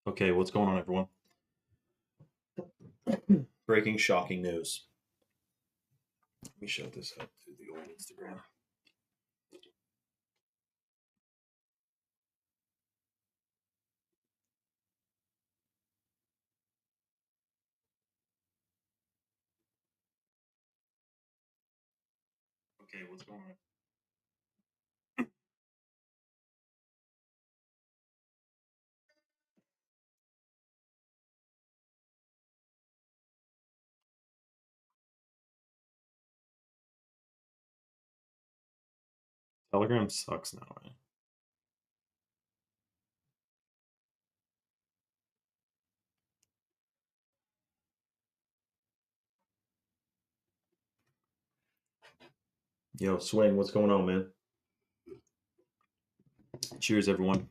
Okay, what's going on, everyone? Breaking shocking news. Let me shout this out to the old Instagram. Okay, what's going on? Telegram sucks now, right? Yo, Swing, what's going on, man? Cheers, everyone.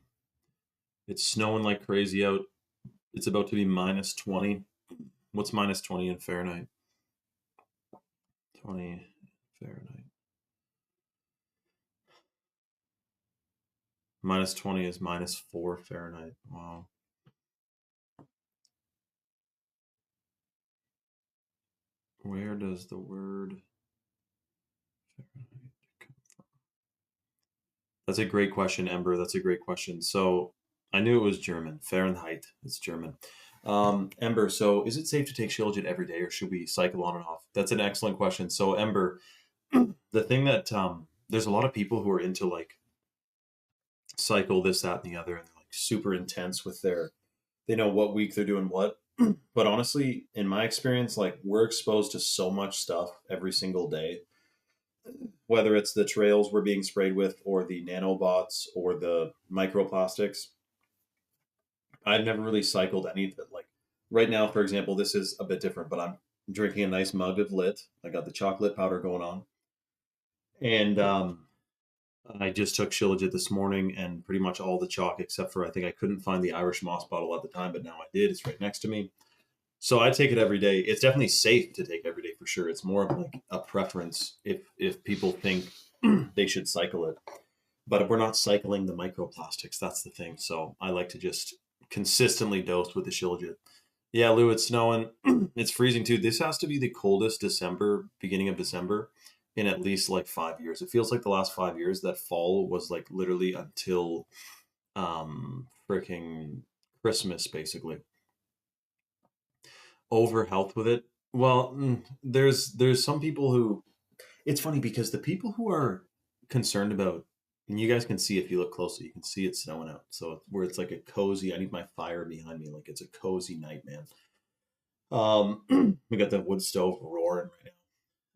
It's snowing like crazy out. It's about to be minus 20. What's minus 20 in Fahrenheit? 20 Fahrenheit. Minus 20 is minus 4 Fahrenheit. Wow. Where does the word Fahrenheit come from? That's a great question, Ember. That's a great question. So I knew it was German. Fahrenheit. It's German. Ember, so is it safe to take Shilajit every day or should we cycle on and off? That's an excellent question. So Ember, the thing that there's a lot of people who are into like cycle this, that, and the other, and they're like super intense with they know what week they're doing what. But honestly, in my experience, like we're exposed to so much stuff every single day, whether it's the trails we're being sprayed with or the nanobots or the microplastics. I've never really cycled any of it. Like right now, for example, this is a bit different, but I'm drinking a nice mug of lit. I got the chocolate powder going on. And I just took Shilajit this morning and pretty much all the chalk except for I think I couldn't find the Irish moss bottle at the time, but now I did. It's right next to me. So I take it every day. It's definitely safe to take every day for sure. It's more of like a preference if people think they should cycle it. But we're not cycling the microplastics. That's the thing. So I like to just consistently dose with the Shilajit. Yeah, Lou, it's snowing. It's freezing too. This has to be the coldest December, beginning of December, in at least like 5 years. It feels like the last 5 years that fall was like literally until freaking Christmas, basically. Over health with it. Well, there's some people who it's funny because the people who are concerned about, and you guys can see if you look closely, you can see it snowing out. So where it's like a cozy, I need my fire behind me, like it's a cozy night, man. We got the wood stove roaring right now.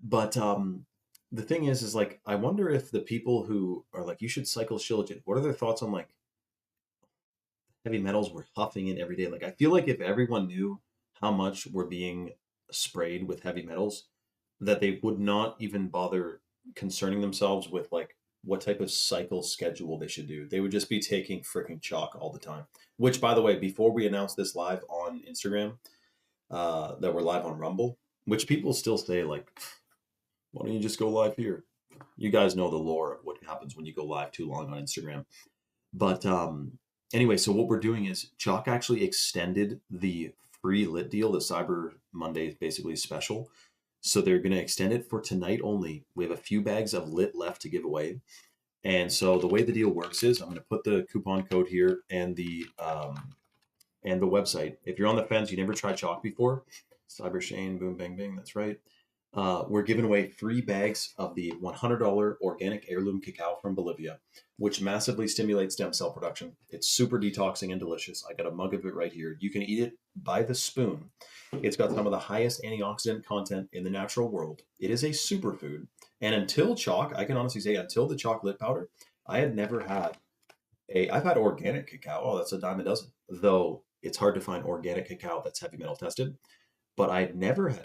But the thing is like I wonder if the people who are like you should cycle Shilajit, what are their thoughts on like heavy metals we're huffing it every day? Like I feel like if everyone knew how much we're being sprayed with heavy metals, that they would not even bother concerning themselves with like what type of cycle schedule they should do. They would just be taking freaking chalk all the time. Which, by the way, before we announce this live on Instagram, that we're live on Rumble, which people still say like, why don't you just go live here? You guys know the lore of what happens when you go live too long on Instagram. But anyway, so what we're doing is Chalk actually extended the free lit deal, the Cyber Monday basically special. So they're going to extend it for tonight only. We have a few bags of lit left to give away. And so the way the deal works is I'm going to put the coupon code here and the website. If you're on the fence, you never tried chalk before, Cyber Shane, boom, bang, bang. That's right. We're giving away 3 bags of the $100 organic heirloom cacao from Bolivia, which massively stimulates stem cell production. It's super detoxing and delicious. I got a mug of it right here. You can eat it by the spoon. It's got some of the highest antioxidant content in the natural world. It is a superfood. And until chalk, I can honestly say, until the chocolate powder, I had never had I've had organic cacao. Oh, that's a dime a dozen. Though it's hard to find organic cacao that's heavy metal tested. But I'd never had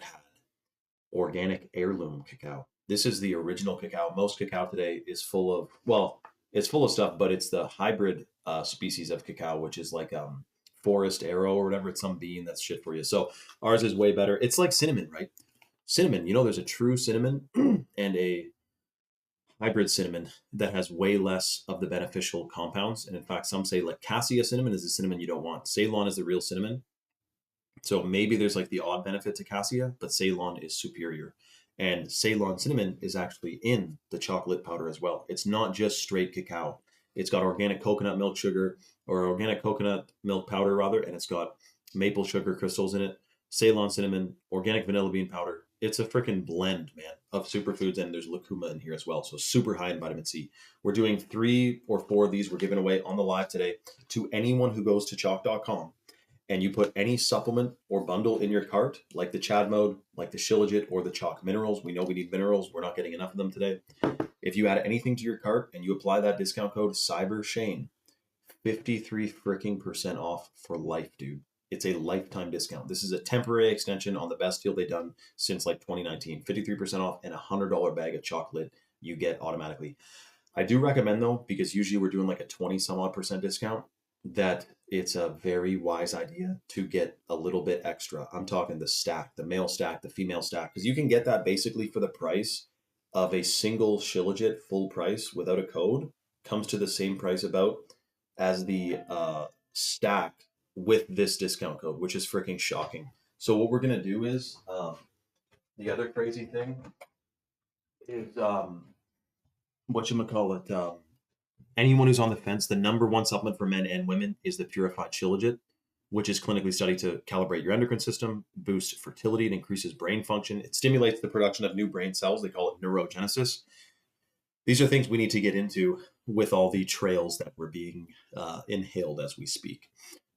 organic heirloom cacao. This is the original cacao. Most cacao today is full of, well, it's full of stuff, but it's the hybrid species of cacao, which is like forest arrow or whatever. It's some bean that's shit for you. So ours is way better. It's like cinnamon, right? Cinnamon, there's a true cinnamon and a hybrid cinnamon that has way less of the beneficial compounds. And in fact, some say like cassia cinnamon is the cinnamon you don't want. Ceylon is the real cinnamon. So maybe there's like the odd benefit to cassia, but Ceylon is superior. And Ceylon cinnamon is actually in the chocolate powder as well. It's not just straight cacao. It's got organic coconut milk sugar or organic coconut milk powder rather, and it's got maple sugar crystals in it, Ceylon cinnamon, organic vanilla bean powder. It's a freaking blend, man, of superfoods, and there's lucuma in here as well. So super high in vitamin C. We're doing 3 or 4 of these. We're giving away on the live today to anyone who goes to chalk.com and you put any supplement or bundle in your cart, like the Chad mode, like the Shilajit, or the chalk minerals. We know we need minerals. We're not getting enough of them today. If you add anything to your cart and you apply that discount code CyberShane, 53 freaking percent off for life, dude. It's a lifetime discount. This is a temporary extension on the best deal they've done since like 2019. 53% off and a $100 bag of chocolate you get automatically. I do recommend though, because usually we're doing like a 20 some odd percent discount, that it's a very wise idea to get a little bit extra. I'm talking the stack, the male stack, the female stack, because you can get that basically for the price of a single Shilajit full price without a code. Comes to the same price about as the stack with this discount code, which is freaking shocking. So what we're gonna do is the other crazy thing is what you call it. Anyone who's on the fence, the number one supplement for men and women is the purified Shilajit, which is clinically studied to calibrate your endocrine system, boost fertility, and increases brain function. It stimulates the production of new brain cells. They call it neurogenesis. These are things we need to get into with all the trails that we're being inhaled as we speak.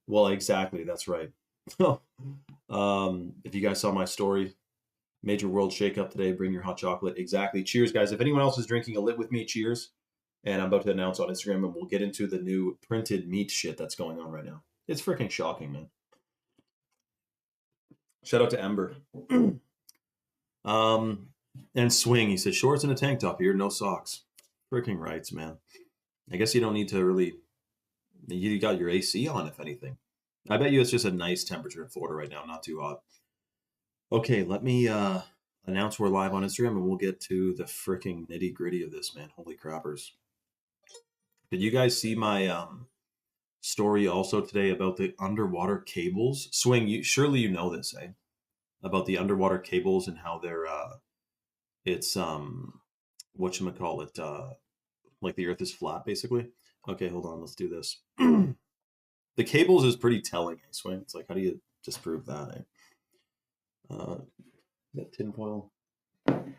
Well, exactly. That's right. If you guys saw my story, major world shakeup today, bring your hot chocolate. Exactly. Cheers, guys. If anyone else is drinking a lit with me, cheers. And I'm about to announce on Instagram, and we'll get into the new printed meat shit that's going on right now. It's freaking shocking, man. Shout out to Ember. And Swing, he said, shorts and a tank top here, no socks. Freaking rights, man. I guess you don't need to really, you got your AC on, if anything. I bet you it's just a nice temperature in Florida right now, not too hot. Okay, let me announce we're live on Instagram, and we'll get to the freaking nitty gritty of this, man. Holy crappers. Did you guys see my story also today about the underwater cables? Swing, surely you know this, eh? About the underwater cables and how they're it's whatchamacallit, like the earth is flat basically. Okay, hold on, let's do this. The cables is pretty telling, eh, Swing? It's like, how do you disprove that, eh? That tinfoil. Perfect.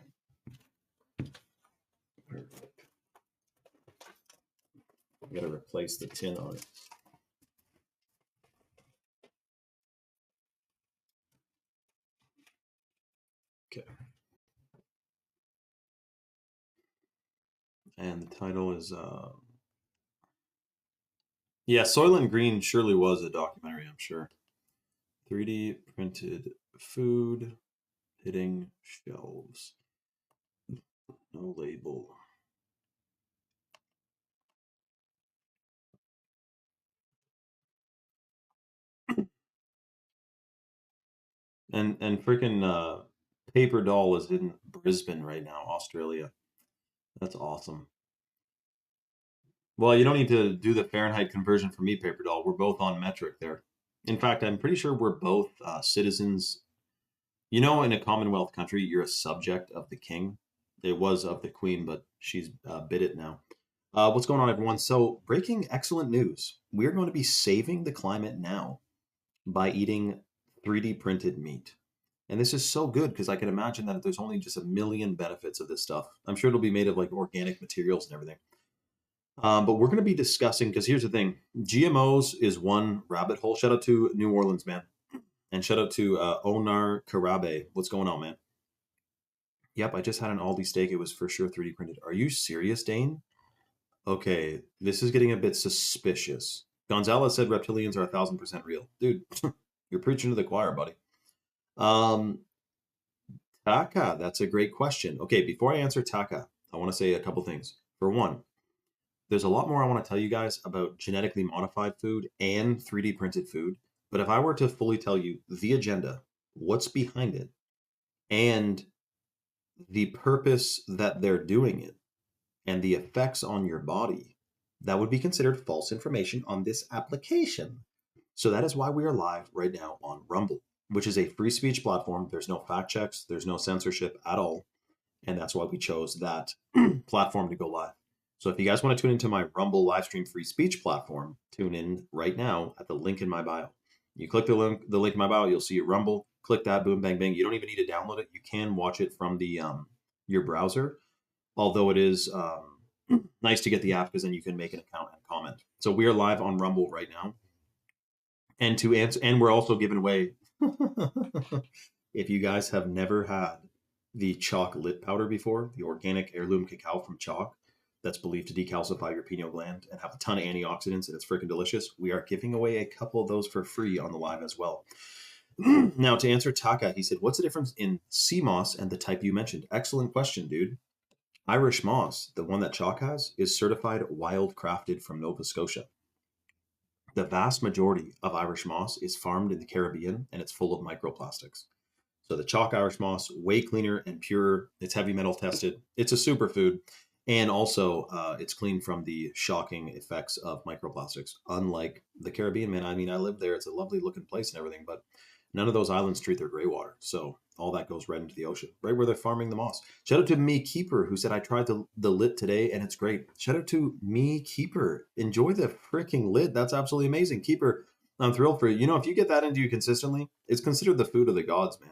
I gotta replace the tin on it. Okay. And the title is yeah, Soylent Green surely was a documentary, I'm sure. 3D printed food hitting shelves. No label. And freaking Paper Doll is in Brisbane right now, Australia. That's awesome. Well, you don't need to do the Fahrenheit conversion for me, Paper Doll. We're both on metric there. In fact, I'm pretty sure we're both citizens. You know, in a Commonwealth country, you're a subject of the king. It was of the queen, but she's bid it now. What's going on, everyone? So, breaking excellent news. We're going to be saving the climate now by eating 3D printed meat. And this is so good because I can imagine that there's only just a million benefits of this stuff. I'm sure it'll be made of like organic materials and everything. But we're going to be discussing, because here's the thing, GMOs is one rabbit hole. Shout out to New Orleans, man. And shout out to Onar Karabe. What's going on, man? Yep, I just had an Aldi steak. It was for sure 3D printed. Are you serious, Dane? Okay, this is getting a bit suspicious. Gonzalez said reptilians are 1,000% real. Dude, you're preaching to the choir, buddy. Taka, that's a great question. Okay, before I answer Taka, I want to say a couple things. For one, there's a lot more I want to tell you guys about genetically modified food and 3D printed food. But if I were to fully tell you the agenda, what's behind it, and the purpose that they're doing it, and the effects on your body, that would be considered false information on this application. So that is why we are live right now on Rumble, which is a free speech platform. There's no fact checks, there's no censorship at all. And that's why we chose that platform to go live. So if you guys want to tune into my Rumble live stream free speech platform, tune in right now at the link in my bio. You click the link in my bio, you'll see Rumble. Click that, boom, bang, bang. You don't even need to download it. You can watch it from the your browser, although it is nice to get the app because then you can make an account and comment. So we are live on Rumble right now. And to answer, and we're also giving away, if you guys have never had the chalk lip powder before, the organic heirloom cacao from chalk, that's believed to decalcify your pineal gland and have a ton of antioxidants, and it's freaking delicious. We are giving away a couple of those for free on the live as well. Now, to answer Taka, he said, what's the difference in sea moss and the type you mentioned? Excellent question, dude. Irish moss, the one that chalk has, is certified wild crafted from Nova Scotia. The vast majority of Irish moss is farmed in the Caribbean, and it's full of microplastics. So the chalk Irish moss, way cleaner and pure. It's heavy metal tested. It's a superfood. And also, it's clean from the shocking effects of microplastics. Unlike the Caribbean, man, I mean, I lived there. It's a lovely looking place and everything, but none of those islands treat their gray water. So all that goes right into the ocean, right where they're farming the moss. Shout out to Me Keeper, who said, I tried the lit today and it's great. Shout out to Me Keeper. Enjoy the freaking lit. That's absolutely amazing. Keeper, I'm thrilled for you. You know, if you get that into you consistently, it's considered the food of the gods, man.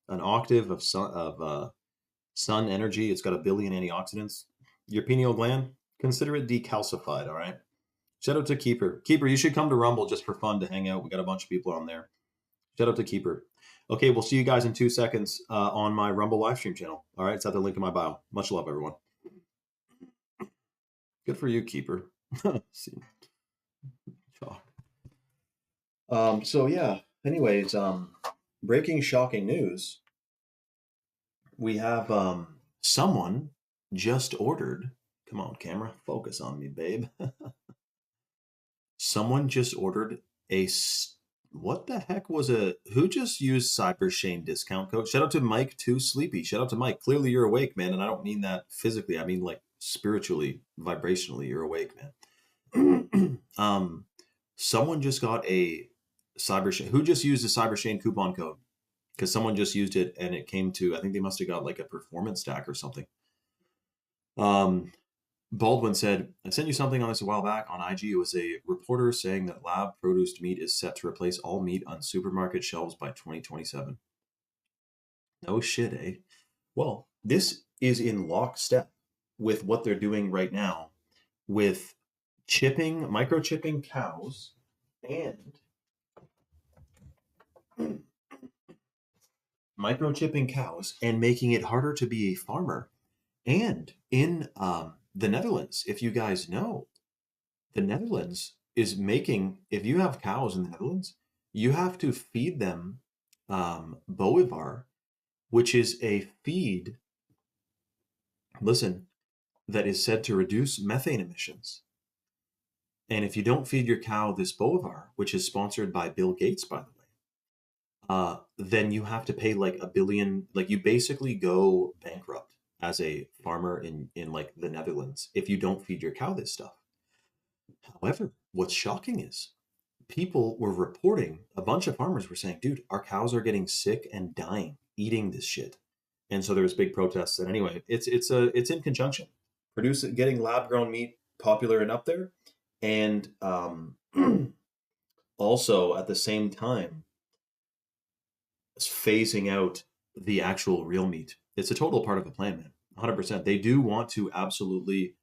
An octave of sun energy. It's got 1 billion antioxidants. Your pineal gland, consider it decalcified, all right? Shout out to Keeper. Keeper, you should come to Rumble just for fun to hang out. We got a bunch of people on there. Shout out to Keeper. Okay, we'll see you guys in 2 seconds on my Rumble live stream channel. All right, it's at the link in my bio. Much love, everyone. Good for you, Keeper. So yeah, anyways, breaking shocking news. We have someone just ordered. Come on, camera, focus on me, babe. Someone just ordered what the heck was who just used Cyber Shane discount code? Shout out to Mike Too Sleepy. Shout out to Mike. Clearly you're awake, man. And I don't mean that physically. I mean like spiritually, vibrationally, you're awake, man. Someone just got a Cyber Shane. Who just used a Cyber Shane coupon code? Because someone just used it and it came to, I think they must have got like a performance stack or something. Baldwin said, I sent you something on this a while back on IG. It was a reporter saying that lab produced meat is set to replace all meat on supermarket shelves by 2027. No shit, eh? Well, this is in lockstep with what they're doing right now with microchipping cows and making it harder to be a farmer. And in the Netherlands, if you guys know, the Netherlands is making, if you have cows in the Netherlands, you have to feed them Boivar, which is a feed, listen, that is said to reduce methane emissions. And if you don't feed your cow this Boivar, which is sponsored by Bill Gates, by the way, then you have to pay like $1 billion, like you basically go bankrupt as a farmer in like the Netherlands if you don't feed your cow this stuff. However, what's shocking is people were reporting, a bunch of farmers were saying, dude, our cows are getting sick and dying eating this shit. And so there was big protests. And anyway, it's in conjunction. Getting lab grown meat popular and up there. And also at the same time, phasing out the actual real meat. It's a total part of the plan, man. 100%. They do want to absolutely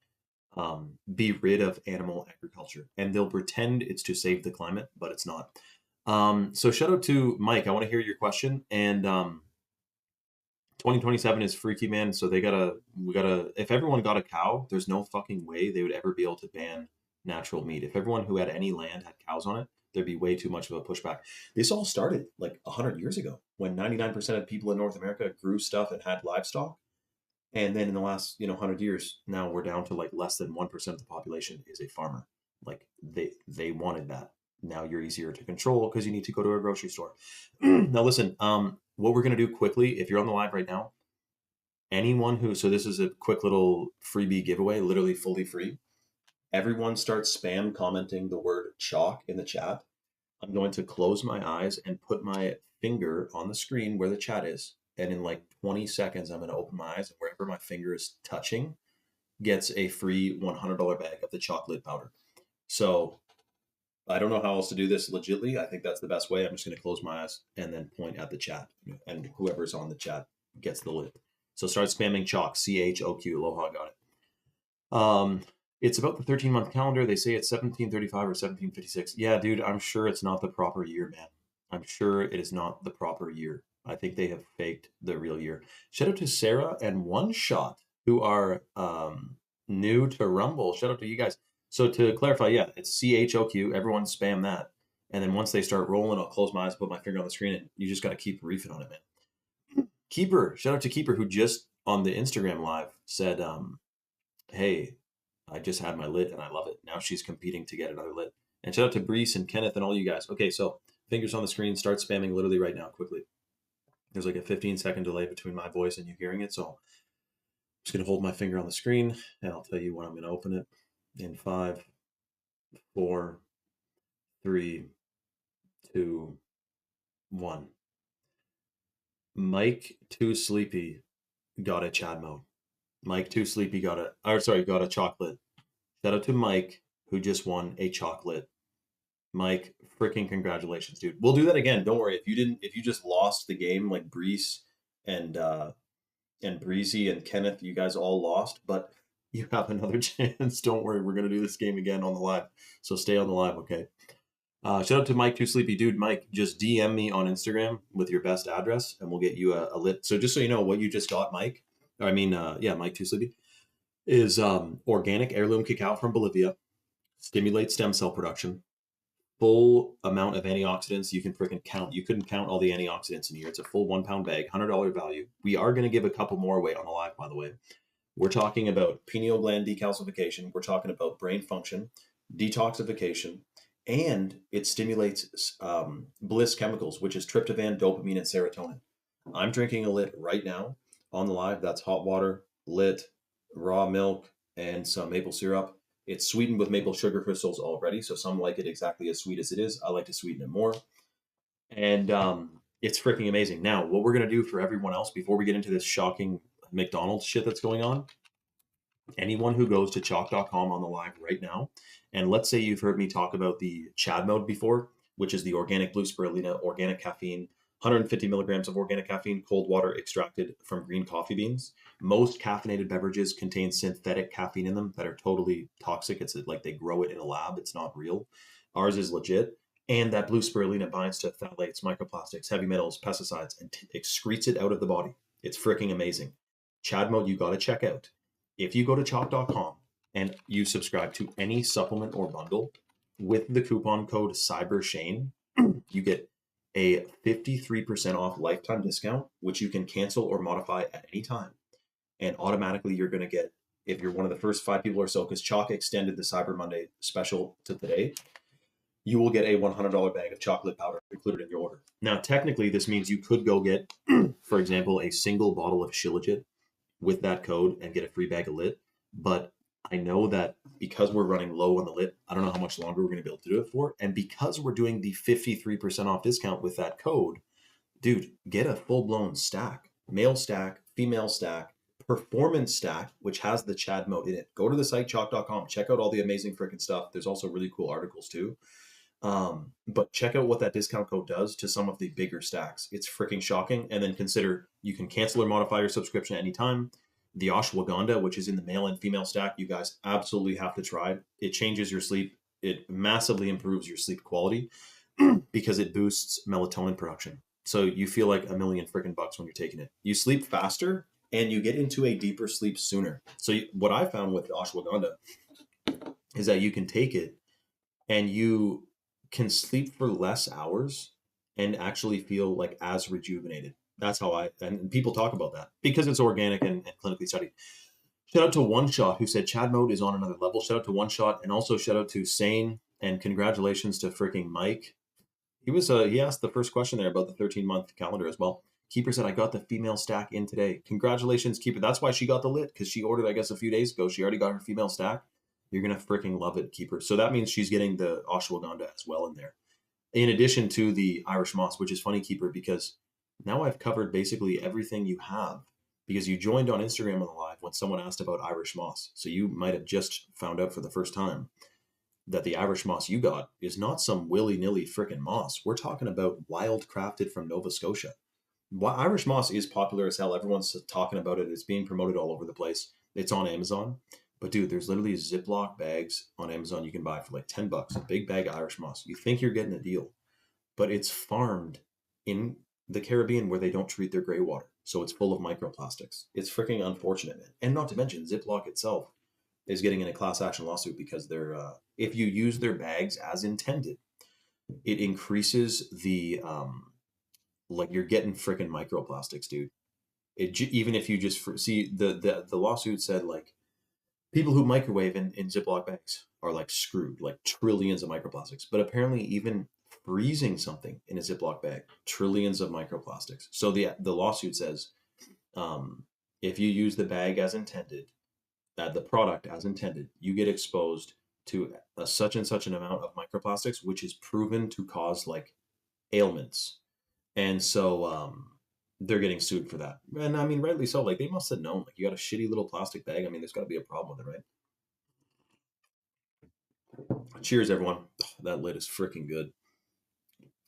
be rid of animal agriculture, and they'll pretend it's to save the climate, but it's not. So shout out to Mike. I want to hear your question. And 2027 is freaky, man. So we gotta, if everyone got a cow, there's no fucking way they would ever be able to ban natural meat. If everyone who had any land had cows on it, there'd be way too much of a pushback. This all started like 100 years ago when 99% of people in North America grew stuff and had livestock. And then in the last, 100 years, now we're down to like less than 1% of the population is a farmer. Like they wanted that. Now you're easier to control because you need to go to a grocery store. Now listen, what we're going to do quickly, if you're on the live right now Anyone who, so this is a quick little freebie giveaway, literally fully free. Everyone starts spam commenting the word chalk in the chat. I'm going to close my eyes and put my finger on the screen where the chat is. And in like 20 seconds, I'm going to open my eyes, and wherever my finger is touching gets a free $100 bag of the chocolate powder. So I don't know how else to do this legitly. I think that's the best way. I'm just going to close my eyes and then point at the chat, and whoever's on the chat gets the lid. So start spamming chalk, CHOQ. Aloha, got it. It's about the 13-month calendar. They say it's 1735 or 1756. Yeah, dude, I'm sure it's not the proper year, man. I'm sure it is not the proper year. I think they have faked the real year. Shout out to Sarah and One Shot, who are new to Rumble. Shout out to you guys. So to clarify, yeah, it's CHOQ. Everyone spam that. And then once they start rolling, I'll close my eyes, put my finger on the screen, and you just got to keep reefing on it, man. Keeper, shout out to Keeper, who just on the Instagram live said, hey, I just had my lit and I love it. Now she's competing to get another lit. And shout out to Brees and Kenneth and all you guys. Okay, so fingers on the screen, start spamming literally right now, quickly. There's like a 15-second delay between my voice and you hearing it. So I'm just going to hold my finger on the screen and I'll tell you when I'm going to open it. In 5, 4, 3, 2, 1. Mike Too Sleepy got a Chad mode. Mike Too Sleepy got a chocolate. Shout out to Mike, who just won a chocolate. Mike, freaking congratulations, dude. We'll do that again. Don't worry. If you just lost the game like Breeze and Breezy and Kenneth, you guys all lost, but you have another chance. Don't worry. We're gonna do this game again on the live. So stay on the live, okay? Shout out to Mike Too Sleepy. Dude, Mike, just DM me on Instagram with your best address and we'll get you a lit. So just so you know what you just got, Mike, Mike Too Sleepy, is organic heirloom cacao from Bolivia, stimulates stem cell production, full amount of antioxidants you can freaking count. You couldn't count all the antioxidants in here. It's a full 1 pound bag, $100 value. We are going to give a couple more away on the live, by the way. We're talking about pineal gland decalcification. We're talking about brain function, detoxification, and it stimulates bliss chemicals, which is tryptophan, dopamine, and serotonin. I'm drinking a lit right now on the live. That's hot water, lit, raw milk, and some maple syrup. It's sweetened with maple sugar crystals already, so some like it exactly as sweet as it is. I like to sweeten it more. And it's freaking amazing. Now, what we're going to do for everyone else before we get into this shocking McDonald's shit that's going on, anyone who goes to chalk.com on the live right now, and let's say you've heard me talk about the Chad mode before, which is the organic blue spirulina, organic caffeine, 150 milligrams of organic caffeine, cold water extracted from green coffee beans. Most caffeinated beverages contain synthetic caffeine in them that are totally toxic. It's like they grow it in a lab. It's not real. Ours is legit. And that blue spirulina binds to phthalates, microplastics, heavy metals, pesticides, and excretes it out of the body. It's freaking amazing. Chad mode, you got to check out. If you go to chalk.com and you subscribe to any supplement or bundle with the coupon code CyberShane, you get a 53% off lifetime discount, which you can cancel or modify at any time. And automatically you're going to get, if you're one of the first 5 people or so, because Chalk extended the Cyber Monday special to today, you will get a $100 bag of chocolate powder included in your order. Now, technically, this means you could go get, for example, a single bottle of Shilajit with that code and get a free bag of lit. But I know that because we're running low on the lit, I don't know how much longer we're going to be able to do it for. And because we're doing the 53% off discount with that code, dude, get a full-blown stack, male stack, female stack, performance stack, which has the Chad mode in it. Go to the site chalk.com, check out all the amazing freaking stuff. There's also really cool articles too. But check out what that discount code does to some of the bigger stacks. It's freaking shocking. And then consider you can cancel or modify your subscription anytime. The ashwagandha, which is in the male and female stack, you guys absolutely have to try. It changes your sleep. It massively improves your sleep quality because it boosts melatonin production. So you feel like a million freaking bucks when you're taking it. You sleep faster and you get into a deeper sleep sooner. So what I found with ashwagandha is that you can take it and you can sleep for less hours and actually feel like as rejuvenated. That's how and people talk about that because it's organic and clinically studied. Shout out to One Shot who said Chad mode is on another level. Shout out to One Shot, and also shout out to Sane, and congratulations to freaking Mike. He asked the first question there about the 13-month calendar as well. Keeper said, I got the female stack in today. Congratulations, Keeper. That's why she got the lit, because she ordered, I guess, a few days ago. She already got her female stack. You're going to freaking love it, Keeper. So that means she's getting the ashwagandha as well in there, in addition to the Irish moss, which is funny, Keeper, because now I've covered basically everything you have, because you joined on Instagram on the live when someone asked about Irish moss. So you might have just found out for the first time that the Irish moss you got is not some willy-nilly freaking moss. We're talking about wild crafted from Nova Scotia. Irish moss is popular as hell. Everyone's talking about it. It's being promoted all over the place. It's on Amazon. But dude, there's literally Ziploc bags on Amazon you can buy for like $10, a big bag of Irish moss. You think you're getting a deal, but it's farmed in the Caribbean where they don't treat their gray water. So it's full of microplastics. It's freaking unfortunate, man. And not to mention, Ziploc itself is getting in a class action lawsuit because they're, if you use their bags as intended, it increases the, like you're getting freaking microplastics, dude. Even if you just see the lawsuit said like people who microwave in Ziploc bags are like screwed, like trillions of microplastics. But apparently, even freezing something in a Ziploc bag, trillions of microplastics. So the lawsuit says, if you use the bag as intended, the product as intended, you get exposed to a such and such an amount of microplastics, which is proven to cause like ailments. And so they're getting sued for that. And I mean, rightly so. Like they must have known. Like you got a shitty little plastic bag. I mean, there's got to be a problem with it, right? Cheers, everyone. Oh, that lit is freaking good.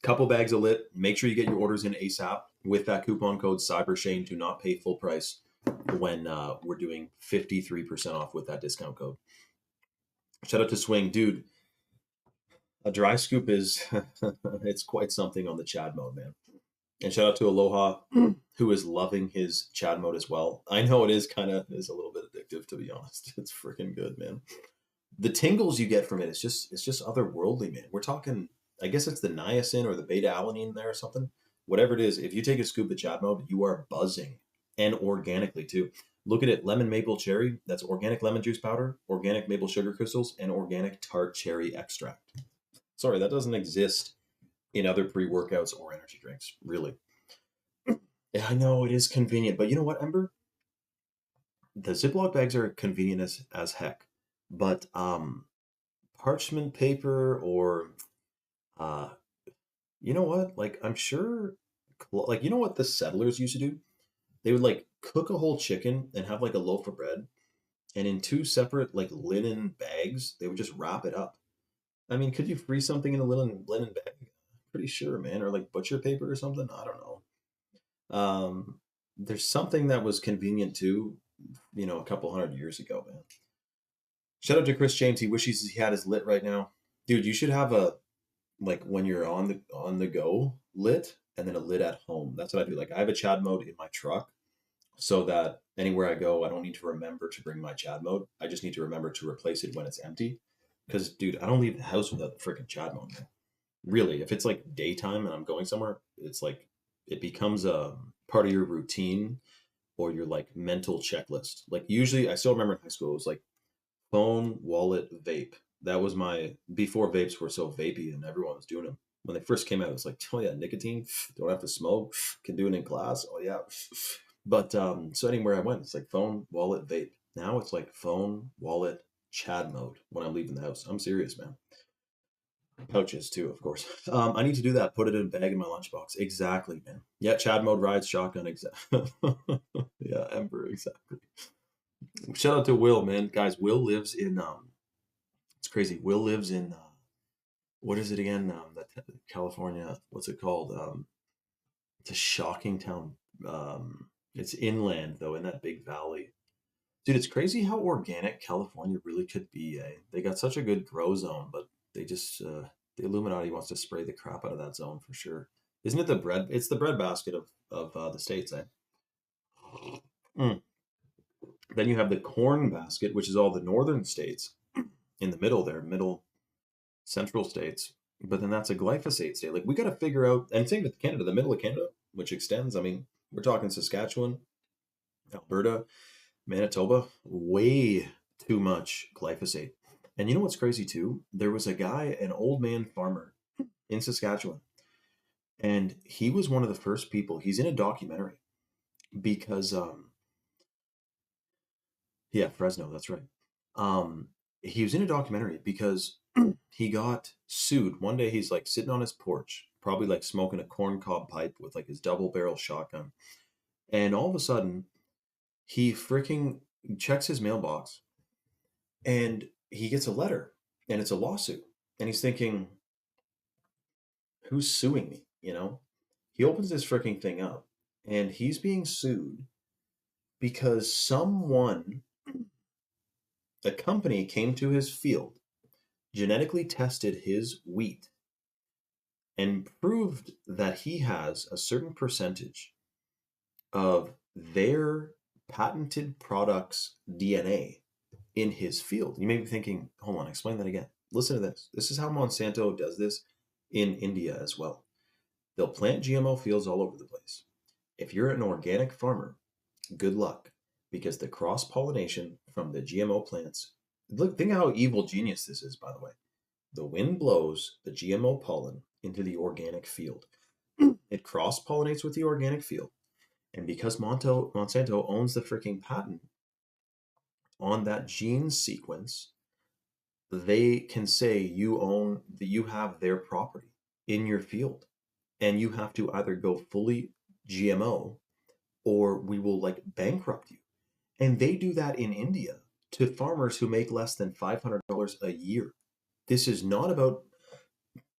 Couple bags of lit. Make sure you get your orders in ASAP with that coupon code CyberShane to not pay full price when we're doing 53% off with that discount code. Shout out to Swing, dude. A dry scoop is it's quite something on the Chad mode, man. And shout out to Aloha, who is loving his Chad mode as well. I know it is is a little bit addictive, to be honest. It's freaking good, man. The tingles you get from it, it's just otherworldly, man. We're talking, I guess it's the niacin or the beta alanine there or something. Whatever it is, if you take a scoop of Chad mode, you are buzzing, and organically too. Look at it: lemon maple cherry. That's organic lemon juice powder, organic maple sugar crystals, and organic tart cherry extract. Sorry, that doesn't exist in other pre-workouts or energy drinks, really. Yeah, I know it is convenient, but you know what, Ember? The Ziploc bags are convenient as heck, but parchment paper or uh, you know what? Like I'm sure, like you know what the settlers used to do? They would like cook a whole chicken and have like a loaf of bread, and in two separate like linen bags, they would just wrap it up. I mean, could you freeze something in a linen bag? Pretty sure, man, or like butcher paper or something. I don't know. There's something that was convenient too, a couple hundred years ago, man. Shout out to Chris James. He wishes he had his lit right now, dude. You should have a like when you're on the go lit, and then a lit at home. That's what I do. Like I have a Chad mode in my truck, so that anywhere I go, I don't need to remember to bring my Chad mode. I just need to remember to replace it when it's empty. Because, dude, I don't leave the house without the freaking Chad mode, man. Really, if it's like daytime and I'm going somewhere, it's like it becomes a part of your routine or your like mental checklist. Like usually, I still remember in high school, it was like phone, wallet, vape. That was my before vapes were so vapey and everyone was doing them. When they first came out, it was like, oh yeah, nicotine, don't have to smoke, can do it in class. Oh yeah. But so anywhere I went, it's like phone, wallet, vape. Now it's like phone, wallet, Chad mode when I'm leaving the house. I'm serious, man. Pouches too, of course. I need to do that. Put it in a bag in my lunchbox. Exactly, man. Yeah, Chad mode rides shotgun. Exactly. Yeah, Ember. Exactly. Shout out to Will, man. Guys, Will lives in it's crazy. Will lives in what is it again? That California. What's it called? It's a shocking town. It's inland though, in that big valley. Dude, it's crazy how organic California really could be. They got such a good grow zone, but they just the Illuminati wants to spray the crap out of that zone for sure. Isn't it the bread? It's the breadbasket of the states, eh? Mm. Then you have the corn basket, which is all the northern states in the middle there, middle central states. But then that's a glyphosate state. Like we got to figure out, and same with Canada, the middle of Canada, which extends. I mean, we're talking Saskatchewan, Alberta, Manitoba, way too much glyphosate. And you know what's crazy too? There was a guy, an old man farmer in Saskatchewan. And he was one of the first people. He's in a documentary because yeah, Fresno, that's right. Um, he was in a documentary because he got sued. One day he's like sitting on his porch, probably like smoking a corncob pipe with like his double barrel shotgun. And all of a sudden, he freaking checks his mailbox and he gets a letter and it's a lawsuit. And he's thinking, who's suing me? You know? He opens this freaking thing up and he's being sued because someone, a company came to his field, genetically tested his wheat, and proved that he has a certain percentage of their patented product's DNA in his field. You may be thinking, hold on, explain that again. Listen to this. This is how Monsanto does this in India as well. They'll plant GMO fields all over the place. If you're an organic farmer, good luck because the cross pollination from the GMO plants. Look, think how evil genius this is, by the way. The wind blows the GMO pollen into the organic field. It cross pollinates with the organic field. And because Monsanto owns the freaking patent on that gene sequence, they can say you own that you have their property in your field. And you have to either go fully GMO or we will like bankrupt you. And they do that in India to farmers who make less than $500 a year. This is not about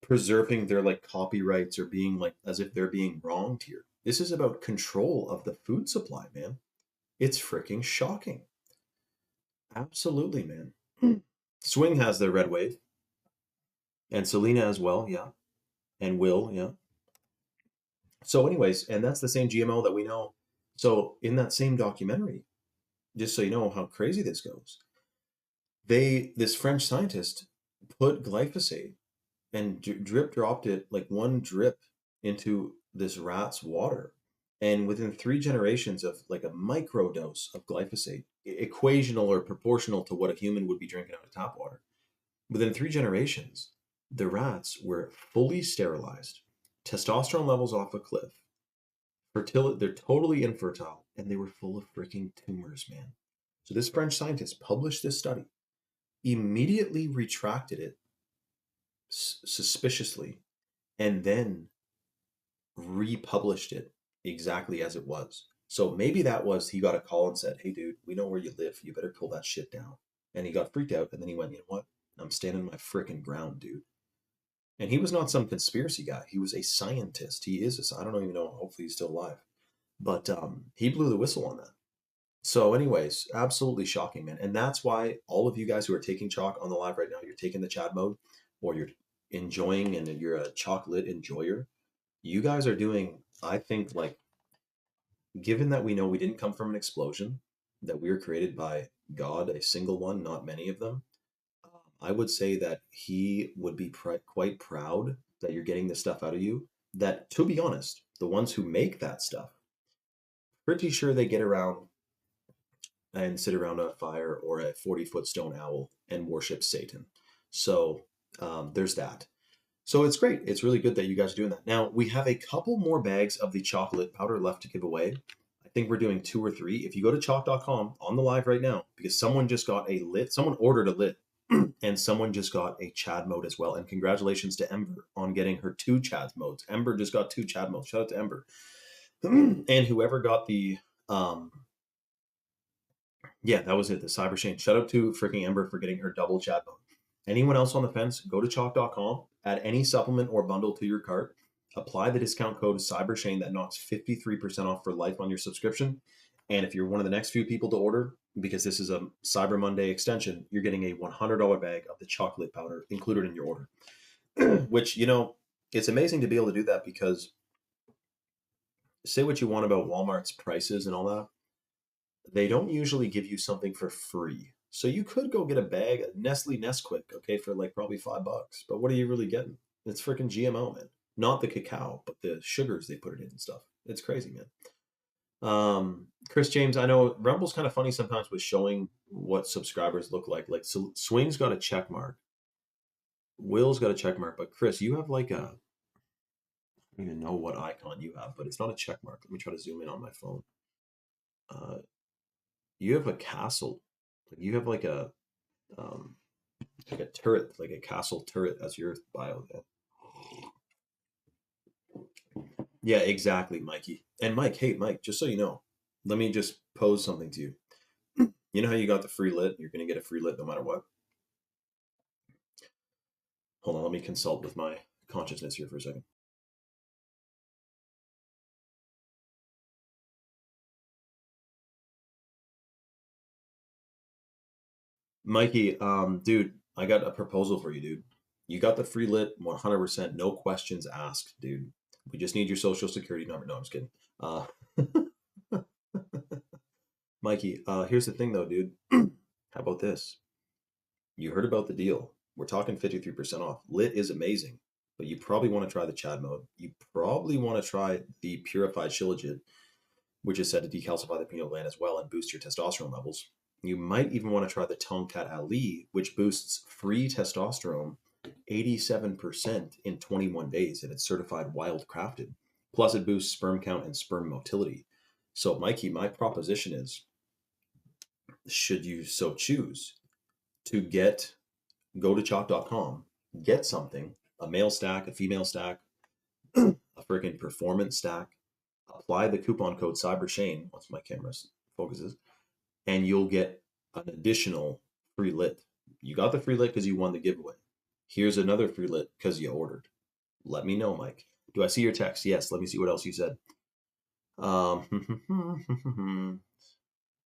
preserving their like copyrights or being like as if they're being wronged here. This is about control of the food supply, man. It's freaking shocking. Absolutely, man. Swing has their red wave, and Selena as well, yeah, and Will, yeah. So, anyways, and that's the same GMO that we know. So, in that same documentary, just so you know how crazy this goes, this French scientist put glyphosate and drip dropped it like one drip into this rat's water. And within 3 generations of like a micro dose of glyphosate, equational or proportional to what a human would be drinking out of tap water, within 3 generations, the rats were fully sterilized, testosterone levels off a cliff, fertility, they're totally infertile, and they were full of freaking tumors, man. So this French scientist published this study, immediately retracted it suspiciously, and then republished it exactly as it was. So maybe that was he got a call and said, "Hey, dude, we know where you live. You better pull that shit down." And he got freaked out, and then he went, "You know what? I'm standing my freaking ground, dude." And he was not some conspiracy guy. He was a scientist. He is I don't even know. Hopefully, he's still alive. But he blew the whistle on that. So, anyways, absolutely shocking, man. And that's why all of you guys who are taking chalk on the live right now, you're taking the Chad mode, or you're enjoying and you're a chocolate enjoyer. You guys are doing, I think, like, given that we know we didn't come from an explosion, that we were created by God, a single one, not many of them, I would say that he would be quite proud that you're getting this stuff out of you. That, to be honest, the ones who make that stuff, pretty sure they get around and sit around a fire or a 40-foot stone owl and worship Satan. So there's that. So it's great. It's really good that you guys are doing that. Now, we have a couple more bags of the chocolate powder left to give away. I think we're doing 2 or 3. If you go to chalk.com on the live right now, because someone just got a lit, someone ordered a lit, and someone just got a Chad mode as well. And congratulations to Ember on getting her 2 Chad modes. Ember just got 2 Chad modes. Shout out to Ember. And whoever got the yeah, that was it. The Cyber Shane. Shout out to freaking Ember for getting her double Chad mode. Anyone else on the fence, go to chalk.com, add any supplement or bundle to your cart, apply the discount code CyberShane that knocks 53% off for life on your subscription. And if you're one of the next few people to order, because this is a Cyber Monday extension, you're getting a $100 bag of the chocolate powder included in your order. Which, you know, it's amazing to be able to do that because say what you want about Walmart's prices and all that, they don't usually give you something for free. So you could go get a bag of Nestle Nesquik, okay, for like probably $5. But what are you really getting? It's freaking GMO, man. Not the cacao, but the sugars they put it in and stuff. It's crazy, man. Chris James, I know Rumble's kind of funny sometimes with showing what subscribers look like. Like so Swing's got a check mark. Will's got a check mark, but Chris, you have like a don't even know what icon you have, but it's not a check mark. Let me try to zoom in on my phone. Uh, you have a castle. You have um, like a turret, like a castle turret as your bio. Then. Yeah, exactly, Mikey. And Mike, hey, Mike, just so you know, let me just pose something to you. You know how you got the free lit? You're going to get a free lit no matter what. Hold on, let me consult with my consciousness here for a second. Mikey, dude, I got a proposal for you, dude. You got the free lit 100%, no questions asked, dude. We just need your social security number. No, I'm just kidding. Uh, Mikey, here's the thing though, dude. How about this? You heard about the deal. We're talking 53% off. Lit is amazing, but you probably want to try the Chad mode. You probably want to try the purified Shilajit, which is said to decalcify the pineal gland as well and boost your testosterone levels. You might even want to try the Tomcat Ali, which boosts free testosterone 87% in 21 days, and it's certified wild crafted. Plus, it boosts sperm count and sperm motility. So, Mikey, my proposition is, should you so choose to go to chalk.com, get something, a male stack, a female stack, a freaking performance stack, apply the coupon code CyberShane once my camera focuses, and you'll get an additional free lit. You got the free lit because you won the giveaway. Here's another free lit because you ordered. Let me know, Mike. Do I see your text? Yes. Let me see what else you said.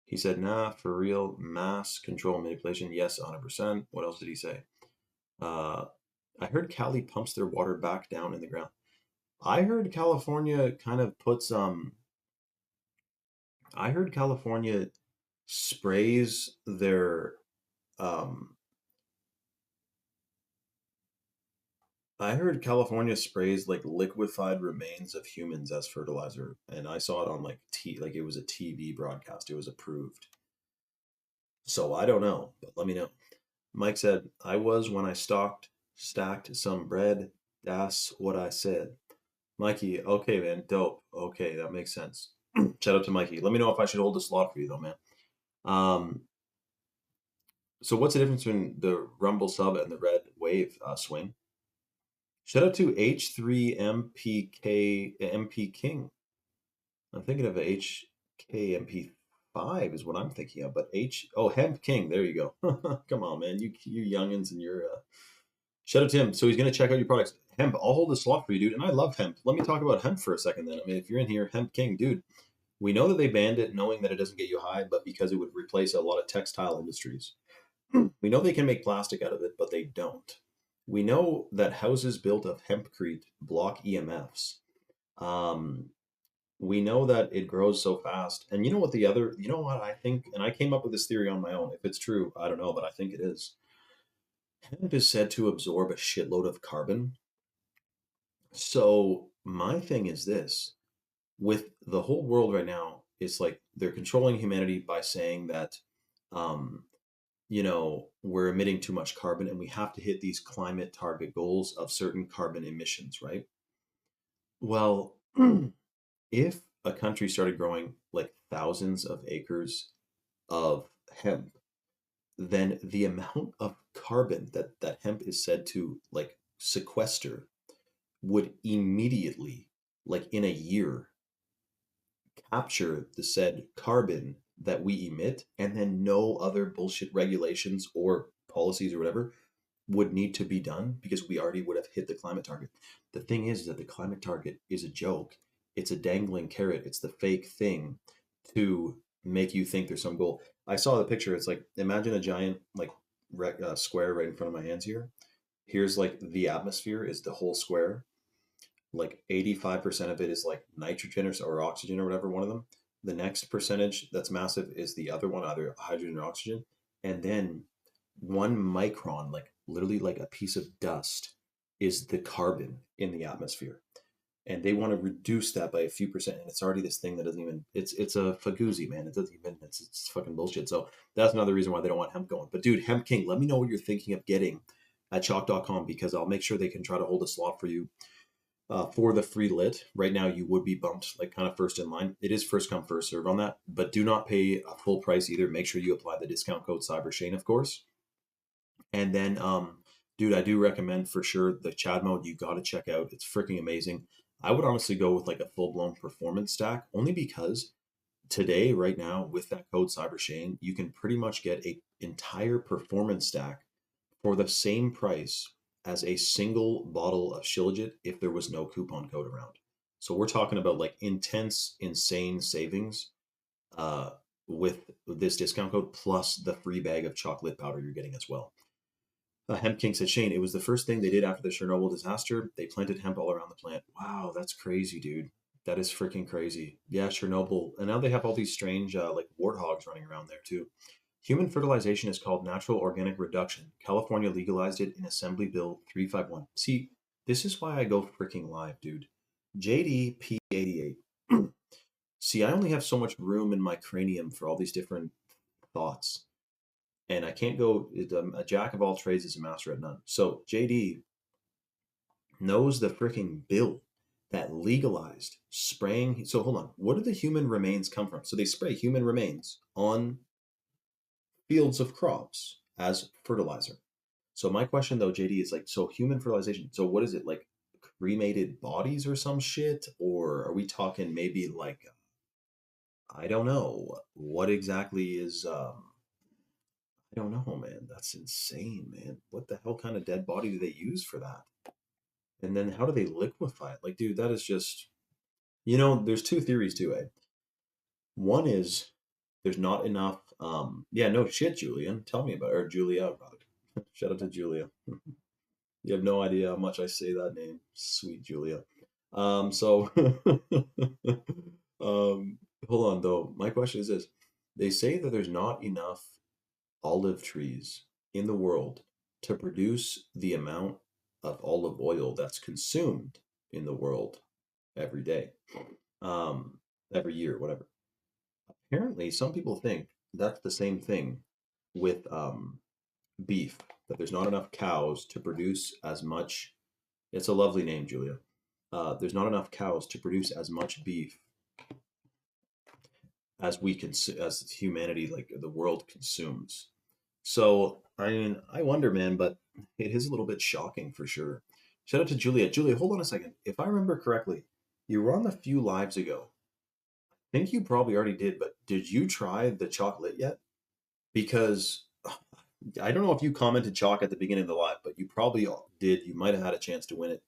He said, nah, for real, mass control manipulation. Yes, 100%. What else did he say? Uh, I heard Cali pumps their water back down in the ground. I heard California kind of puts I heard California sprays their um I heard California sprays like liquefied remains of humans as fertilizer, and I saw it on like it was a TV broadcast. It was approved. So I don't know, but let me know. Mike said, I was when I stacked some bread. That's what I said. Mikey, okay, man, dope. Okay, that makes sense. Shout out to Mikey. Let me know if I should hold the slot for you though, man. Um, so what's the difference between the Rumble sub and the Red Wave swing? Shout out to H3MPK MP King. I'm thinking of HKMP5 is what I'm thinking of, but Hemp King. There you go. Come on, man. You youngins and your shout out to him. So he's gonna check out your products. Hemp, I'll hold the slot for you, dude. And I love hemp. Let me talk about hemp for a second then. I mean, if you're in here, Hemp King, dude. We know that they banned it knowing that it doesn't get you high, but because it would replace a lot of textile industries. We know they can make plastic out of it, but they don't. We know that houses built of hempcrete block EMFs. Um, we know that it grows so fast. And you know what I think, and I came up with this theory on my own. If it's true, I don't know, but I think it is. Hemp is said to absorb a shitload of carbon. So my thing is this, with the whole world right now, it's like they're controlling humanity by saying that um, we're emitting too much carbon and we have to hit these climate target goals of certain carbon emissions, right? Well, if a country started growing like thousands of acres of hemp, then the amount of carbon that hemp is said to like sequester would immediately, like in a year, capture the said carbon that we emit, and then no other bullshit regulations or policies or whatever would need to be done because we already would have hit the climate target. The thing is that the climate target is a joke. It's a dangling carrot. It's the fake thing to make you think there's some goal. I saw the picture. It's like imagine a giant like square right in front of my hands here. Here's like the atmosphere is the whole square, like 85% of it is like nitrogen or oxygen or whatever, one of them. The next percentage that's massive is the other one, either hydrogen or oxygen. And then 1 micron, like literally like a piece of dust, is the carbon in the atmosphere. And they want to reduce that by a few percent. And it's already this thing that doesn't even, it's a fagoozy, man. It doesn't even, it's fucking bullshit. So that's another reason why they don't want hemp going. But dude, Hemp King, let me know what you're thinking of getting at chalk.com because I'll make sure they can try to hold a slot for you. For the free lit, right now you would be bumped like kind of first in line. It is first come first serve on that, but do not pay a full price either. Make sure you apply the discount code CyberShane, of course. And then, dude, I do recommend for sure the Chad mode. You got to check out. It's freaking amazing. I would honestly go with like a full blown performance stack, only because today, right now, with that code CyberShane, you can pretty much get a entire performance stack for the same price as a single bottle of Shilajit if there was no coupon code around. So we're talking about like intense, insane savings uh, with this discount code plus the free bag of chocolate powder you're getting as well. Hemp King said, Shane, it was the first thing they did after the Chernobyl disaster. They planted hemp all around the plant. Wow, that's crazy, dude. That is freaking crazy. Yeah, Chernobyl. And now they have all these strange, like, warthogs running around there, too. Human fertilization is called natural organic reduction. California legalized it in Assembly Bill 351. See, this is why I go freaking live, dude. JDP88. See, I only have so much room in my cranium for all these different thoughts. And I can't go, a jack of all trades is a master at none. So JD knows the freaking bill that legalized spraying. So hold on. What do the human remains come from? So they spray human remains on fields of crops as fertilizer. So my question though, JD, is like, so human fertilization. So what is it like? Cremated bodies or some shit? Or are we talking maybe like, I don't know, what exactly is? I don't know, man. That's insane, man. What the hell kind of dead body do they use for that? And then how do they liquefy it? Like, dude, that is just, there's two theories to it. One is there's not enough. Yeah, no shit, Julian. Tell me about, or Julia, rather. Shout out to Julia. You have no idea how much I say that name, sweet Julia. So, um, hold on though. My question is this: they say that there's not enough olive trees in the world to produce the amount of olive oil that's consumed in the world every day, um, every year, whatever. Apparently, some people think that's the same thing with beef, that there's not enough cows to produce as much. It's a lovely name, Julia. There's not enough cows to produce as much beef as as humanity, like the world consumes. So, I mean, I wonder, man, but it is a little bit shocking for sure. Shout out to Julia. Julia, hold on a second. If I remember correctly, you were on a few lives ago. I think you probably already did, but did you try the chocolate yet? Because I don't know if you commented chalk at the beginning of the live, but you probably did. You might have had a chance to win it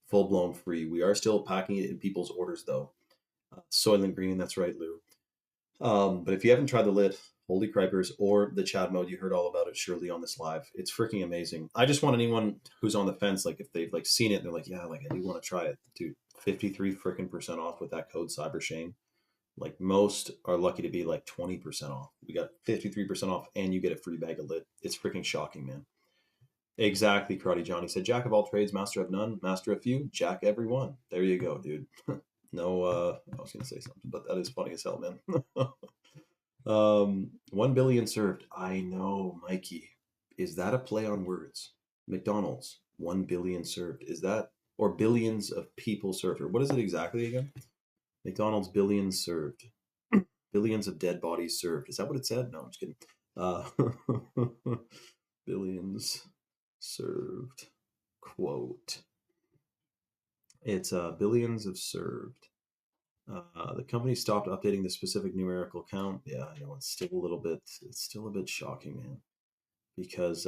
full blown free. We are still packing it in people's orders though. Soylent Green, that's right, Lou. But if you haven't tried the lit, Holy Cripers, or the Chad mode, you heard all about it surely on this live. It's freaking amazing. I just want anyone who's on the fence, like if they've like seen it, they're like, yeah, like I do want to try it, dude. 53 freaking percent off with that code CyberShane. Like most are lucky to be like 20% off. We got 53% off, and you get a free bag of lit. It's freaking shocking, man. Exactly, Karate Johnny said, Jack of all trades, master of none, master of few, Jack every one. There you go, dude. No, I was gonna say something, but that is funny as hell, man. 1 billion served. I know, Mikey. Is that a play on words? McDonald's, 1 billion served. Is that, or billions of people served? Or what is it exactly again? McDonald's billions served. Billions of dead bodies served. Is that what it said? No, I'm just kidding. Uh, billions served. Quote. It's billions of served. The company stopped updating the specific numerical count. Yeah, I know it's still a bit shocking, man. Because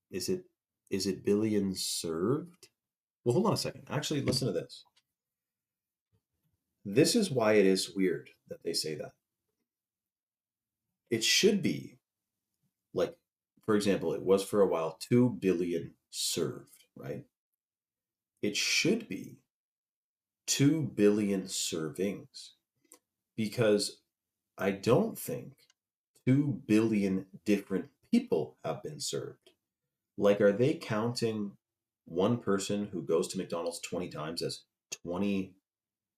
is it billions served? Well, hold on a second. Actually, listen to this. This is why it is weird that they say that. It should be like, for example, it was for a while 2 billion served, right? It should be 2 billion servings because I don't think 2 billion different people have been served. Like, are they counting one person who goes to McDonald's 20 times as 20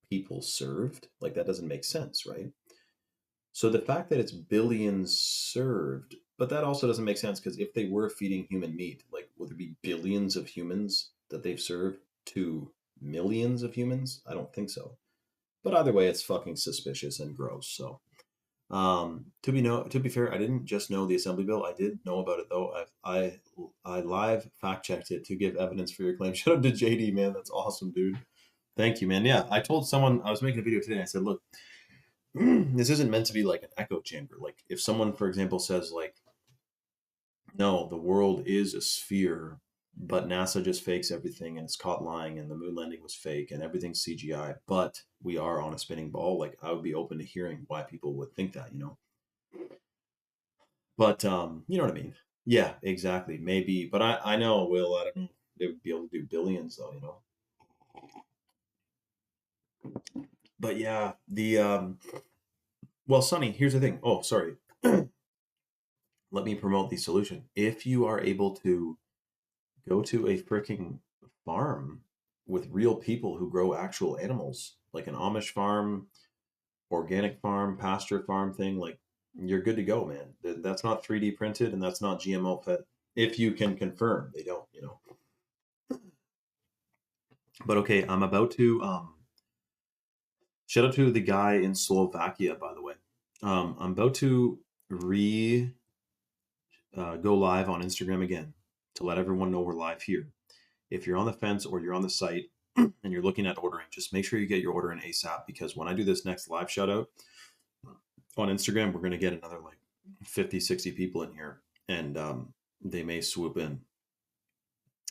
people served? Like, that doesn't make sense, right? So the fact that it's billions served, but that also doesn't make sense because if they were feeding human meat, like, would there be billions of humans that they've served to millions of humans? I don't think so. But either way, it's fucking suspicious and gross. So, to be fair, I didn't just know the assembly bill. I did know about it though. I live fact checked it to give evidence for your claim. Shout out to JD, man. That's awesome, dude. Thank you, man. Yeah, I told someone I was making a video today. I said, look, this isn't meant to be like an echo chamber. Like if someone, for example, says like, no, the world is a sphere, but NASA just fakes everything and it's caught lying, and the moon landing was fake and everything's CGI, but we are on a spinning ball. Like I would be open to hearing why people would think that, you know. But you know what I mean? Yeah, exactly. Maybe, but I know Will. I don't know. They would be able to do billions though, you know. But yeah, the well, Sonny, here's the thing. Oh, sorry. Let me promote the solution. If you are able to go to a freaking farm with real people who grow actual animals, like an Amish farm, organic farm, pasture farm thing, like you're good to go, man. That's not 3D printed and that's not GMO fed. If you can confirm, they don't, you know. But okay, I'm about to shout out to the guy in Slovakia, by the way. I'm about to re go live on Instagram again to let everyone know we're live here. If you're on the fence or you're on the site and you're looking at ordering, just make sure you get your order in ASAP, because when I do this next live shout out on Instagram, we're going to get another like 50, 60 people in here, and they may swoop in.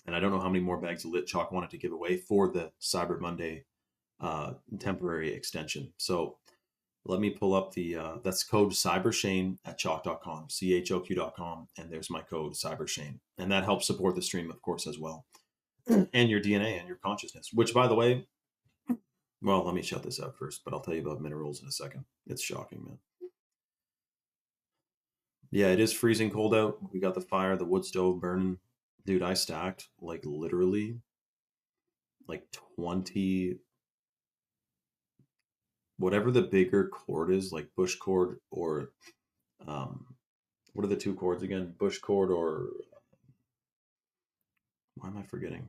And I don't know how many more bags of lit chalk wanted to give away for the Cyber Monday temporary extension. So let me pull up the, that's code CyberShane at chalk.com, CHOQ.com. And there's my code CyberShane. And that helps support the stream, of course, as well. And your DNA and your consciousness, which, by the way, well, let me shut this out first, but I'll tell you about minerals in a second. It's shocking, man. Yeah, it is freezing cold out. We got the fire, the wood stove burning. Dude, I stacked like literally like 20, whatever the bigger cord is, like bush cord or um, what are the two chords again? Bush cord or why am I forgetting?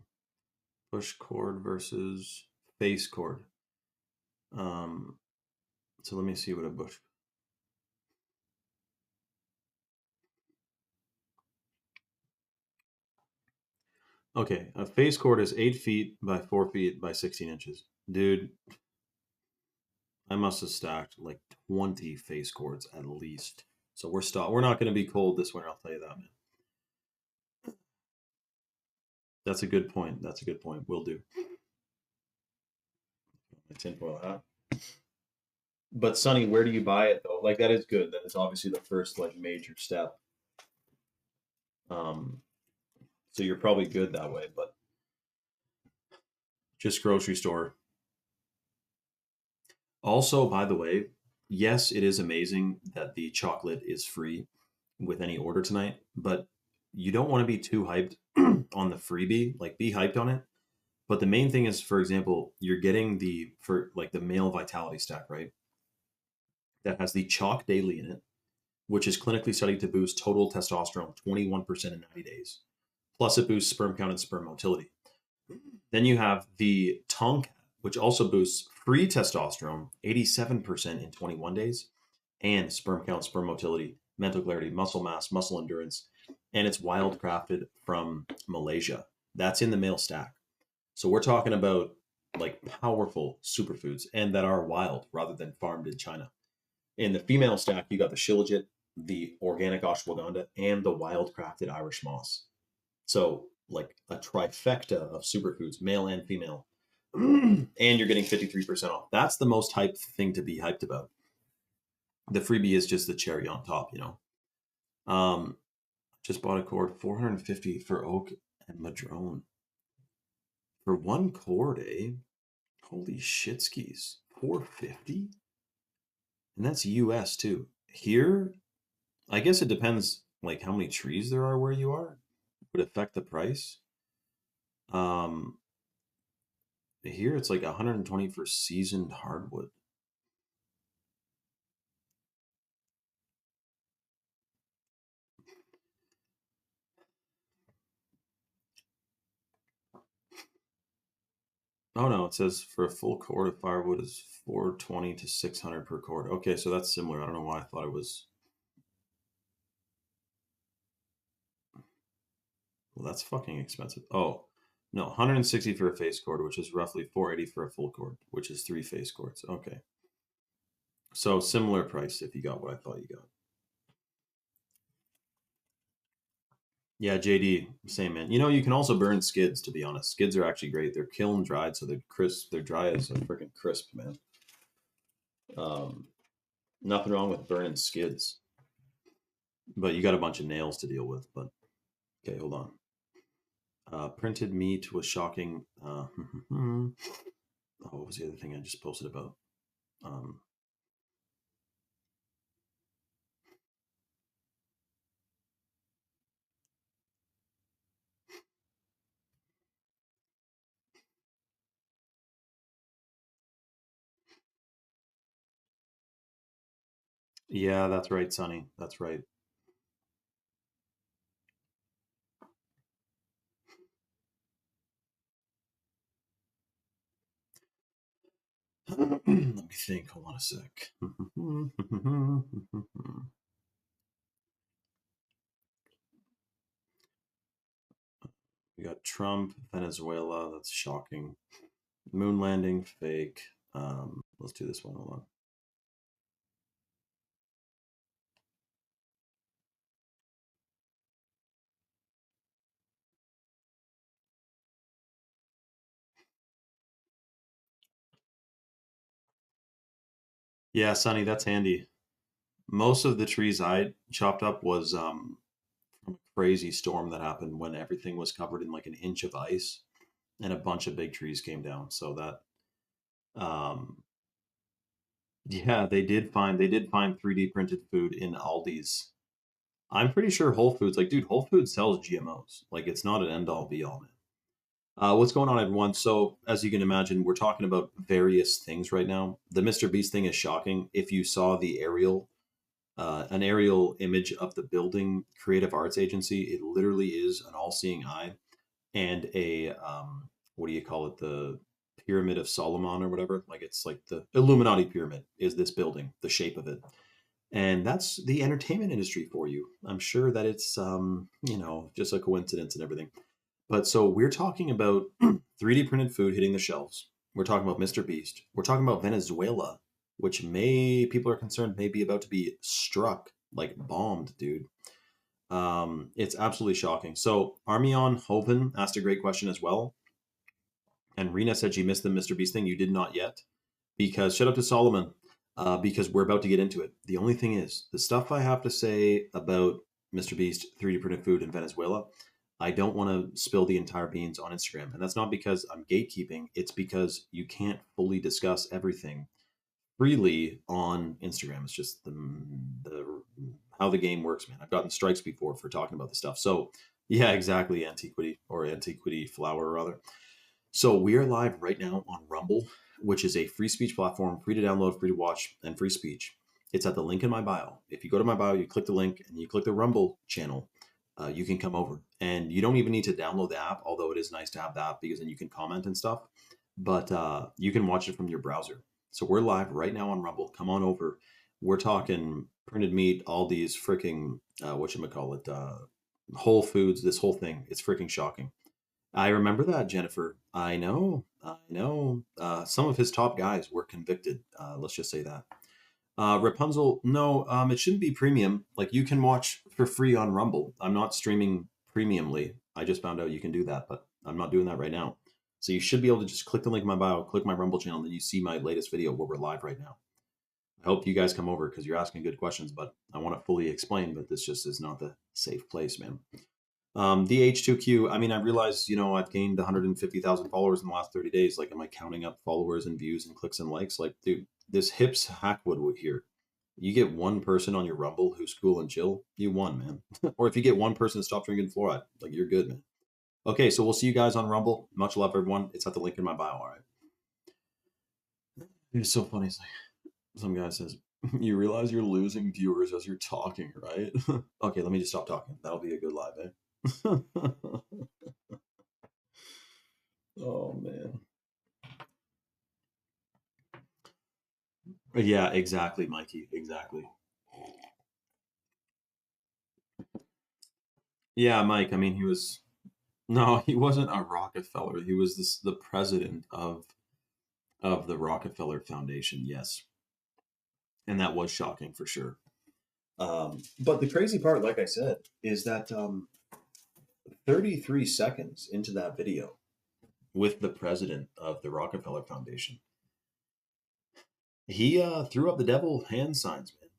Bush cord versus face cord. Um, so let me see what a bush. Okay, a face cord is 8 feet by 4 feet by 16 inches. Dude, I must have stacked like 20 face cords at least. So we're not going to be cold this winter, I'll tell you that, man. That's a good point. That's a good point. Will do. My tinfoil hat. But Sonny, where do you buy it though? Like that is good. That is obviously the first like major step. Um, so you're probably good that way, but just grocery store. Also, by the way, yes, it is amazing that the chocolate is free with any order tonight, but you don't want to be too hyped on the freebie. Like be hyped on it. But the main thing is, for example, you're getting the for like the male vitality stack, right? That has the chalk daily in it, which is clinically studied to boost total testosterone 21% in 90 days. Plus, it boosts sperm count and sperm motility. Then you have the Tonka, which also boosts free testosterone 87% in 21 days, and sperm count, sperm motility, mental clarity, muscle mass, muscle endurance. And it's wildcrafted from Malaysia. That's in the male stack. So we're talking about like powerful superfoods and that are wild rather than farmed in China. In the female stack, you got the shilajit, the organic ashwagandha, and the wildcrafted Irish moss. So like a trifecta of superfoods, male and female. And you're getting 53% off. That's the most hyped thing to be hyped about. The freebie is just the cherry on top, you know. Just bought a cord, 450 for oak and madrone. For one cord, eh? Holy shit skis. 450? And that's US too. Here, I guess it depends like how many trees there are where you are. Would affect the price. Um Here it's like 120 for seasoned hardwood. Oh no, it says for a full cord of firewood is 420 to 600 per cord. Okay, so that's similar. I don't know why I thought it was. Well, that's fucking expensive. Oh, no, 160 for a face cord, which is roughly 480 for a full cord, which is three face cords. Okay. So similar price if you got what I thought you got. Yeah, JD, same man. You know, you can also burn skids, to be honest. Skids are actually great. They're kiln dried, so they're crisp. They're dry as a freaking crisp, man. Um, Nothing wrong with burning skids, but you got a bunch of nails to deal with. But okay, hold on. Printed meat was shocking. Oh, what was the other thing I just posted about? Um, yeah, that's right, Sonny. That's right. Let me think. Hold on a sec. We got Trump, Venezuela. That's shocking. Moon landing, fake. Let's do this one. Hold Yeah, Sonny, that's handy. Most of the trees I chopped up was from a crazy storm that happened when everything was covered in like an inch of ice and a bunch of big trees came down. So that um yeah, they did find 3D printed food in Aldi's. I'm pretty sure Whole Foods, like dude, Whole Foods sells GMOs. Like it's not an end all be all, man. What's going on, everyone? So, as you can imagine, we're talking about various things right now. The Mr. Beast thing is shocking. If you saw the aerial an aerial image of the building creative arts agency. It literally is an all-seeing eye and a what do you call it? The Pyramid of Solomon or whatever. Like it's like the Illuminati pyramid is this building, the shape of it. And that's the entertainment industry for you. I'm sure that it's just a coincidence and everything. But so we're talking about 3D printed food hitting the shelves. We're talking about Mr. Beast. We're talking about Venezuela, which may people are concerned may be about to be struck, like bombed, dude. It's absolutely shocking. So Armion Hoven asked a great question as well. And Rena said she missed the Mr. Beast thing. You did not yet. Because shout out to Solomon, because we're about to get into it. The only thing is, the stuff I have to say about Mr. Beast 3D printed food in Venezuela, I don't want to spill the entire beans on Instagram. And that's not because I'm gatekeeping, it's because you can't fully discuss everything freely on Instagram. It's just the how the game works, man. I've gotten strikes before for talking about this stuff. So, yeah, exactly, Antiquity or Antiquity Flower, rather. So we are live right now on Rumble, which is a free speech platform, free to download, free to watch, and free speech. It's at the link in my bio. If you go to my bio, you click the link and you click the Rumble channel, you can come over. And you don't even need to download the app, although it is nice to have the app because then you can comment and stuff. But you can watch it from your browser. So we're live right now on Rumble. Come on over. We're talking printed meat, all these freaking whatchamacallit, Whole Foods, this whole thing. It's freaking shocking. I remember that, Jennifer. I know. I know. Some of his top guys were convicted. Let's just say that. Rapunzel, no, it shouldn't be premium. Like you can watch for free on Rumble. I'm not streaming premiumly. I just found out you can do that, but I'm not doing that right now. So you should be able to just click the link in my bio, click my Rumble channel, and then you see my latest video where we're live right now. I hope you guys come over because you're asking good questions, but I want to fully explain, but this just is not the safe place, man. The H2Q, I mean, I realize, I've gained 150,000 followers in the last 30 days. Like, am I counting up followers and views and clicks and likes? Like, dude, this hips Hackwood here. You get one person on your Rumble who's cool and chill, you won, man. Or if you get one person to stop drinking fluoride, like, you're good, man. Okay, so we'll see you guys on Rumble. Much love, everyone. It's at the link in my bio, all right? It's so funny. It's like, some guy says, you realize you're losing viewers as you're talking, right? Okay, let me just stop talking. That'll be a good live, eh? Oh man. Yeah, exactly, Mikey. Exactly. Yeah, Mike. I mean, he was no, he wasn't a Rockefeller. He was the president of the Rockefeller Foundation. Yes, and that was shocking for sure. But the crazy part, like I said, is that 33 seconds into that video with the president of the Rockefeller Foundation, he threw up the devil hand signs, man.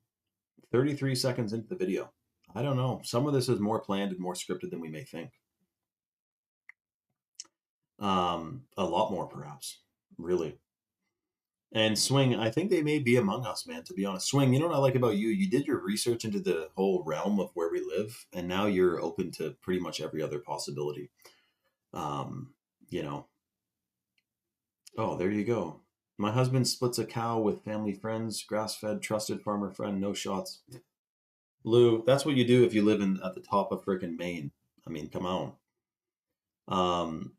33 seconds into the video. I don't know. Some of this is more planned and more scripted than we may think. A lot more, perhaps. Really. And Swing, I think they may be among us, man, to be honest. Swing, you know what I like about you? You did your research into the whole realm of where we live, and now you're open to pretty much every other possibility. Um, you know, oh, there you go. My husband splits a cow with family friends, grass fed, trusted farmer friend, no shots. Lou, that's what you do if you live in at the top of frickin' Maine. I mean, come on. Um,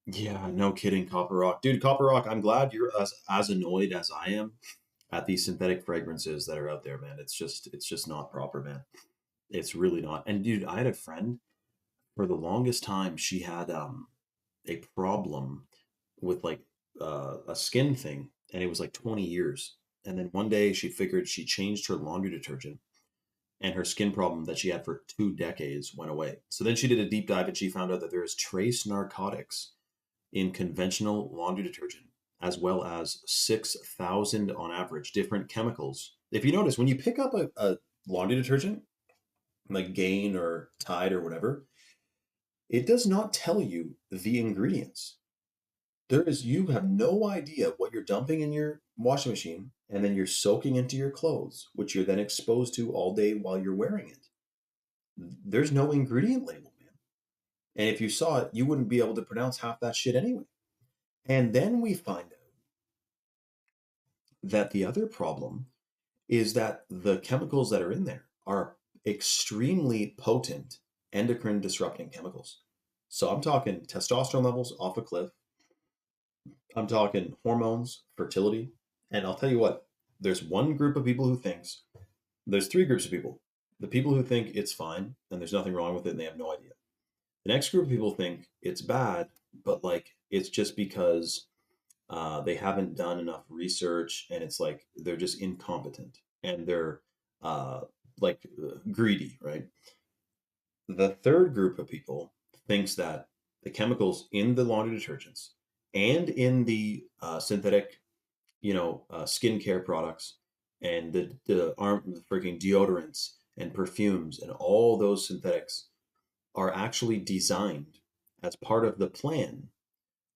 yeah, no kidding, Copper Rock. Dude, Copper Rock, I'm glad you're as annoyed as I am at these synthetic fragrances that are out there, man. It's just not proper, man. It's really not. And dude, I had a friend for the longest time, she had a problem with like a skin thing, and it was like 20 years. And then one day she figured she changed her laundry detergent, and her skin problem that she had for 2 decades went away. So then she did a deep dive and she found out that there is trace narcotics in conventional laundry detergent, as well as 6,000 on average different chemicals. If you notice, when you pick up a laundry detergent, like Gain or Tide or whatever, it does not tell you the ingredients. You have no idea what you're dumping in your washing machine, and then you're soaking into your clothes, which you're then exposed to all day while you're wearing it. There's no ingredient label, man. And if you saw it, you wouldn't be able to pronounce half that shit anyway. And then we find out that the other problem is that the chemicals that are in there are extremely potent endocrine disrupting chemicals. So I'm talking testosterone levels off a cliff. I'm talking hormones, fertility. And I'll tell you what, there's one group of people who thinks, there's three groups of people. The people who think it's fine and there's nothing wrong with it and they have no idea. The next group of people think it's bad, but like it's just because they haven't done enough research and it's like they're just incompetent and they're uh, greedy, right? The third group of people thinks that the chemicals in the laundry detergents and in the synthetic, skincare products and the freaking deodorants and perfumes and all those synthetics are actually designed as part of the plan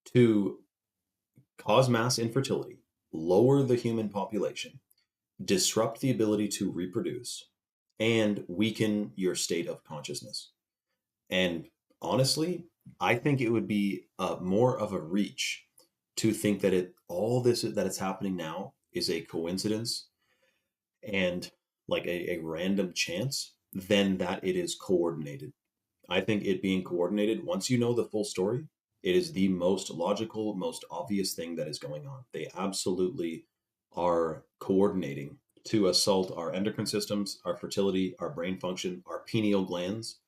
to cause mass infertility, lower the human population, disrupt the ability to reproduce, and weaken your state of consciousness. And honestly, I think it would be more of a reach to think that all this that it's happening now is a coincidence and like a random chance than that it is coordinated. I think it being coordinated, once you know the full story, it is the most logical, most obvious thing that is going on. They absolutely are coordinating to assault our endocrine systems, our fertility, our brain function, our pineal glands.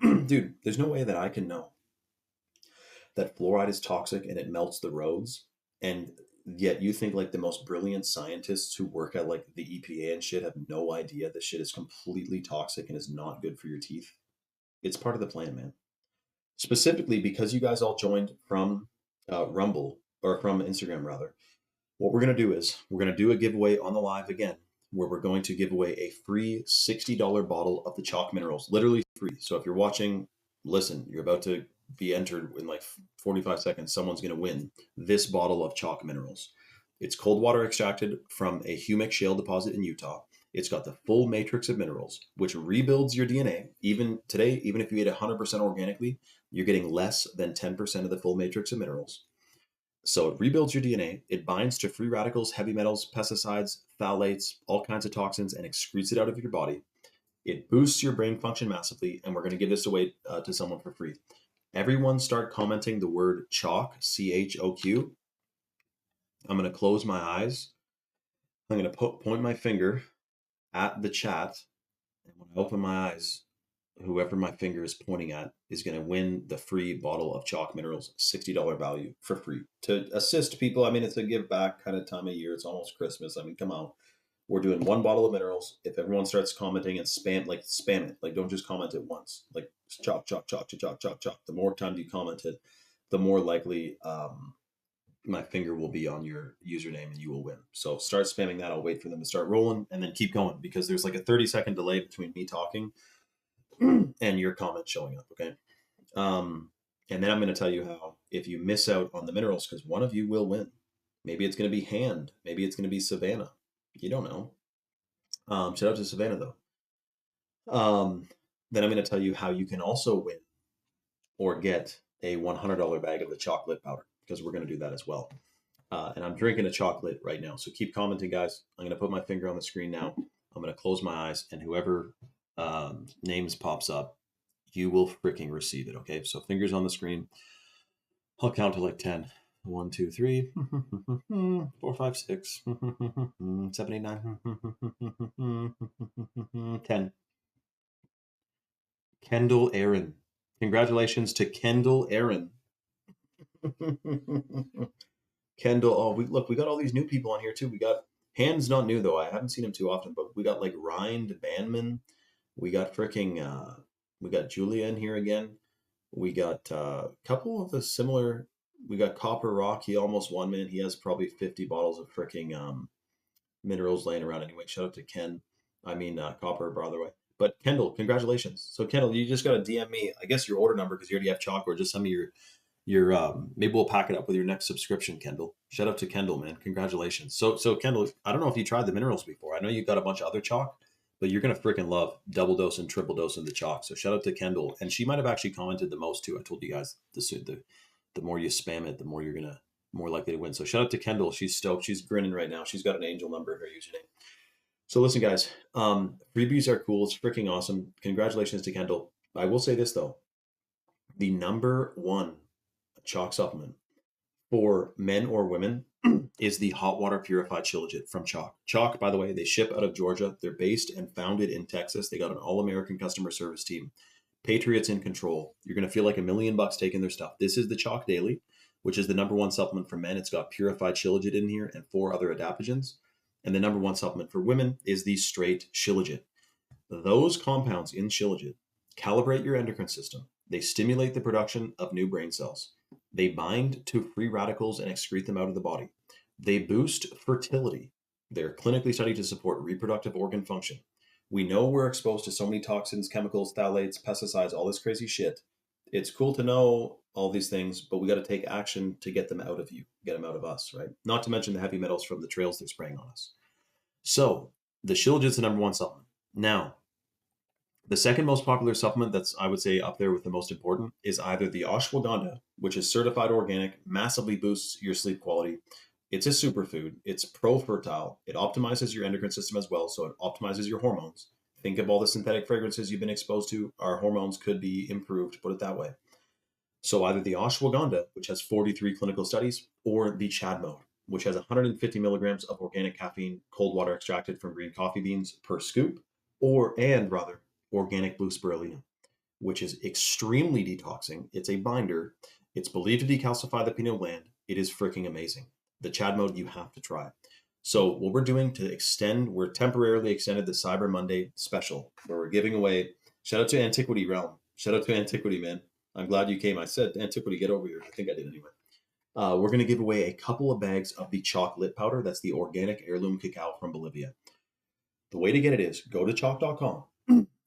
Dude, there's no way that I can know that fluoride is toxic and it melts the roads. And yet you think like the most brilliant scientists who work at like the EPA and shit have no idea this shit is completely toxic and is not good for your teeth. It's part of the plan, man. Specifically because you guys all joined from Rumble or from Instagram rather. What we're going to do is we're going to do a giveaway on the live again where we're going to give away a free $60 bottle of the chalk minerals, literally free. So if you're watching, listen, you're about to be entered in like 45 seconds. Someone's going to win this bottle of chalk minerals. It's cold water extracted from a humic shale deposit in Utah. It's got the full matrix of minerals, which rebuilds your DNA. Even today, even if you eat 100% organically, you're getting less than 10% of the full matrix of minerals. So it rebuilds your DNA, it binds to free radicals, heavy metals, pesticides, phthalates, all kinds of toxins, and excretes it out of your body. It boosts your brain function massively, and we're going to give this away to someone for free. Everyone start commenting the word chalk, CHOQ, I'm going to close my eyes. I'm going to point my finger at the chat. And when I open my eyes, whoever my finger is pointing at is going to win the free bottle of Chalk Minerals, $60 value for free to assist people. I mean, it's a give back kind of time of year. It's almost Christmas. I mean, come on. We're doing one bottle of minerals. If everyone starts commenting and spam it. Like, don't just comment it once. Like, chalk, chalk, chalk, chalk, chalk, chalk. The more times you comment it, the more likely my finger will be on your username and you will win. So start spamming that. I'll wait for them to start rolling and then keep going, because there's like a 30-second delay between me talking and your comment showing up. Okay. And then I'm going to tell you how, if you miss out on the minerals, because one of you will win. Maybe it's going to be Hand. Maybe it's going to be Savannah. You don't know. Shout out to Savannah though. Then I'm going to tell you how you can also win or get a $100 bag of the chocolate powder, because we're going to do that as well. And I'm drinking a chocolate right now. So keep commenting, guys. I'm going to put my finger on the screen now. I'm going to close my eyes, and whoever names pops up, you will freaking receive it. Okay. So fingers on the screen. I'll count to like 10. 1, 2, 3, 4, 5, 6, 7, 8, 9, 10. Kendall Aaron. Congratulations to Kendall Aaron. Kendall, oh, we got all these new people on here too. We got Hand's not new though. I haven't seen him too often, but we got like Rind Bandman. We got we got Julia in here again. We got a couple of the similar. We got Copper Rock. He almost won, man. He has probably 50 bottles of freaking minerals laying around anyway. Shout out to Ken. I mean, Copper, by the way. But Kendall, congratulations. So Kendall, you just got to DM me, I guess, your order number, because you already have chalk, or just send me your maybe we'll pack it up with your next subscription, Kendall. Shout out to Kendall, man. Congratulations. So Kendall, I don't know if you tried the minerals before. I know you got a bunch of other chalk, but you're gonna freaking love double dose and triple dose of the chalk. So shout out to Kendall. And she might have actually commented the most too. I told you guys the more you spam it, the more you're gonna more likely to win. So shout out to Kendall. She's stoked. She's grinning right now. She's got an angel number in her username. So listen, guys, freebies are cool. It's freaking awesome. Congratulations to Kendall. I will say this though, the number one chalk supplement for men or women is the hot water purified shilajit from Chalk. Chalk, by the way, they ship out of Georgia. They're based and founded in Texas. They got an all-American customer service team. Patriots in control. You're going to feel like $1 million taking their stuff. This is the Chalk Daily, which is the number one supplement for men. It's got purified shilajit in here and 4 other adaptogens. And the number one supplement for women is the straight shilajit. Those compounds in shilajit calibrate your endocrine system. They stimulate the production of new brain cells. They bind to free radicals and excrete them out of the body. They boost fertility. They're clinically studied to support reproductive organ function. We know we're exposed to so many toxins, chemicals, phthalates, pesticides, all this crazy shit. It's cool to know all these things, but we got to take action to get them out of you, get them out of us, right? Not to mention the heavy metals from the trails they're spraying on us. So the shilajit's the number one supplement. Now, the second most popular supplement that's, I would say, up there with the most important is either the ashwagandha, which is certified organic, massively boosts your sleep quality. It's a superfood. It's pro-fertile. It optimizes your endocrine system as well, so it optimizes your hormones. Think of all the synthetic fragrances you've been exposed to. Our hormones could be improved, put it that way. So either the ashwagandha, which has 43 clinical studies, or the chad mode, which has 150 milligrams of organic caffeine, cold water extracted from green coffee beans per scoop, and organic blue spirulina, which is extremely detoxing. It's a binder. It's believed to decalcify the pineal gland. It is freaking amazing. The Chad mode, you have to try. So what we're doing to extend, we're temporarily extended the Cyber Monday special, where we're giving away, shout out to Antiquity Realm. Shout out to Antiquity, man. I'm glad you came. I said, Antiquity, get over here. I think I did anyway. We're going to give away a couple of bags of the chocolate powder. That's the organic heirloom cacao from Bolivia. The way to get it is go to chalk.com.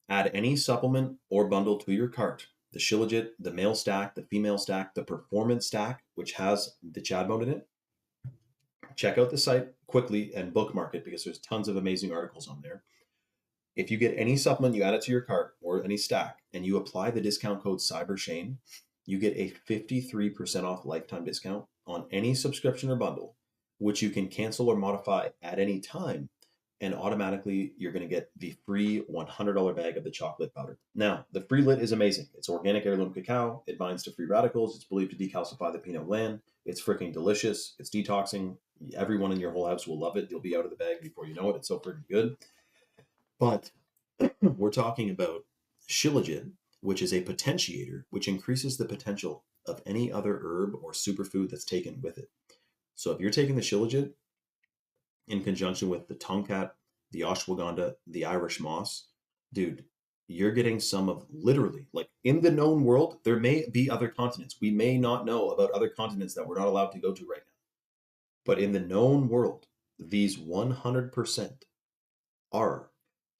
Add any supplement or bundle to your cart. The shilajit, the male stack, the female stack, the performance stack, which has the Chad mode in it. Check out the site quickly and bookmark it, because there's tons of amazing articles on there. If you get any supplement, you add it to your cart or any stack, and you apply the discount code CyberShane, you get a 53% off lifetime discount on any subscription or bundle, which you can cancel or modify at any time. and automatically you're going to get the free $100 bag of the chocolate powder. Now, the free lit is amazing. It's organic heirloom cacao. It binds to free radicals. It's believed to decalcify the pineal gland. It's freaking delicious. It's detoxing. Everyone in your whole house will love it. You'll be out of the bag before you know it. It's so freaking good. But we're talking about Shilajit, which is a potentiator, which increases the potential of any other herb or superfood that's taken with it. So if you're taking the Shilajit in conjunction with the Tongkat, the ashwagandha, the Irish moss, dude, you're getting some of literally, like in the known world, there may be other continents. We may not know about other continents that we're not allowed to go to right now. But in the known world, these 100% are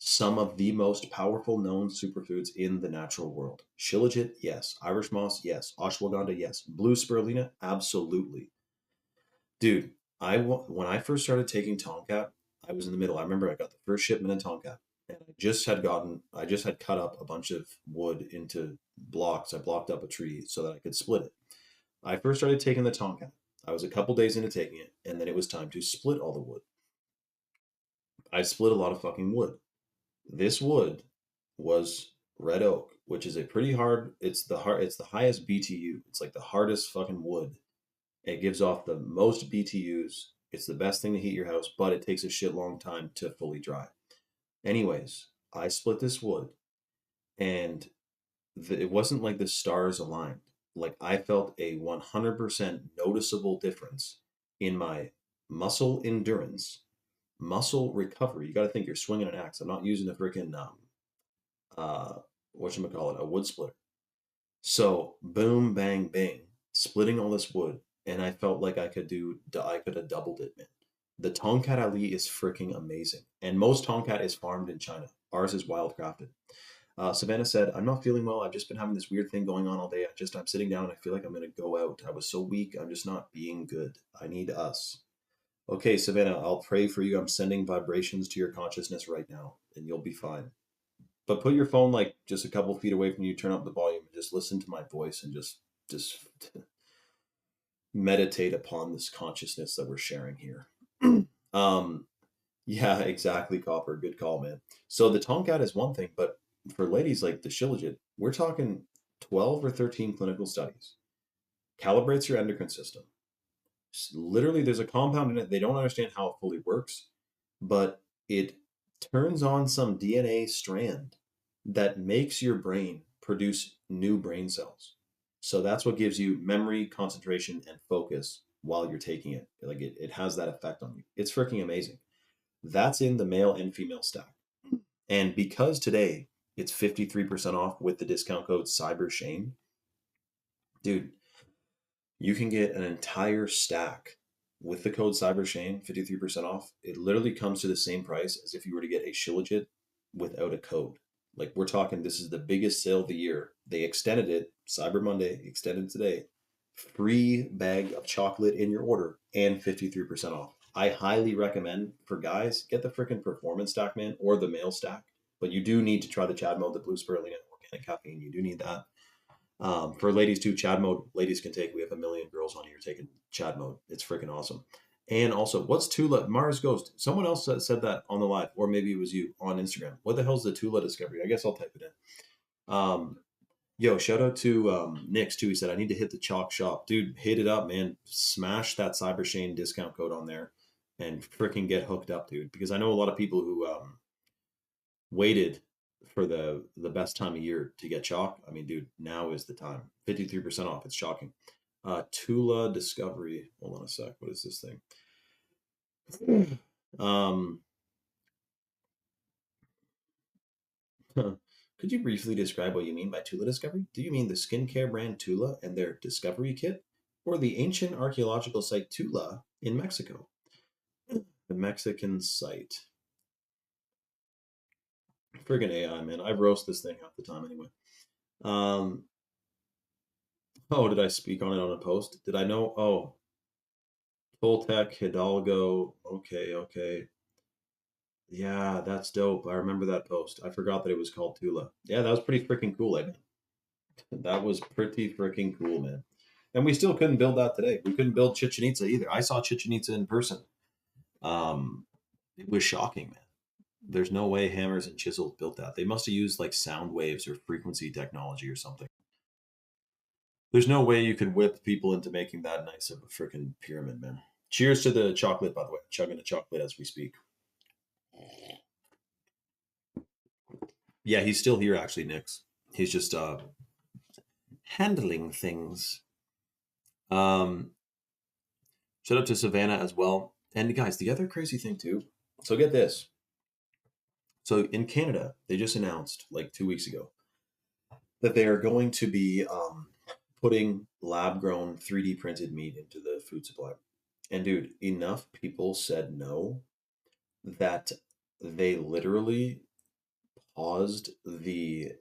some of the most powerful known superfoods in the natural world. Shilajit, yes. Irish moss, yes. Ashwagandha, yes. Blue spirulina, absolutely. Dude, when I first started taking Tonkat, I was in the middle. I remember I got the first shipment of Tonkat, and I just had cut up a bunch of wood into blocks. I blocked up a tree so that I could split it. I first started taking the Tonkat. I was a couple days into taking it, and then it was time to split all the wood. I split a lot of fucking wood. This wood was red oak, which is a pretty hard. It's the highest BTU. It's like the hardest fucking wood. It gives off the most BTUs. It's the best thing to heat your house, but it takes a shit long time to fully dry. Anyways, I split this wood, and it wasn't like the stars aligned. Like I felt a 100% noticeable difference in my muscle endurance, muscle recovery. You got to think you're swinging an axe. I'm not using a freaking uh, whatchamacallit, a wood splitter. So boom, bang, bing, splitting all this wood, and I felt like I could have doubled it, man. The Tongkat Ali is freaking amazing, and most Tongkat is farmed in China. Ours is wildcrafted. Savannah said, "I'm not feeling well. I've just been having this weird thing going on all day. I'm sitting down and I feel like I'm gonna go out. I was so weak. I'm just not being good. I need us." Okay, Savannah, I'll pray for you. I'm sending vibrations to your consciousness right now, and you'll be fine. But put your phone like just a couple feet away from you, turn up the volume, and just listen to my voice and just meditate upon this consciousness that we're sharing here. um, yeah, exactly, Copper. Good call, man. So the Tomcat is one thing, but for ladies like the Shilajit, we're talking 12 or 13 clinical studies. Calibrates your endocrine system. Literally, there's a compound in it. They don't understand how it fully works, but it turns on some DNA strand that makes your brain produce new brain cells. So that's what gives you memory, concentration, and focus while you're taking it. Like it has that effect on you. It's freaking amazing. That's in the male and female stack. And because today it's 53% off with the discount code CyberShane, dude, you can get an entire stack with the code CyberShane, 53% off. It literally comes to the same price as if you were to get a Shilajit without a code. Like we're talking, this is the biggest sale of the year. They extended it, Cyber Monday, extended today. Free bag of chocolate in your order and 53% off. I highly recommend for guys, get the freaking performance stack, man, or the male stack. But you do need to try the Chad mode, the blue spirulina, organic caffeine. You do need that. For ladies too, Chad mode, ladies can take. We have a million girls on here taking Chad mode. It's freaking awesome. And also, what's Tula? Mars Ghost. Someone else said that on the live, or maybe it was you on Instagram. What the hell's the Tula discovery? I guess I'll type it in. Yo, shout out to Nix too. He said, I need to hit the chalk shop. Dude, hit it up, man. Smash that CyberShane discount code on there and freaking get hooked up, dude. Because I know a lot of people who waited for the best time of year to get chalk. I mean, dude, now is the time. 53% off. It's shocking. Tula Discovery. Hold on a sec. What is this thing? Um, could you briefly describe what you mean by Tula Discovery? Do you mean the skincare brand Tula and their Discovery Kit, or the ancient archaeological site Tula in Mexico? The Mexican site. Friggin' AI, man. I roast this thing half the time anyway. Um, oh, did I speak on it on a post? Did I know? Oh, Toltec, Hidalgo. Okay, okay. Yeah, that's dope. I remember that post. I forgot that it was called Tula. Yeah, that was pretty freaking cool, I mean. That was pretty freaking cool, man. And we still couldn't build that today. We couldn't build Chichen Itza either. I saw Chichen Itza in person. Um, it was shocking, man. There's no way hammers and chisels built that. They must have used like sound waves or frequency technology or something. There's no way you could whip people into making that nice of a freaking pyramid, man. Cheers to the chocolate, by the way. Chugging the chocolate as we speak. Yeah, he's still here, actually, Nix. He's just handling things. Shout out to Savannah as well. And guys, the other crazy thing too. So get this. So in Canada, they just announced like 2 weeks ago that they are going to be putting lab-grown 3D printed meat into the food supply. And dude, enough people said no that they literally paused the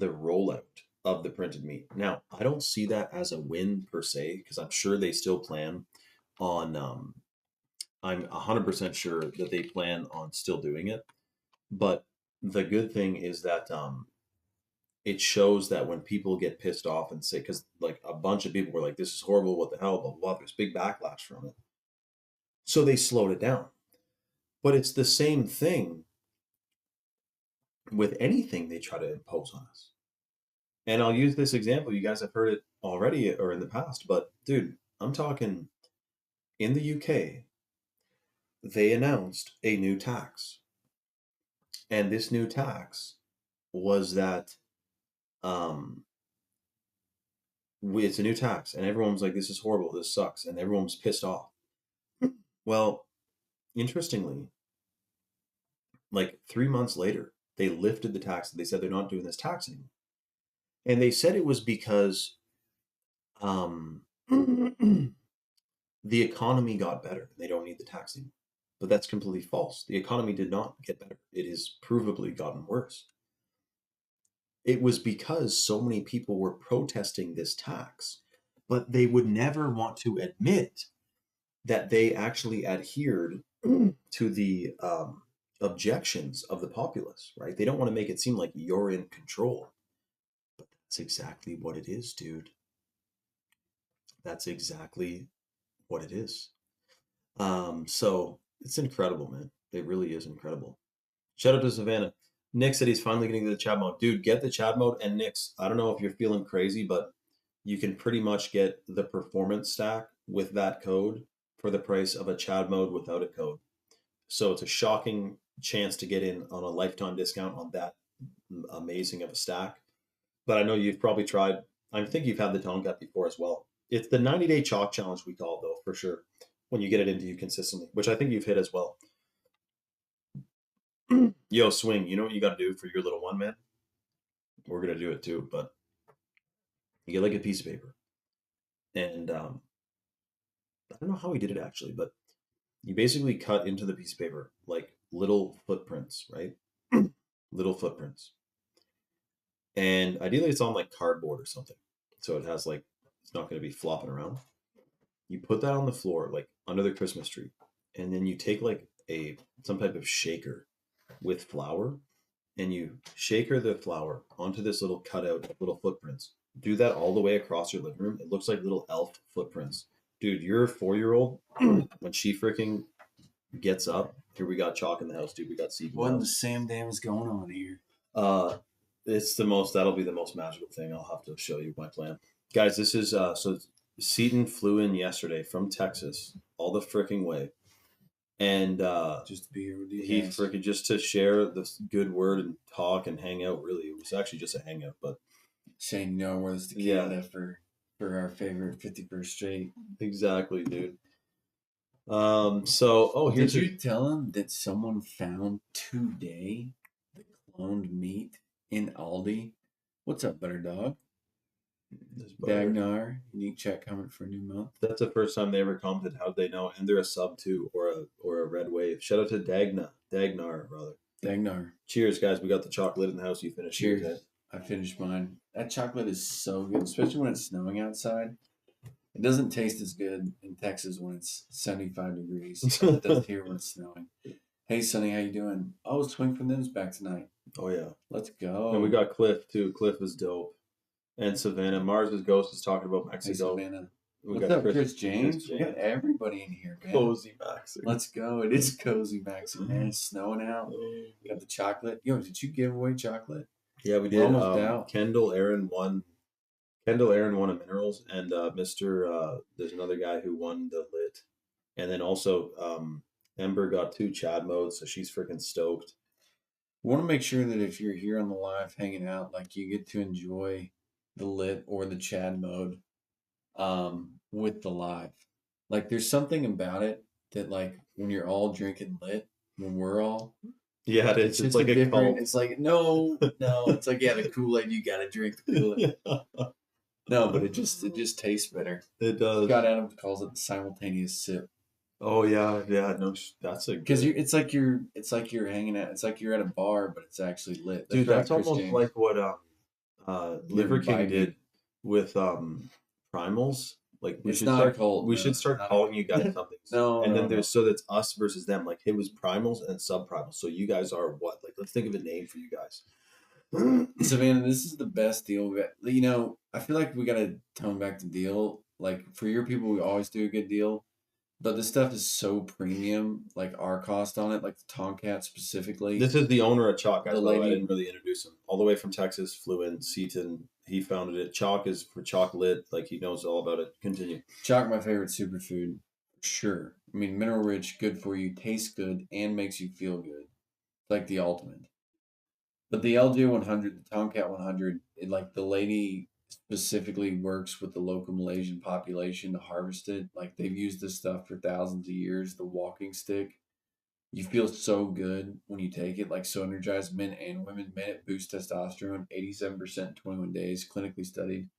rollout of the printed meat. Now, I don't see that as a win per se, because I'm sure they still plan on I'm 100% sure that they plan on still doing it. But the good thing is that it shows that when people get pissed off and say, because like a bunch of people were like, this is horrible, what the hell, blah, blah, blah, there's big backlash from it. So they slowed it down. But it's the same thing with anything they try to impose on us. And I'll use this example. You guys have heard it already or in the past, but dude, I'm talking in the UK, they announced a new tax. And this new tax was that it's a new tax, and everyone was like, this is horrible, this sucks, and everyone was pissed off. Well, interestingly, like 3 months later, they lifted the tax. They said they're not doing this tax anymore. And they said it was because um, the economy got better. They don't need the tax anymore. But that's completely false. The economy did not get better. It has provably gotten worse. It was because so many people were protesting this tax, but they would never want to admit that they actually adhered to the objections of the populace, right? They don't want to make it seem like you're in control. But that's exactly what it is, dude. That's exactly what it is. So it's incredible, man. It really is incredible. Shout out to Savannah. Nick said he's finally getting to the chat mode. Dude, get the chat mode. And Nick's, I don't know if you're feeling crazy, but you can pretty much get the performance stack with that code for the price of a chat mode without a code. So it's a shocking chance to get in on a lifetime discount on that amazing of a stack. But I know you've probably tried. I think you've had the Tomcat before as well. It's the 90-day chalk challenge we call it, though, for sure, when you get it into you consistently, which I think you've hit as well. Yo, Swing, you know what you got to do for your little one, man? We're going to do it too, but you get like a piece of paper. And I don't know how he did it actually, but you basically cut into the piece of paper like little footprints, right? Little footprints. And ideally it's on like cardboard or something. So it has like, it's not going to be flopping around. You put that on the floor, like under the Christmas tree. And then you take like some type of shaker with flour, and you shaker the flour onto this little cutout of little footprints. Do that all the way across your living room. It looks like little elf footprints. Dude, your 4-year-old, when she freaking gets up, here we got chalk in the house, dude. We got seed. What in the Sam damn is going on here? That'll be the most magical thing. I'll have to show you my plan. Guys, this is, so Seaton flew in yesterday from Texas, all the freaking way. And just to be here with you he guys. freaking just to share this good word and talk and hang out. Really, it was actually just a hangout, but saying no words to Canada for our favorite 51st Street. Exactly, dude. So did you tell him that someone found today the cloned meat in Aldi? What's up, Butter Dog? Dagnar, unique check comment for a new month. That's the first time they ever commented. How'd they know? And they're a sub too, or a red wave. Shout out to Dagnar, rather. Dagnar. Cheers, guys. We got the chocolate in the house. You finished. Cheers. Yours, I finished mine. That chocolate is so good, especially when it's snowing outside. It doesn't taste as good in Texas when it's 75 degrees as it does here when it's snowing. Hey, Sonny, how you doing? Oh, Swing from them's back tonight. Oh, yeah. Let's go. And we got Cliff, too. Cliff is dope. And Savannah. Mars's Ghost is talking about Mexico. Hey, Savannah. We What's got up, Chris, Chris Chris James? We got James, everybody in here, man. Cozy Maxer. Let's go. It is cozy, Maxie, man. It's snowing out. Got the chocolate. Yo, did you give away chocolate? Yeah, we We're did. almost out. Kendall Aaron won a minerals, and Mr. There's another guy who won the lit, and then also Ember got 2 Chad modes, so she's freaking stoked. We want to make sure that if you're here on the live hanging out, like you get to enjoy the lit or the Chad mode with the live. Like there's something about it that like when you're all drinking lit, when we're all, Yeah, it it's is. It's just a like a different. cult. It's like no. It's like yeah, the Kool-Aid. You gotta drink the Kool-Aid. Yeah, No, but it just tastes better. it does. Scott Adams calls it the simultaneous sip Oh yeah, yeah. No, that's a because good it's like you're hanging out. It's like you're at a bar, but it's actually lit. That's dude. right, That's Chris almost James. like what You're Liver King vibing. did with primals. Like It's not a cult. we No, should it's start not calling you guys something. no, And no, then no. there's so that's us versus them. Like it was primals and subprimals. So you guys are what? Like let's think of a name for you guys. Savannah, this is the best deal. I feel like we gotta tone back the deal. Like for your people, we always do a good deal, but this stuff is so premium. Like our cost on it, like the Tomcat specifically. This is the owner of Chalk, guys. The By the way, I lady, didn't really introduce him. All the way from Texas, flew in. Seaton, he founded it. Chalk is for chocolate. Like he knows all about it. Continue. chalk, my favorite superfood, sure. I mean, mineral rich, good for you, tastes good, and makes you feel good. Like the ultimate. But the LJ 100, the Tomcat 100, like the lady specifically works with the local Malaysian population to harvest it. Like they've used this stuff for thousands of years. The walking stick, you feel so good when you take it, like so energized. Men and women, men, it boosts testosterone 87% in 21 days, clinically studied.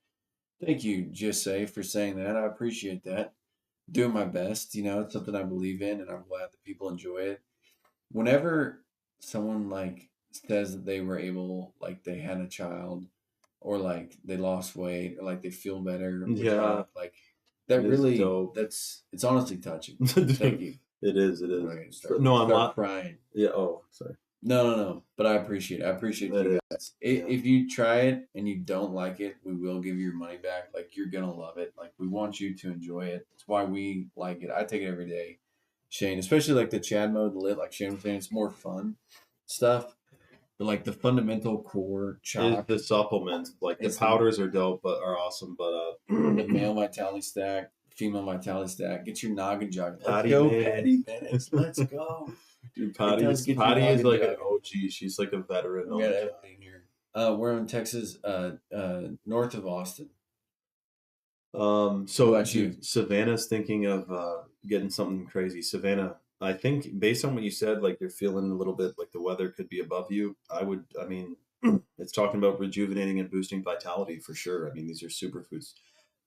Thank you, Jose, for saying that. I appreciate that. Doing my best, it's something I believe in, and I'm glad that people enjoy it. Whenever someone like says that they were able, like they had a child, or like they lost weight, or like they feel better with Yeah, chalk, like that it is really, dope. it's honestly touching. Thank you. It is. It I'm is. not gonna No, I'm start not. crying. Yeah. Oh, sorry. No, no, no. But I appreciate it. I appreciate That you is. guys. Yeah. If you try it and you don't like it, we will give you your money back. Like you're gonna love it. Like we want you to enjoy it. It's why we like it. I take it every day, Shane. Especially like the Chad mode lit. Like Shane was saying, it's more fun stuff. But like the fundamental core Is chalk the supplements like the is the powders are dope, but are awesome. But the male vitality stack, female vitality stack. Get your noggin jogging. Let's Patty go, Mayonnaise. Patty Bennett. Let's go. Dude, It does get your Patty is noggin like an jogging. OG. She's like a veteran We on got the job. everybody in here. We're in Texas, north of Austin. What So about you? dude, Savannah's thinking of getting something crazy. Savannah, I think based on what you said, like you're feeling a little bit like the weather could be above you. I mean, it's talking about rejuvenating and boosting vitality for sure. I mean, these are superfoods.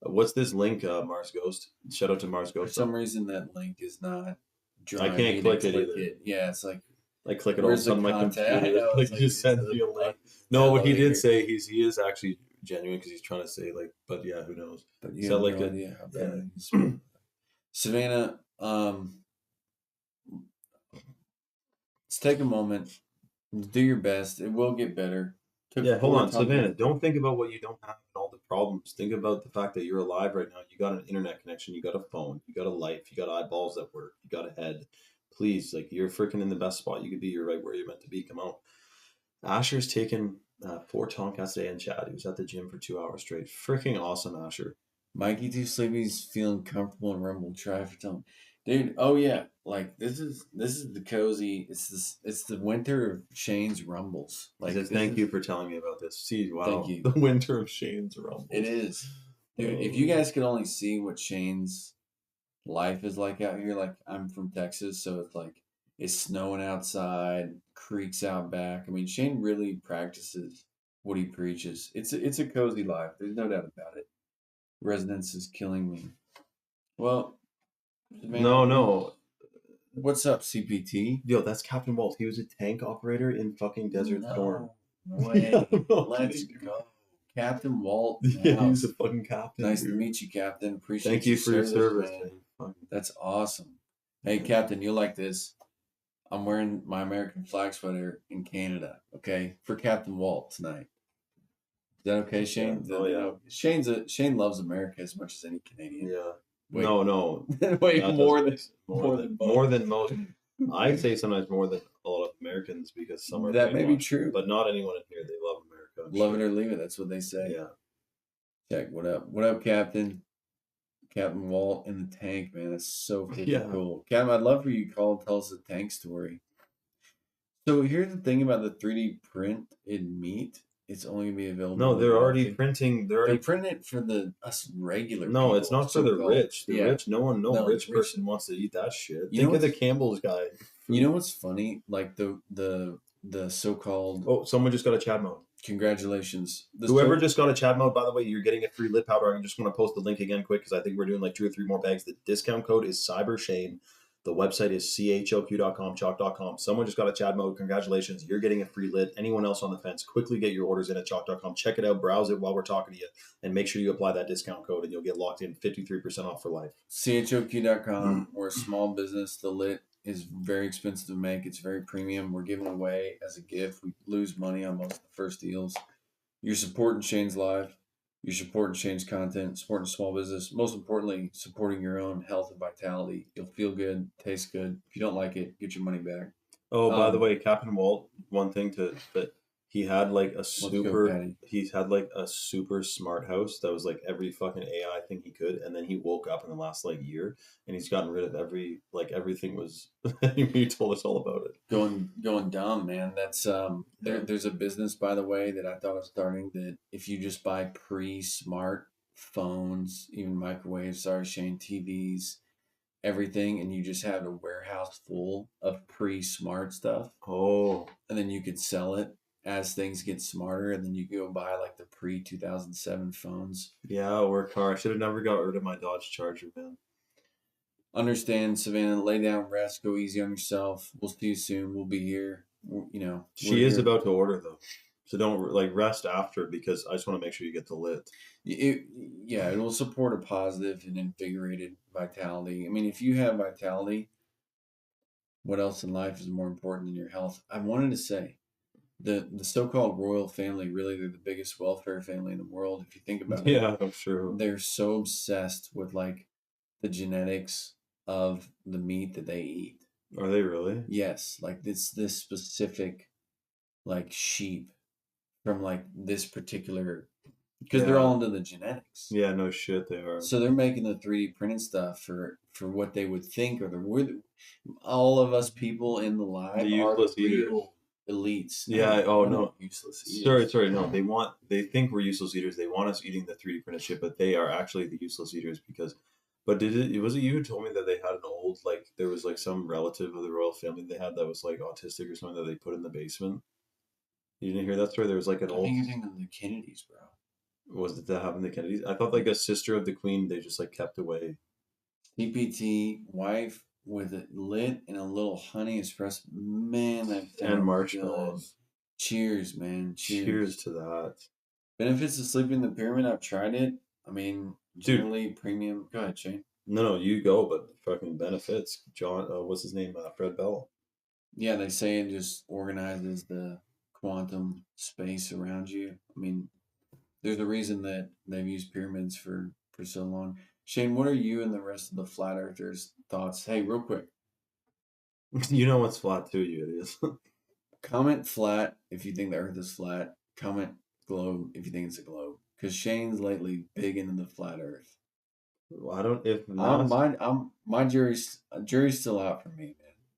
What's this link, Mars Ghost? Shout out to Mars For Ghost. some reason, that link is not I drawing can't me to click it click either. it. Yeah, it's like, I click it all of a where's the sudden my content? I computer know. like It's like, just is sends the me a link. No, what he downloading did here? say he is actually genuine because he's trying to say like, but yeah, who knows? But Is you that have like no a idea how yeah? bad it is. Savannah, let's take a moment. Do your best. It will get better. Took Yeah, hold we're on, talking. Savannah. Don't think about what you don't have and all the problems. Think about the fact that you're alive right now. You got an internet connection. You got a phone. You got a life. You got eyeballs that work. You got a head. Please, like you're freaking in the best spot you could be. You're right where you're meant to be. Come on. Asher's taken 4 Tomcats a day in Chad. He was at the gym for 2 hours straight. Freaking awesome, Asher. Mikey Too Sleepy's feeling comfortable in Rumble. Try for time, dude. Oh yeah, like this is the cozy. It's the winter of Shane's Rumbles. He Like says, this "Thank is. you for telling me about this." See, Thank wow, you. the winter of Shane's Rumbles. It is, dude. If you guys could only see what Shane's life is like out here, like I'm from Texas, so it's like it's snowing outside, creeks out back. I mean, Shane really practices what he preaches. It's a cozy life. There's no doubt about it. Residence is killing me. Well, Savannah, No, no, what's up, CPT? yo, that's Captain Walt. He was a tank operator in fucking Desert Storm. No Yeah, way. I'm not Let's kidding. go. Captain Walt in the Yeah, he's house. a fucking captain, Nice to dude. meet you, Captain. Appreciate Thank you for your service, man. man. Fucking- That's awesome. Hey, yeah. Captain, you'll like this. I'm wearing my American flag sweater in Canada, okay? For Captain Walt tonight. that okay, Yeah. Shane? Oh yeah. Shane loves America as much as any Canadian. Yeah. Wait, No. wait, That doesn't make sense. more than More both. than most. I'd say sometimes more than a lot of Americans because some are That may be brainwashed, true. but not anyone in here. They love America. I'm Love it sure. or leave it. That's what they say. Yeah. Check. What up? What up, Captain? Captain Walt in the tank, man. That's so freaking Yeah. cool. Captain, I'd love for you to call and tell us the tank story. So here's the thing about the 3D print in meat. It's only gonna be available No, to the they're already wealthy. printing. They're They're already. printing it for the us regular No, it's people, not for the so-called. rich. The Yeah. rich. No one. No No, rich rich. person wants to eat that shit. You know Think of the what's Campbell's guy. you know what's funny? Like the so-called Oh, someone just got a Chad mode. congratulations. Whoever just got a Chad mode, by the way, you're getting a free lip powder. I'm just going to post the link again quick because I think we're doing like 2 or 3 more bags. The discount code is CyberShane. The website is choq.com, chalk.com. Someone just got a Chad mode. Congratulations. You're getting a free lid. Anyone else on the fence, quickly get your orders in at chalk.com. Check it out. Browse it while we're talking to you. And make sure you apply that discount code and you'll get locked in 53% off for life. choq.com. We're a small business. The lit is very expensive to make. It's very premium. We're giving away as a gift. We lose money on most of the first deals. You're supporting Shane's live. You're supporting Shane's content, supporting small business. Most importantly, supporting your own health and vitality. You'll feel good, taste good. If you don't like it, get your money back. Oh, by the way, Captain Walt, one thing that he had like a Let's go, super Patty. he's had like a super smart house that was like every fucking AI thing he could, and then he woke up in the last like year and he's gotten rid of everything was he told us all about it. Going dumb, man. That's there's a business, by the way, that I thought of starting, that if you just buy pre-smart phones, even microwaves, sorry Shane, TVs, everything, and you just have a warehouse full of pre-smart stuff, Oh, and then you could sell it as things get smarter, and then you go buy like the pre-2007 phones. yeah, or car. I should have never got rid of my Dodge Charger, man. Understand, Savannah, lay down, rest, go easy on yourself. We'll see you soon. We'll be here. We're She is here. about to order though. So don't like rest after because I just want to make sure you get the lit. Yeah, it will support a positive and invigorated vitality. I mean, if you have vitality, what else in life is more important than your health? I wanted to say the so-called royal family, really, they're the biggest welfare family in the world. If you think about it, Yeah, I'm sure. they're so obsessed with like the genetics of the meat that they eat. Are they really? Yes, like this specific like sheep from like this particular, because they're Yeah. all into the genetics. Yeah, no shit, they are. So they're making the 3D printed stuff for what they would think are all of us people in the live The are the useless eaters. real elites. Yeah. Oh We're no. not useless eaters. Sorry. No, they think we're useless eaters. They want us eating the 3D printed shit, but they are actually the useless eaters because. But was it you who told me that they had an old like there was like some relative of the royal family they had that was like autistic or something that they put in the basement? You didn't hear that story? There was like an I old. think you're thinking of the Kennedys, bro. Was it that happened to Kennedys? I thought like a sister of the queen they just like kept away. CPT wife with it lit and a little honey espresso. Man, that And sounds marshmallows. good. Cheers, man. Cheers to that. Benefits of sleeping in the pyramid. I've tried it. I mean, Dude. generally premium. Go ahead, Shane. No, you go, but fucking benefits. John, what's his name? Fred Bell. Yeah, they say it just organizes the quantum space around you. I mean, there's a reason that they've used pyramids for so long. Shane, what are you and the rest of the flat earthers' thoughts? Hey, real quick, You know what's flat too, you idiots. comment flat if you think the earth is flat. Comment globe if you think it's a globe. Because Shane's lately big into the flat earth. I don't. If not, My jury's still out for me, man.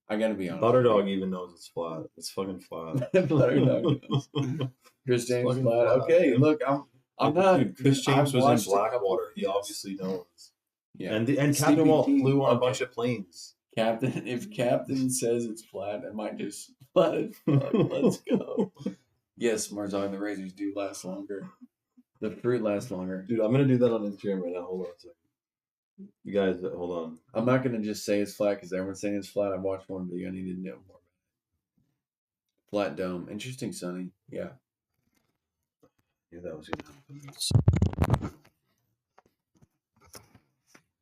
I gotta be honest. Butterdog even knows it's flat. It's fucking flat. Butterdog knows. Chris James fucking flat. flat, Okay, dude. look, I'm not. Dude, Chris James I've was watched in a couple Blackwater. He videos. obviously knows. Yeah. And Captain Walt CPT, flew on a okay. bunch of planes. Captain, if Captain says it's flat, I might just flat as fuck. Let's go. Yes, Marzog, the razors do last longer. The fruit lasts longer. Dude, I'm gonna do that on Instagram right now. Hold on a second. You guys, hold on. I'm not gonna just say it's flat because everyone's saying it's flat. I watched one video. I need to know more. Flat dome. Interesting, Sonny. Yeah. Yeah, that was gonna happen.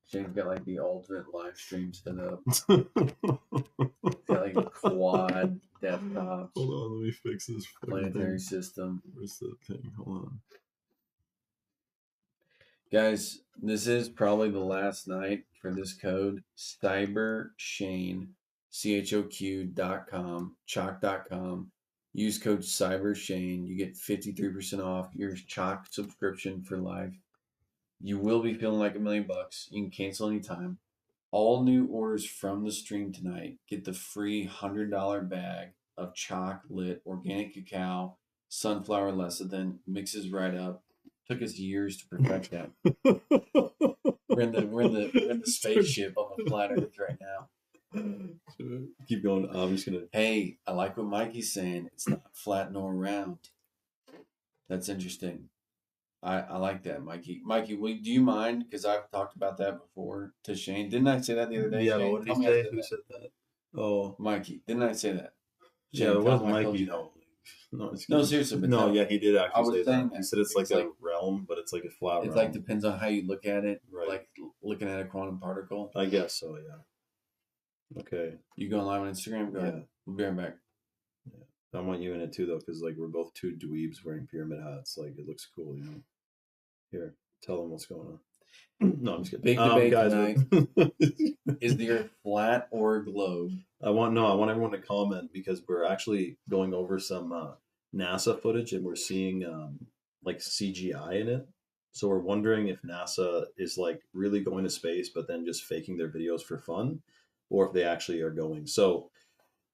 Shane's got like the ultimate live stream set up. Got like a quad desktop. Hold on, let me fix this. Planetary system. Where's the thing? Hold on. Guys, this is probably the last night for this code. CyberShane, CHOQ.com, chalk.com. Use code CyberShane. You get 53% off your chalk subscription for life. You will be feeling like $1,000,000. You can cancel anytime. All new orders from the stream tonight get the free $100 bag of chocolate, organic cacao, sunflower lecithin, mixes right up. Took us years to perfect that. We're in the spaceship on the flat Earth right now. Keep going. I'm just gonna. Hey, I like what Mikey's saying. It's not flat nor round. That's interesting. I like that, Mikey. Mikey, do you mind? Because I've talked about that before to Shane. Didn't I say that the other day, Yeah, but Shane? what did Tell he me I say? said Who that. said that? Oh, Mikey, didn't I say that? yeah. Shane, But what tell does him I told Mikey you that. know? No, it's No, kidding. seriously, but No, tell him. yeah, he did I actually was say saying that. He that. said it's like It's a like realm, but it's like a flat it's like realm. depends on how you look at it. Right. Like looking at a quantum particle. I guess so. Yeah. Okay. You going live on Instagram? Go ahead. We'll be right back. Yeah. I want you in it too, though, because like we're both two dweebs wearing pyramid hats. Like it looks cool, you know. Here, tell them what's going on. No, I'm just kidding. Big debate Guys, tonight. Is the Earth flat or a globe? I want everyone to comment because we're actually going over some NASA footage and we're seeing like CGI in it. So we're wondering if NASA is like really going to space, but then just faking their videos for fun, or if they actually are going. So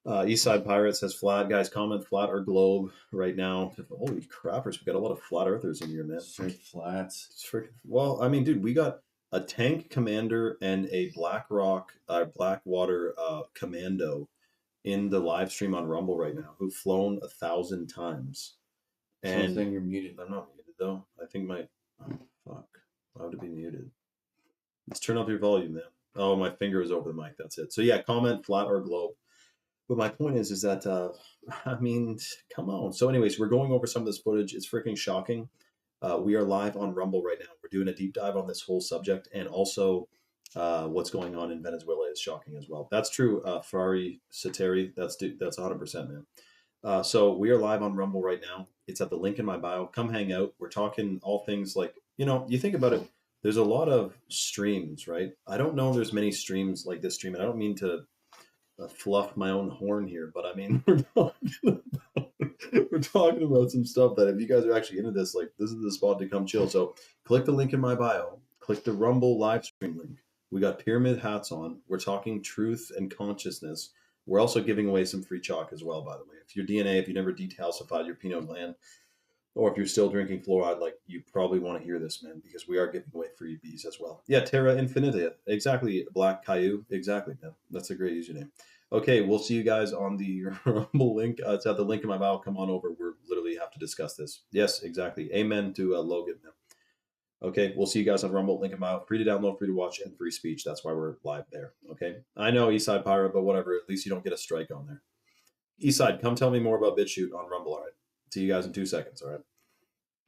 Eastside Pirates says flat. Guys, comment flat or globe right now. Holy crappers, we got a lot of flat earthers in here, man. Straight flats. It's freaking well. I mean, dude, we got a tank commander and a Blackwater commando in the live stream on Rumble right now who've flown 1,000 times. Someone And saying you're muted. I'm not muted though. I think my oh fuck. Why would it be muted? Let's turn up your volume, man. Oh, my finger is over the mic. That's it. So yeah, comment flat or globe. But my point is that I mean, come on. So, anyways, we're going over some of this footage. It's freaking shocking. We are live on Rumble right now. We're doing a deep dive on this whole subject, and also what's going on in Venezuela is shocking as well. That's true, Ferrari Sateri. That's 100%, man. So we are live on Rumble right now. It's at the link in my bio. Come hang out. We're talking all things like you think about it. There's a lot of streams, right? I don't know. There's many streams like this stream, and I don't mean to fluff my own horn here, but I mean we're talking about some stuff that if you guys are actually into this, like this is the spot to come chill. So click the link in my bio, click the Rumble live stream link. We got pyramid hats on. We're talking truth and consciousness. We're also giving away some free chalk as well, by the way. If your DNA, if you never decalcified your Pinot gland, or if you're still drinking fluoride, like you probably want to hear this, man, because we are giving away freebies as well. Yeah, Terra Infinita, exactly. Black Caillou, exactly, man. That's a great username. Okay, we'll see you guys on the Rumble link. It's at the link in my bio. Come on over. We're literally have to discuss this. Yes, exactly. Amen to Logan, man. Okay, we'll see you guys on Rumble. Link in my bio. Free to download, free to watch, and free speech. That's why we're live there. Okay, I know Eastside Pirate, but whatever. At least you don't get a strike on there. Eastside, come tell me more about BitChute on Rumble. All right. See you guys in 2 seconds. All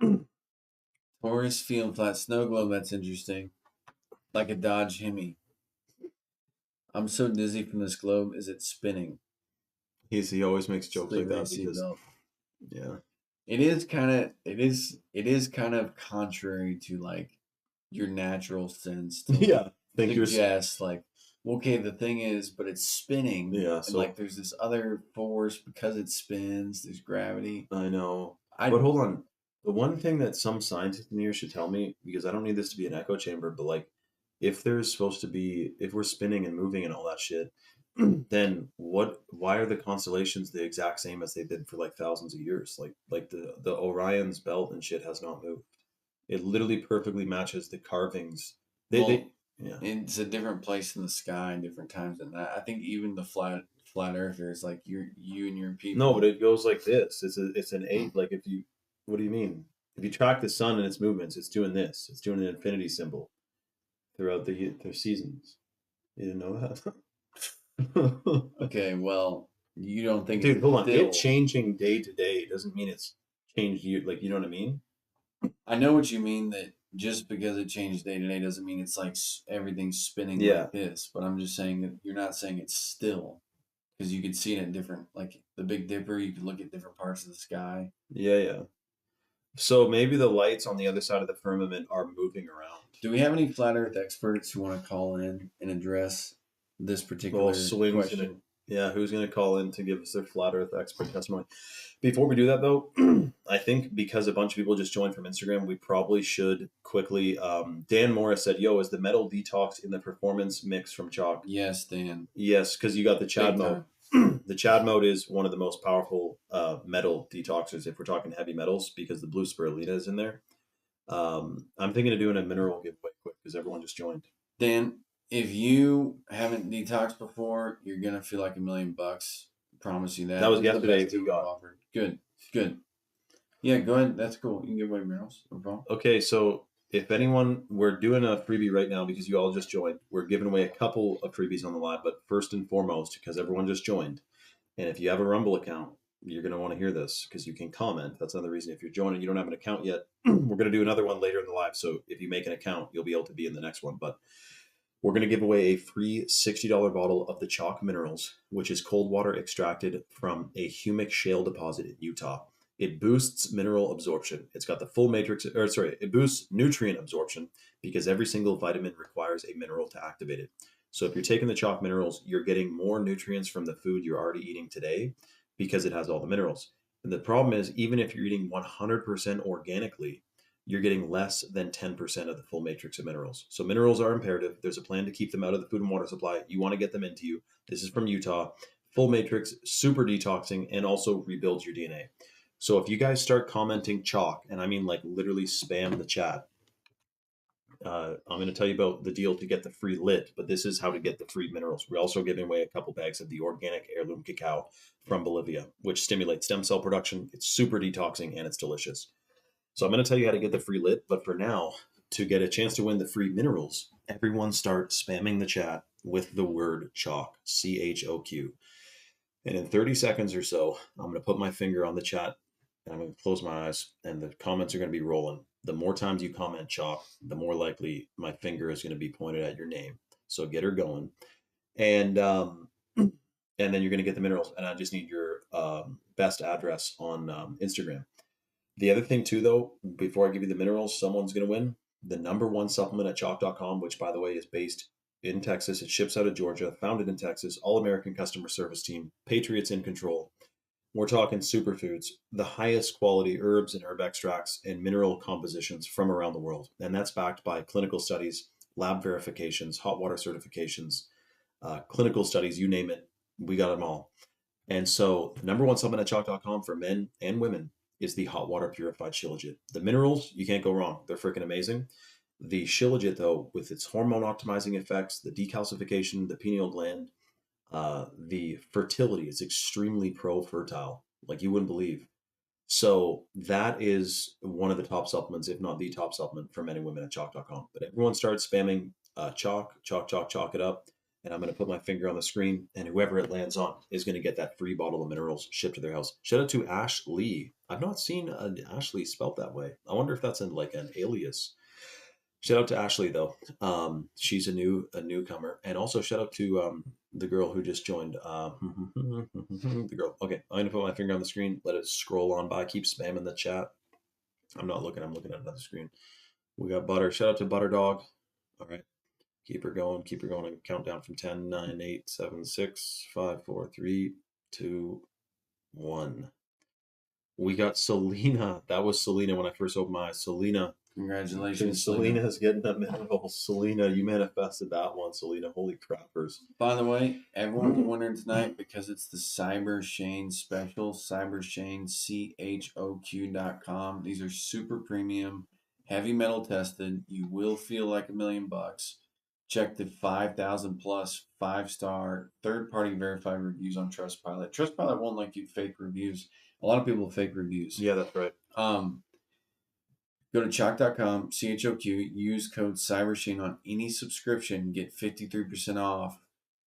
right. Taurus feeling flat snow globe. That's interesting. Like a Dodge Hemi. I'm so dizzy from this globe. Is it spinning? He always makes jokes like Sleep that AC because belt. yeah. It is kind of contrary to like your natural sense to Yeah. Think you're suggest like, okay, the thing is, but it's spinning. Yeah, And so like there's this other force because it spins, there's gravity. I know. I But hold on. The one thing that some scientists in here should tell me, because I don't need this to be an echo chamber, but like if there's supposed to be if we're spinning and moving and all that shit, then why are the constellations the exact same as they've been for like thousands of years? Like the Orion's belt and shit has not moved. It literally perfectly matches the carvings. They well, yeah. it's a different place in the sky and different times than that. I think even the flat earthers, like you and your No, but people. it goes like this. It's an eight. Like if you, what do you mean? If you track the sun and its movements, it's doing this. It's doing an infinity symbol throughout the seasons. You didn't know that? Okay, well, you don't think Dude, it's hold on. It still. changing day to day doesn't mean it's changed you. Like you know what I mean? I know what you mean that just because it changes day to day doesn't mean it's like everything's spinning Yeah, like this. But I'm just saying that you're not saying it's still because you could see it at different, like the Big Dipper. You could look at different parts of the sky. yeah. So maybe the lights on the other side of the firmament are moving around. Do we have any flat Earth experts who want to call in and address this Well, particular Celine's gonna, question? yeah, who's gonna call in to give us their flat Earth expert testimony? Before we do that, though, I think because a bunch of people just joined from Instagram, we probably should quickly. Dan Morris said, "Yo, is the metal detox in the performance mix from Chalk?" Yes, Dan. Yes, because you got the Chad Big mode. time. The Chad mode is one of the most powerful metal detoxers if we're talking heavy metals because the blue spirulina is in there. I'm thinking of doing a mineral giveaway quick because everyone just joined. Dan, if you haven't detoxed before, you're gonna feel like $1,000,000. Promise you That that. was This is the yesterday. best Who deal we've got? offered. Good. Good. Yeah, go ahead. That's cool. You can give away minerals. No problem. Okay, so if anyone, we're doing a freebie right now because you all just joined. We're giving away a couple of freebies on the live, but first and foremost, because everyone just joined, and if you have a Rumble account, you're going to want to hear this because you can comment. That's another reason. If you're joining, you don't have an account yet, we're going to do another one later in the live. So if you make an account, you'll be able to be in the next one. But we're going to give away a free $60 bottle of the Chalk Minerals, which is cold water extracted from a humic shale deposit in Utah. It boosts mineral absorption. It's got the full matrix, or sorry, it boosts nutrient absorption because every single vitamin requires a mineral to activate it. So if you're taking the Chalk Minerals, you're getting more nutrients from the food you're already eating today because it has all the minerals. And the problem is, even if you're eating 100% organically, you're getting less than 10% of the full matrix of minerals. So minerals are imperative. There's a plan to keep them out of the food and water supply. You want to get them into you. This is from Utah. Full matrix, super detoxing, and also rebuilds your DNA. So if you guys start commenting chalk, and I mean like literally spam the chat, I'm going to tell you about the deal to get the free lit, but this is how to get the free minerals. We're also giving away a couple bags of the organic heirloom cacao from Bolivia, which stimulates stem cell production. It's super detoxing and it's delicious. So I'm going to tell you how to get the free lit, but for now, to get a chance to win the free minerals, everyone start spamming the chat with the word chalk, CHOQ. And in 30 seconds or so, I'm going to put my finger on the chat and I'm going to close my eyes and the comments are going to be rolling. The more times you comment chalk, the more likely my finger is going to be pointed at your name. So get her going. And then you're going to get the minerals. And I just need your best address on Instagram. The other thing too, though, before I give you the minerals, someone's going to win the number one supplement at chalk.com, which by the way is based in Texas. It ships out of Georgia, founded in Texas, all American customer service team, Patriots in control. We're talking superfoods, the highest quality herbs and herb extracts and mineral compositions from around the world. And that's backed by clinical studies, lab verifications, hot water certifications, clinical studies, you name it. We got them all. And so the number one supplement at chalk.com for men and women is the hot water purified shilajit. The minerals, you can't go wrong. They're freaking amazing. The shilajit, though, with its hormone optimizing effects, the decalcification, the pineal gland, the fertility, is extremely pro fertile, like you wouldn't believe. So that is one of the top supplements, if not the top supplement for men and women at chalk.com. But everyone starts spamming chalk, chalk, chalk, chalk it up. And I'm going to put my finger on the screen, and whoever it lands on is going to get that free bottle of minerals shipped to their house. Shout out to Ash Lee. I've not seen an Ashley spelt that way. I wonder if that's in like an alias. Shout out to Ashley though. She's a newcomer, and also shout out to the girl who just joined. The girl. Okay, I'm gonna put my finger on the screen. Let it scroll on by. Keep spamming the chat. I'm not looking. I'm looking at another screen. We got Butter. Shout out to Butter Dog. All right, keep her going. Keep her going. And count down from 10, 9, 8, 7, 6, 5, 4, 3, 2, 1. We got Selena. That was Selena when I first opened my eyes. Selena. Congratulations, Selena. Selena's getting a mineral. Selena, you manifested that one, Selena. Holy crappers. By the way, everyone's a winner tonight because it's the Cyber Shane special. Cyber Shane, CHOQ.com. These are super premium, heavy metal tested. You will feel like $1,000,000. Check the 5,000 plus 5-star third party verified reviews on Trustpilot. Trustpilot won't like you fake reviews. A lot of people fake reviews. Yeah, that's right. Go to chalk.com, CHOQ, use code CyberShane on any subscription, get 53% off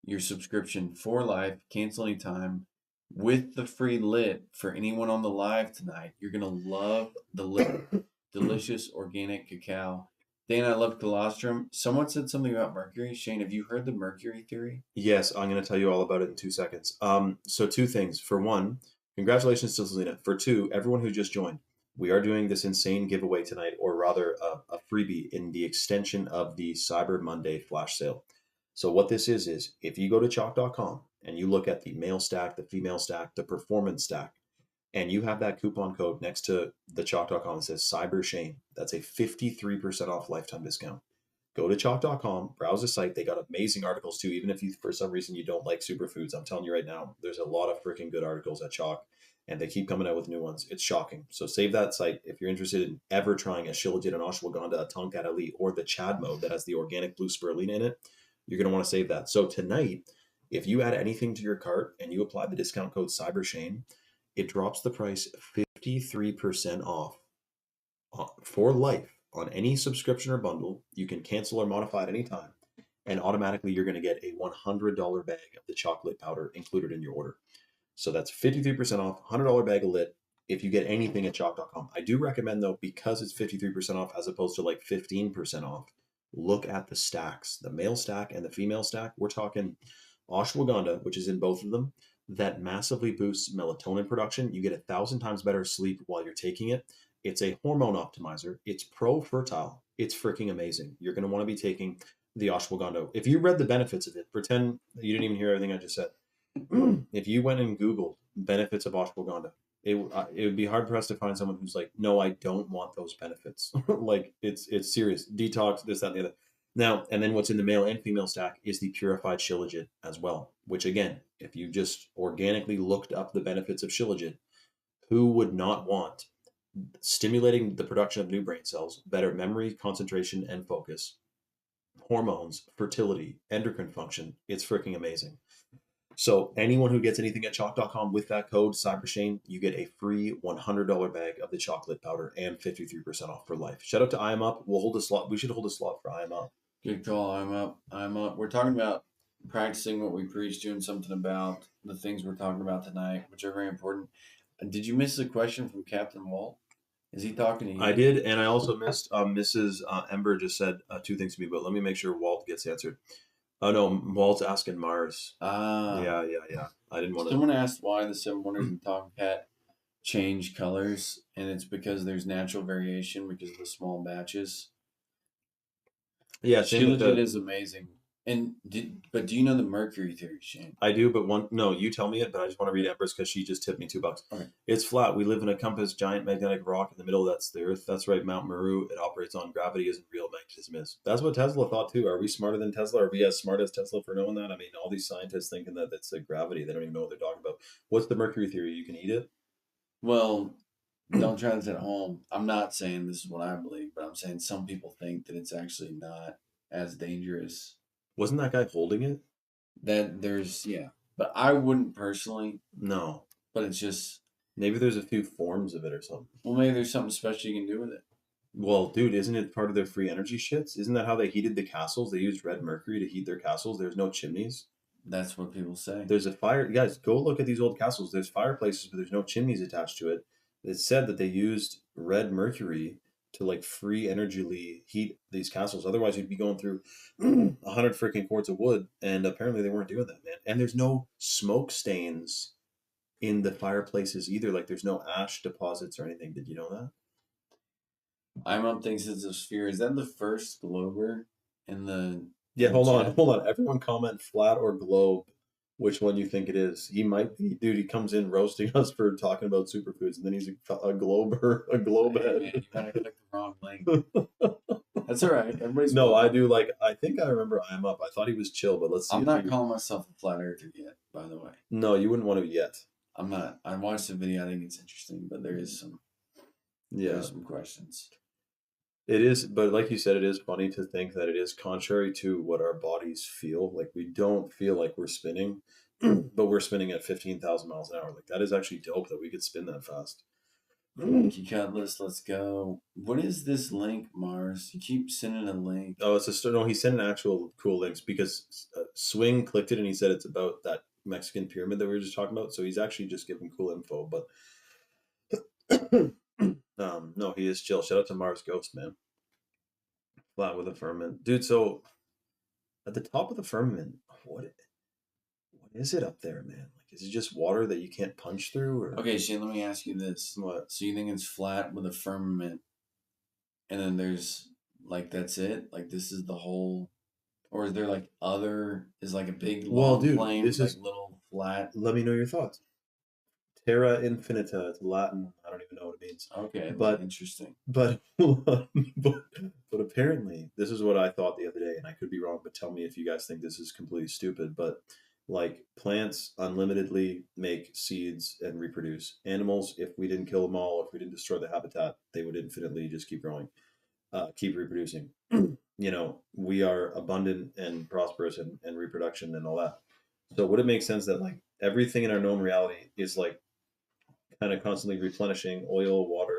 your subscription for life, cancel anytime. With the free lit for anyone on the live tonight, you're going to love the lit. Delicious organic cacao. Dan, I love colostrum. Someone said something about mercury. Shane, have you heard the mercury theory? Yes, I'm going to tell you all about it in 2 seconds. So two things. For one, congratulations to Selena. For two, everyone who just joined, we are doing this insane giveaway tonight, or rather a freebie in the extension of the Cyber Monday flash sale. So what this is if you go to chalk.com and you look at the male stack, the female stack, the performance stack, and you have that coupon code next to the chalk.com that says Cyber Shane, that's a 53% off lifetime discount. Go to chalk.com, browse the site. They got amazing articles too. Even if you, for some reason, you don't like superfoods, I'm telling you right now, there's a lot of freaking good articles at Chalk, and they keep coming out with new ones. It's shocking. So save that site if you're interested in ever trying a Shilajit, an ashwagandha, a Tonkat Ali, or the Chad mode that has the organic blue spirulina in it. You're going to want to save that. So tonight, if you add anything to your cart and you apply the discount code CyberShane, it drops the price 53% off for life on any subscription or bundle. You can cancel or modify at any time, and automatically you're going to get a $100 bag of the chocolate powder included in your order. So that's 53% off, $100 bag of lit if you get anything at chalk.com. I do recommend, though, because it's 53% off as opposed to like 15% off, look at the stacks, the male stack and the female stack. We're talking ashwagandha, which is in both of them, that massively boosts melatonin production. You get 1,000 times better sleep while you're taking it. It's a hormone optimizer. It's pro-fertile. It's freaking amazing. You're going to want to be taking the ashwagandha. If you read the benefits of it, pretend you didn't even hear everything I just said. If you went and Googled benefits of ashwagandha, it would be hard pressed to find someone who's like, no, I don't want those benefits. Like it's serious. Detox, this, that, and the other. Now, and then what's in the male and female stack is the purified Shilajit as well, which again, if you just organically looked up the benefits of Shilajit, who would not want stimulating the production of new brain cells, better memory, concentration, and focus, hormones, fertility, endocrine function? It's freaking amazing. So anyone who gets anything at chalk.com with that code CyberShane, you get a free $100 bag of the chocolate powder and 53% off for life. Shout out to I'm Up. We'll hold a slot. We should hold a slot for I'm Up. Good call. I'm up. I'm up. We're talking about practicing what we preach, doing something about the things we're talking about tonight, which are very important. Did you miss a question from Captain Walt? Is he talking to I you? did, and I also missed Mrs. Ember just said two things to me, but let me make sure Walt gets answered. Oh no, Walt's asking Mars. Ah, Yeah. I didn't want to. someone asked why the Seven Wonders and Tomcat change colors, and it's because there's natural variation because of the small batches. Yeah, same with Shilajit the. is amazing. But do you know the mercury theory, Shane? I do, but one. No, you tell me it, but I just want to read Ember's because she just tipped me $2. Okay. It's flat. We live in a compass, giant magnetic rock in the middle. That's the Earth. That's right, Mount Meru. It operates on gravity. Isn't real. Magnetism is. That's what Tesla thought too. Are we smarter than Tesla? Are we as smart as Tesla for knowing that? I mean, all these scientists thinking that it's like gravity. They don't even know what they're talking about. What's the mercury theory? You can eat it. Well, don't try this at home. I'm not saying this is what I believe, but I'm saying some people think that it's actually not as dangerous. Wasn't that guy holding it? That there's, yeah. But I wouldn't personally, No. but it's just, Maybe there's a few forms of it or something. well, maybe there's something special you can do with it. Well, dude, isn't it part of their free energy shits? Isn't that how they heated the castles? They used red mercury to heat their castles. There's no chimneys. That's what people say. There's a fire. Guys, go look at these old castles. There's fireplaces, but there's no chimneys attached to it. It's said that they used red mercury to like free energy heat these castles. Otherwise, you'd be going through 100 freaking cords of wood. And apparently, they weren't doing that, man. And there's no smoke stains in the fireplaces either. Like, there's no ash deposits or anything. Did you know that? I'm up thinks it's a sphere. Is that the first glober in the Yeah, in chat? hold on. Everyone comment flat or globe, which one you think it is. He might be, dude. He comes in roasting us for talking about superfoods, and then he's a glober, a globe Hey, man, head. you might have clicked the wrong link. That's all right. Everybody's No, I welcome. do like. I think I remember I am up. I thought he was chill, but let's see I'm if not you. calling myself a flat earther yet, by the way. No, you wouldn't want to yet. I'm not. I watched the video. I think it's interesting, but there's Yeah, some questions. it is. But like you said, it is funny to think that it is contrary to what our bodies feel. Like we don't feel like we're spinning, but we're spinning at 15,000 miles an hour. Like that is actually dope that we could spin that fast. Frankie Cutlass, let's go. What is this link, Mars? You keep sending a link. Oh, it's a no. He sent an actual cool links because Swing clicked it and he said it's about that Mexican pyramid that we were just talking about. So he's actually just giving cool info. But no, he is chill. Shout out to Mars Ghost, man. Flat with a firmament, dude. So at the top of the firmament, what is it up there, man? Like, is it just water that you can't punch through, or Okay, Shane, let me ask you this. what? So you think it's flat with a firmament, and then there's like that's it? Like this is the whole, or is there like other? Is like a big Well, long dude, plane this with like is. little flat? Let me know your thoughts. Terra infinita. It's Latin. I don't even know what it means. Okay, But interesting. but but apparently this is what I thought the other day, and I could be wrong. But tell me if you guys think this is completely stupid. But like plants unlimitedly make seeds and reproduce. Animals, if we didn't kill them all, if we didn't destroy the habitat, they would infinitely just keep growing, keep reproducing. We are abundant and prosperous and reproduction and all that. So would it make sense that like everything in our known reality is like kind of constantly replenishing oil, water,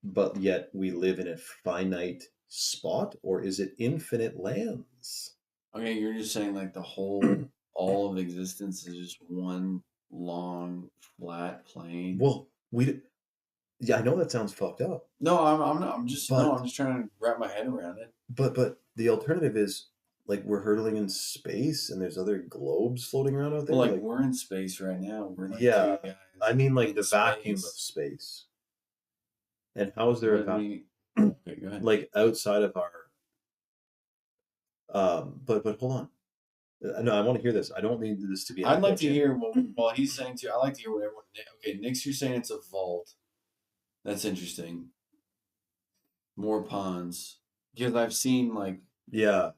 but yet we live in a finite spot, or is it infinite lands? Okay, you're just saying like the whole, all of existence is just one long flat plane. Well, yeah, I know that sounds fucked up, No, I'm not. I'm just no. but I'm just trying to wrap my head around it. but the alternative is like we're hurtling in space and there's other globes floating around out Well, there. like Like, we're in space right now. We're like yeah, two guys I mean like in the vacuum of space. space. And how is there a What vacuum we? Okay, go ahead. like outside of our but hold on. No, I want to hear this. I don't need this to be an I'd echo like to chamber. hear what while he's saying too. I like to hear what everyone. Okay, Nick's, you're saying it's a vault. That's interesting. More ponds because I've seen like Yeah,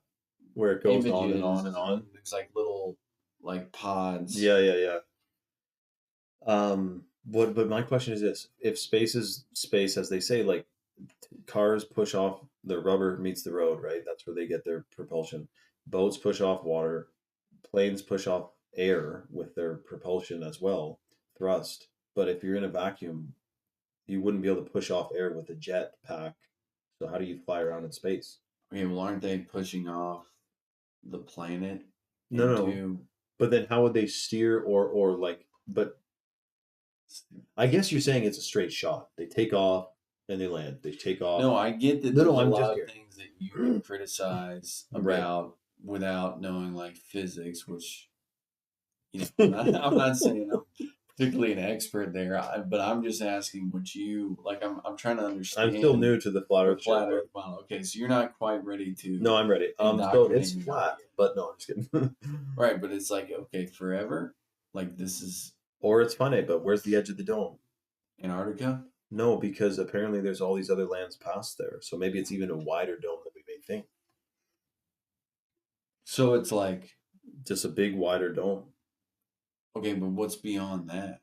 where it goes on and on images and and on. there's like little like pods. Yeah, yeah, yeah. But my question is this: if space is space, as they say, like cars push off the rubber meets the road, right? That's where they get their propulsion. Boats push off water, planes push off air with their propulsion as well, thrust. But if you're in a vacuum, you wouldn't be able to push off air with a jet pack. So how do you fly around in space? Okay, well, aren't they pushing off the planet No, no. into? But then how would they steer or like? But I guess you're saying it's a straight shot. They take off and they land. They take off. No, I get that No, no, there's a I'm lot just of here. things that you can criticize Right. about without knowing like physics, which I'm not saying I'm particularly an expert there, but I'm just asking what you like. I'm trying to I'm still understand new to the flat the Earth shit, flat but Earth model. Okay, so you're not quite ready to no, I'm ready. So indoctrinate it's me on it flat, yet. but no, I'm just kidding. Right, but it's like okay, forever. Like this is Or it's finite, but where's the edge of the dome? Antarctica. No, because apparently there's all these other lands past there. So maybe it's even a wider dome than we may think. So it's like Just a big wider dome. okay, but what's beyond that?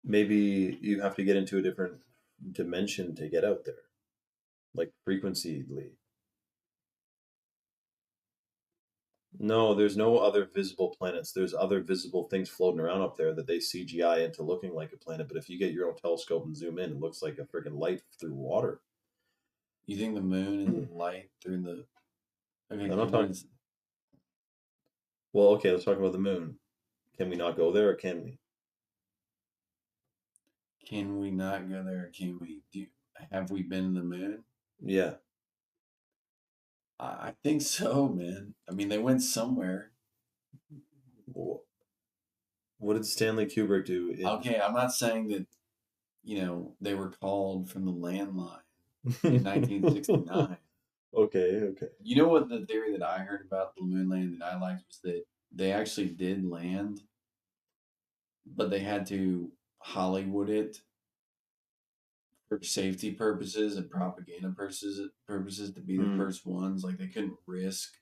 Maybe you have to get into a different dimension to get out there, like frequencyly. No, there's no other visible planets. There's other visible things floating around up there that they CGI into looking like a planet. But if you get your own telescope and zoom in, it looks like a freaking light through water. You think the moon is I'm light through the okay? not What talking. is? Well, okay, let's talk about the moon. Can we not go there, or can we? Can we not go there? Can we do? Have we been to the moon? Yeah. I think so, man. I mean, they went somewhere. Wh- What did Stanley Kubrick do in? Okay, I'm not saying that they were called from the landline in 1969. Okay, okay. You know what the theory that I heard about the moon landing that I liked was that they actually did land, but they had to Hollywood it for safety purposes and propaganda purposes to be the Mm. first ones. Like they couldn't risk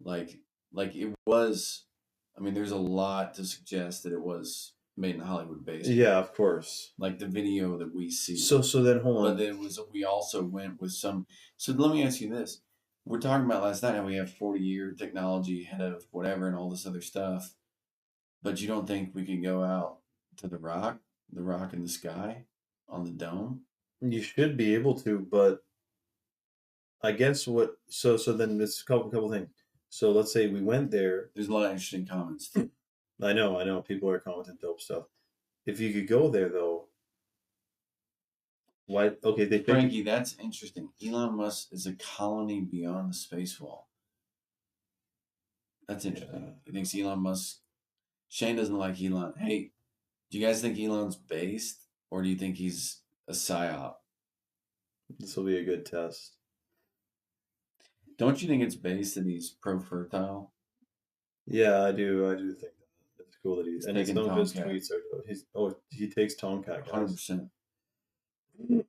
like it was. I mean, there's a lot to suggest that it was made in a Hollywood basement. Yeah, of course. Like the video that we see, So then hold but on. then was we also went with some. So let me ask you this: we're talking about last night how we have 40-year technology ahead of whatever and all this other stuff, but you don't think we could go out to the rock in the sky, on the dome? You should be able to, but I guess what so then it's a couple things. So let's say we went there. There's a lot of interesting comments too. I know people are commenting dope stuff. If you could go there though, why okay, they picked Frankie, that's interesting. Elon Musk is a colony beyond the space wall. That's interesting. yeah. He thinks Elon Musk. Shane doesn't like Elon. Hey, do you guys think Elon's based, or do you think he's a psyop? This will be a good test. Don't you think it's based that he's pro fertile? Yeah, I do. I do think that. It's cool that He's and taking some of his Tomcat, tweets are. He takes Tomcat guys. 100%. Yeah,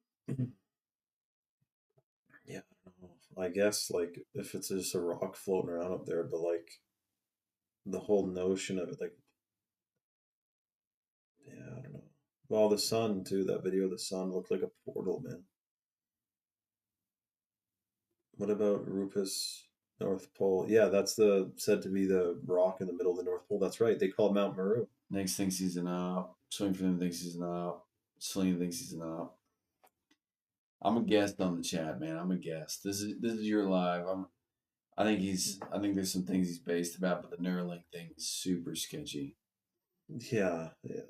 I don't know. I guess like if it's just a rock floating around up there, but like the whole notion of it, like yeah, I don't know. Well, the sun too. That video of the sun looked like a portal, man. What about Rufus North Pole? Yeah, that's the said to be the rock in the middle of the North Pole. That's right. They call it Mount Meru. Next thinks he's an op. Swing for them thinks he's an op. Celine thinks he's an op. I'm a guest on the chat, man. I'm a guest. This is your live. I think there's some things he's based about, but the Neuralink thing is super sketchy. Yeah, yeah.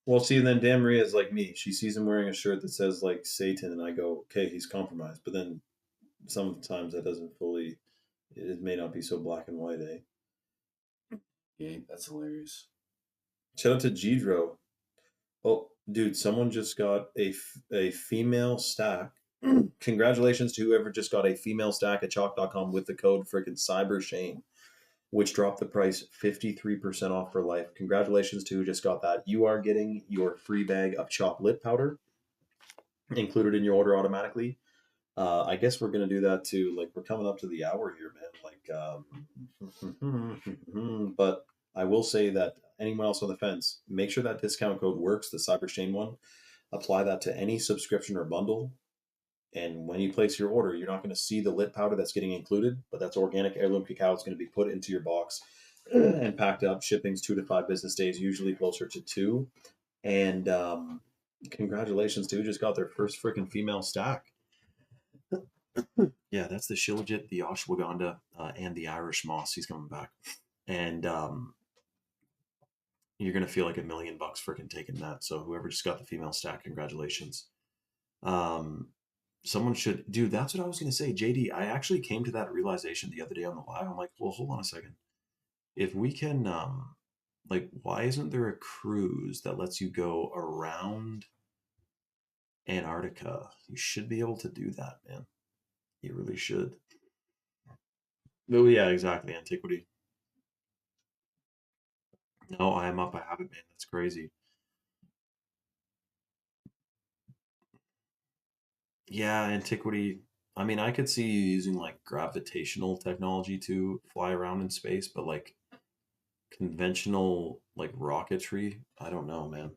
Well, see, and then Dan Maria is like me. She sees him wearing a shirt that says like Satan, and I go, okay, he's compromised. But then sometimes that doesn't fully. It may not be so black and white, eh? Yeah, that's hilarious. Shout out to Gidro. Oh, dude, someone just got a female stack. Congratulations to whoever just got a female stack at chalk.com with the code freaking CyberShane, which dropped the price 53% off for life. Congratulations to who just got that. You are getting your free bag of chalk lip powder included in your order automatically. I guess we're gonna do that too. Like we're coming up to the hour here, man. Like, but I will say that anyone else on the fence, make sure that discount code works. The CyberShane one. Apply that to any subscription or bundle. And when you place your order, you're not going to see the lip powder that's getting included, but that's organic heirloom cacao. It's going to be put into your box and packed up. Shipping's 2 to 5 business days, usually closer to two. And congratulations to who just got their first freaking female stack. Yeah, that's the Shilajit, the Ashwagandha, and the Irish Moss. He's coming back. And you're going to feel like $1 million freaking taking that. So whoever just got the female stack, congratulations. Um, Someone should, dude. That's what I was gonna say, JD. I actually came to that realization the other day on the live. I'm like, well, hold on a second. If we can, like, why isn't there a cruise that lets you go around Antarctica? You should be able to do that, man. You really should. Oh yeah, exactly. Antiquity. No, I am up. I have it, man. That's crazy. Yeah, antiquity. I mean, I could see you using like gravitational technology to fly around in space, but like conventional like rocketry, I don't know, man.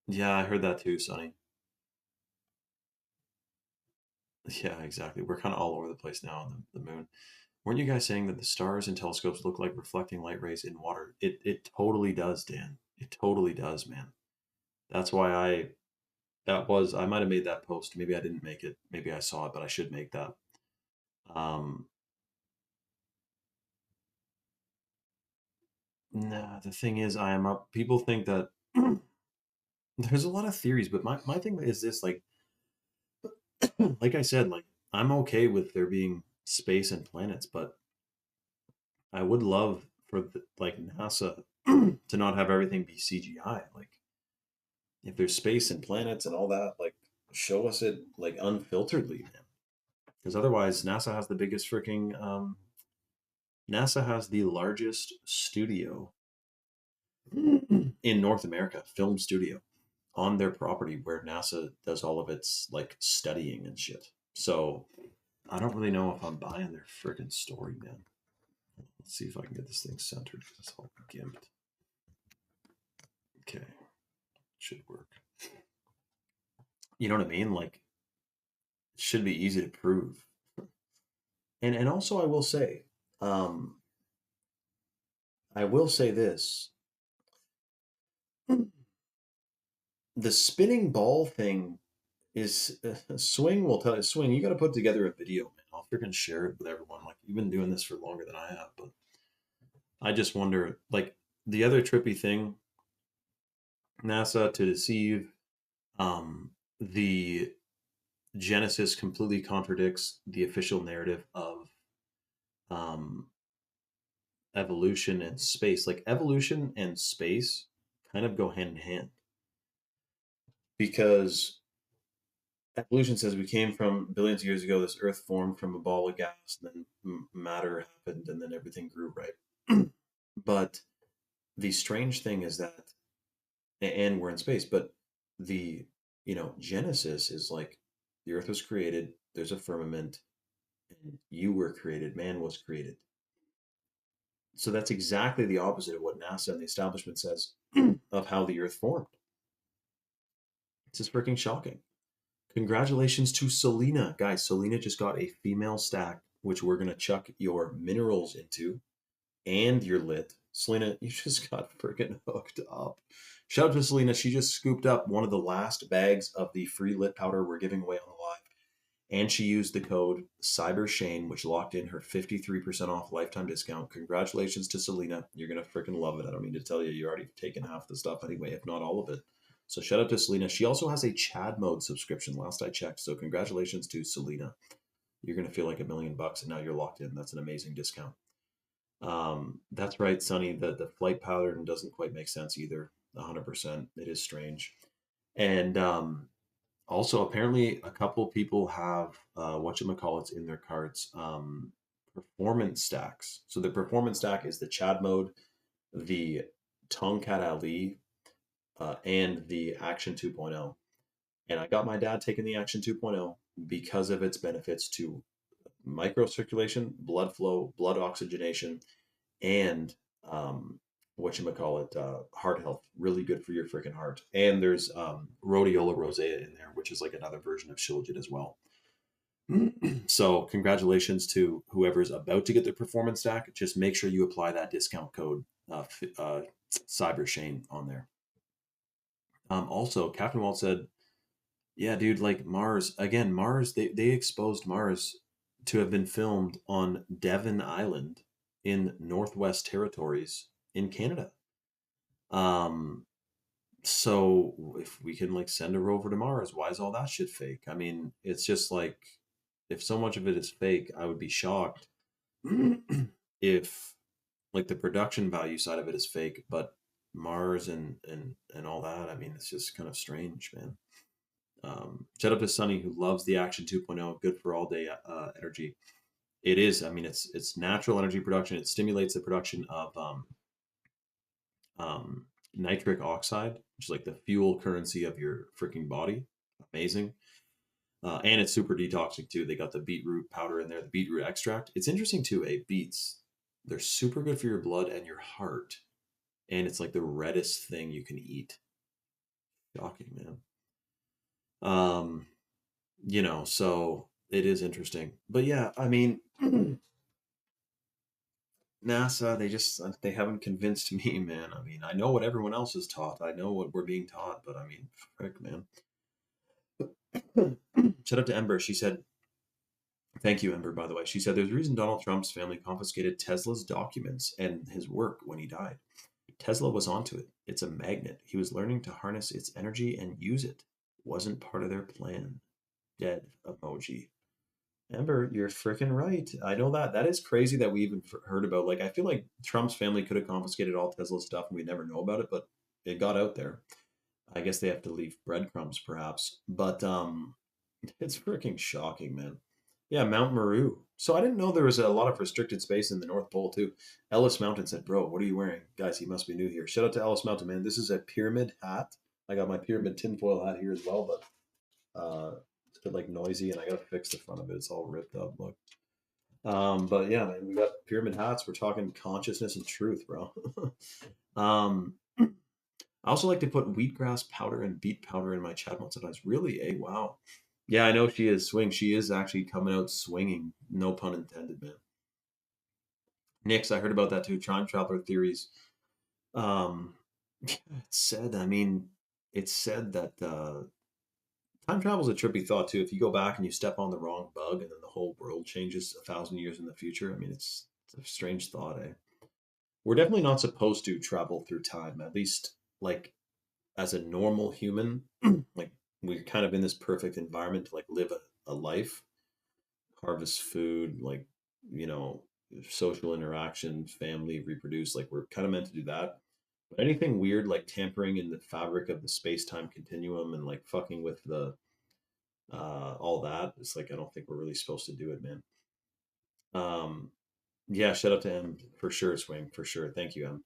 Yeah, I heard that too, Sonny. Yeah, exactly. We're kind of all over the place now on the moon. Weren't you guys saying that the stars and telescopes look like reflecting light rays in water? It totally does, Dan. It totally does, man. That's why I might have made that post. Maybe I didn't make it. Maybe I saw it, but I should make that. Um, nah, the thing is, I am up. People think that there's a lot of theories, but my thing is this, like I said, like I'm okay with there being space and planets, but I would love for like NASA to not have everything be CGI. Like if there's space and planets and all that, like show us it like unfilteredly, man. Because otherwise, NASA has the largest studio in North America, film studio on their property where NASA does all of its like studying and shit. So I don't really know if I'm buying their freaking story, man. Let's see if I can get this thing centered. It's all gimped. Okay, should work. You know what I mean? Like, it should be easy to prove. And also, um, I will say this: the spinning ball thing is Swing will tell you. Swing, you got to put together a video, man. I'll freaking share it with everyone. Like, you've been doing this for longer than I have, but I just wonder, like, the other trippy thing, NASA to deceive. The Genesis completely contradicts the official narrative of um, evolution and space. Like evolution and space kind of go hand in hand because evolution says we came from billions of years ago. This Earth formed from a ball of gas, and then matter happened, and then everything grew, right? But the strange thing is that, and we're in space, but the Genesis is like the Earth was created. There's a firmament, and you were created. Man was created. So that's exactly the opposite of what NASA and the establishment says of how the Earth formed. It's just freaking shocking. Congratulations to Selena. Guys, Selena just got a female stack, which we're going to chuck your minerals into and your lit. Selena, you just got freaking hooked up. Shout out to Selena. She just scooped up one of the last bags of the free lit powder we're giving away on the live. And she used the code CyberShane, which locked in her 53% off lifetime discount. Congratulations to Selena. You're going to freaking love it. I don't need to tell you, you already taken half the stuff anyway, if not all of it. So shout out to Selena. She also has a Chad mode subscription, last I checked. So congratulations to Selena. You're going to feel like $1,000,000 and now you're locked in. That's an amazing discount. That's right, Sonny. The flight pattern doesn't quite make sense either. 100%. It is strange. And also, apparently, a couple people have whatchamacallits in their carts, performance stacks. So the performance stack is the Chad mode, the Tongkat Ali, and the Action 2.0. And I got my dad taking the Action 2.0 because of its benefits to microcirculation, blood flow, blood oxygenation, and heart health. Really good for your freaking heart. And there's rhodiola rosea in there, which is like another version of Shilajit as well. So congratulations to whoever's about to get the performance stack. Just make sure you apply that discount code CyberShane on there. Also, Captain Walt said, "Yeah, dude, like Mars again. Mars, they exposed Mars to have been filmed on Devon Island in Northwest Territories in Canada. Um, so if we can like send a rover to Mars, why is all that shit fake? I mean, it's just like if so much of it is fake, I would be shocked if like the production value side of it is fake, but Mars and all that, I mean, it's just kind of strange, man. Shout out to Sunny who loves the Action 2.0, good for all day energy. It is, I mean, it's natural energy production. It stimulates the production of nitric oxide, which is like the fuel currency of your freaking body. Amazing. And it's super detoxing too. They got the beetroot powder in there, the beetroot extract. It's interesting too, beets. They're super good for your blood and your heart. And it's like the reddest thing you can eat. Shocking, man. Um, so it is interesting. But yeah, I mean, NASA, they haven't convinced me, man. I mean, I know what everyone else is taught. I know what we're being taught, but I mean, frick, man. Shout out to Ember. She said, thank you, Ember, by the way. She said, there's a reason Donald Trump's family confiscated Tesla's documents and his work when he died. Tesla was onto it. It's a magnet. He was learning to harness its energy and use it. Wasn't part of their plan. Dead emoji. Ember, you're freaking right. I know that. That is crazy that we even heard about. Like, I feel like Trump's family could have confiscated all Tesla stuff and we'd never know about it, but it got out there. I guess they have to leave breadcrumbs, perhaps. But it's freaking shocking, man. Yeah, Mount Meru. So I didn't know there was a lot of restricted space in the North Pole too. Ellis Mountain said, "Bro, what are you wearing?" Guys, he must be new here. Shout out to Ellis Mountain, man. This is a pyramid hat. I got my pyramid tinfoil hat here as well, but it's a bit like noisy, and I gotta fix the front of it. It's all ripped up. Look. But yeah, man, we got pyramid hats. We're talking consciousness and truth, bro. I also like to put wheatgrass powder and beet powder in my chat mode sometimes. Really? Wow. Yeah, I know she is swing. She is actually coming out swinging. No pun intended, man. Nix, I heard about that too. Time traveler theories. Um, it said, I mean, it's said that time travel is a trippy thought too. If you go back and you step on the wrong bug and then the whole world changes 1,000 years in the future, I mean, it's a strange thought, eh? We're definitely not supposed to travel through time, at least like as a normal human. Like we're kind of in this perfect environment to like live a life, harvest food, like, you know, social interaction, family, reproduce. Like we're kind of meant to do that. But anything weird like tampering in the fabric of the space-time continuum and like fucking with the all that, it's like I don't think we're really supposed to do it, man. Yeah, shout out to M for sure, Swing, for sure. Thank you,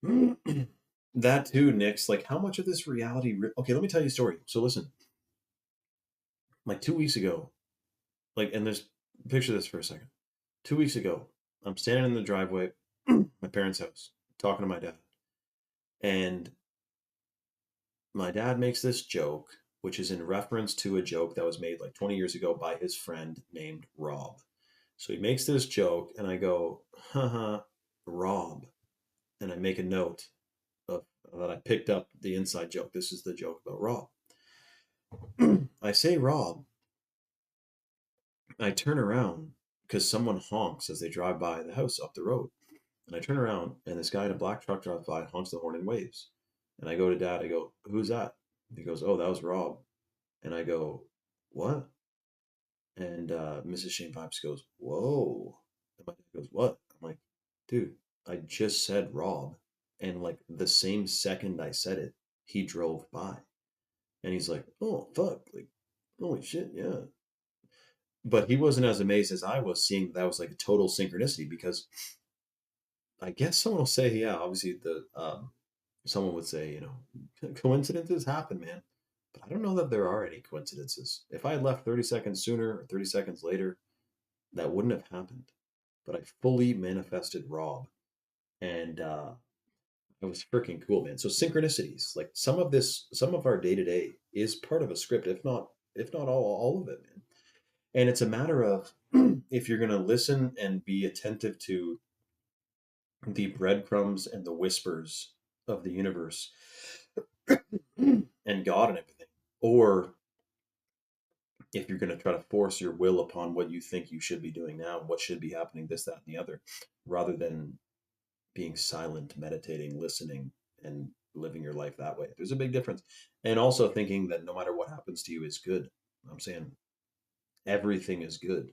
M. That too, Nick's like how much of this reality okay, let me tell you a story. So listen, like 2 weeks ago, like and there's picture this for a second. 2 weeks ago, I'm standing in the driveway, my parents' house, talking to my dad. And my dad makes this joke, which is in reference to a joke that was made like 20 years ago by his friend named Rob. So he makes this joke, and I go, haha, Rob. And I make a note of that I picked up the inside joke. This is the joke about Rob. I say Rob. I turn around because someone honks as they drive by the house up the road. And I turn around, and this guy in a black truck drives by, honks the horn and waves. And I go to dad, I go, who's that? He goes, oh, that was Rob. And I go, what? And Mrs. Shane Pipes goes, whoa. And my dad goes, what? I'm like, dude, I just said Rob. And like the same second I said it, he drove by. And he's like, oh, fuck. Like, holy shit, yeah. But he wasn't as amazed as I was seeing that was like a total synchronicity because I guess someone will say, yeah, obviously someone would say, coincidences happen, man. But I don't know that there are any coincidences. If I had left 30 seconds sooner or 30 seconds later, that wouldn't have happened. But I fully manifested Rob. And it was freaking cool, man. So synchronicities, like some of our day to day is part of a script, if not all of it, man. And it's a matter of if you're gonna listen and be attentive to the breadcrumbs and the whispers of the universe and God and everything, or if you're going to try to force your will upon what you think you should be doing now, what should be happening, this, that, and the other, rather than being silent, meditating, listening, and living your life that way. There's a big difference. And also thinking that no matter what happens to you is good. I'm saying everything is good,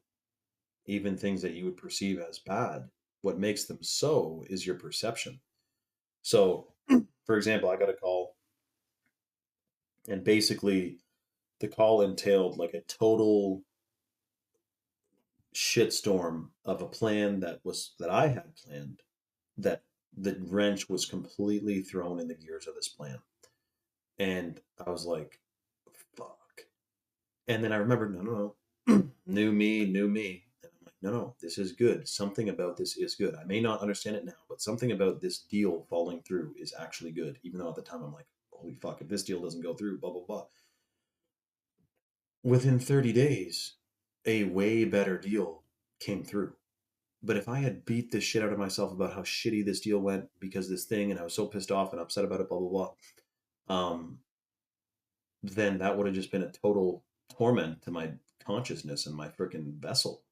even things that you would perceive as bad. What makes them so is your perception. So, for example, I got a call, and basically the call entailed like a total shitstorm of a plan that I had planned that the wrench was completely thrown in the gears of this plan. And I was like, fuck. And then I remembered, no, no, no. New me, new me. And I'm like, no, no, this is good. Something about this is good. I may not understand it now, but something about this deal falling through is actually good. Even though at the time I'm like, holy fuck, if this deal doesn't go through, blah, blah, blah. Within 30 days, a way better deal came through. But if I had beat the shit out of myself about how shitty this deal went because this thing, and I was so pissed off and upset about it, blah blah blah, then that would have just been a total torment to my consciousness and my freaking vessel.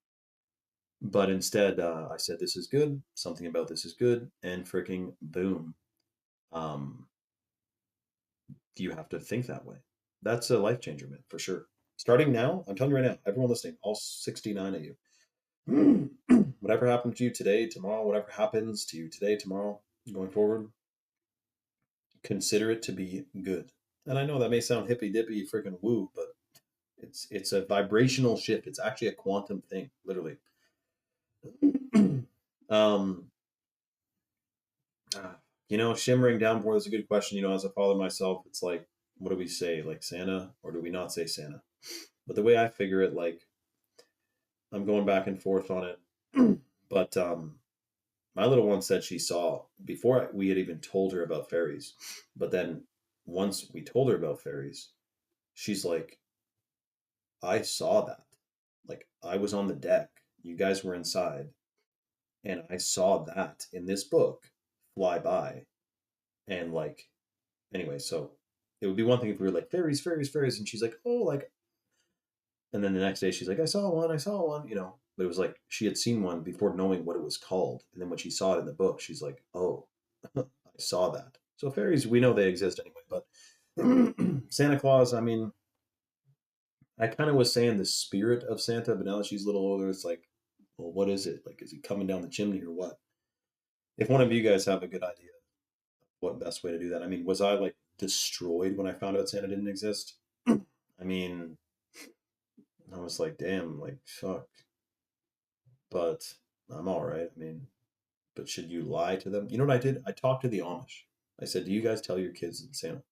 But instead, I said, "This is good. Something about this is good," and freaking boom. Um, you have to think that way. That's a life changer, man, for sure. Starting now, I'm telling you right now, everyone listening, all 69 of you, whatever happened to you today, tomorrow, whatever happens to you today, tomorrow, going forward, consider it to be good. And I know that may sound hippy dippy freaking woo, but it's a vibrational shift. It's actually a quantum thing, literally. um, Shimmering downpour is a good question. As a father myself, it's like, what do we say, like Santa, or do we not say Santa? But the way I figure it, like, I'm going back and forth on it. But my little one said she saw before we had even told her about fairies. But then once we told her about fairies, she's like, I saw that. Like, I was on the deck, you guys were inside, and I saw that in this book fly by. And, like, anyway, so it would be one thing if we were like, fairies, fairies, fairies. And she's like, oh, like, and then the next day she's like, I saw one. But it was like she had seen one before knowing what it was called. And then when she saw it in the book, she's like, oh, I saw that. So fairies, we know they exist anyway. But Santa Claus, I mean, I kind of was saying the spirit of Santa, but now that she's a little older, it's like well, what is it? Like, is he coming down the chimney or what? If one of you guys have a good idea, what best way to do that? I mean, was I like destroyed when I found out Santa didn't exist? I mean, I was like, damn, like, fuck. But I'm all right. I mean, but should you lie to them? You know what I did? I talked to the Amish. I said, do you guys tell your kids in Santa?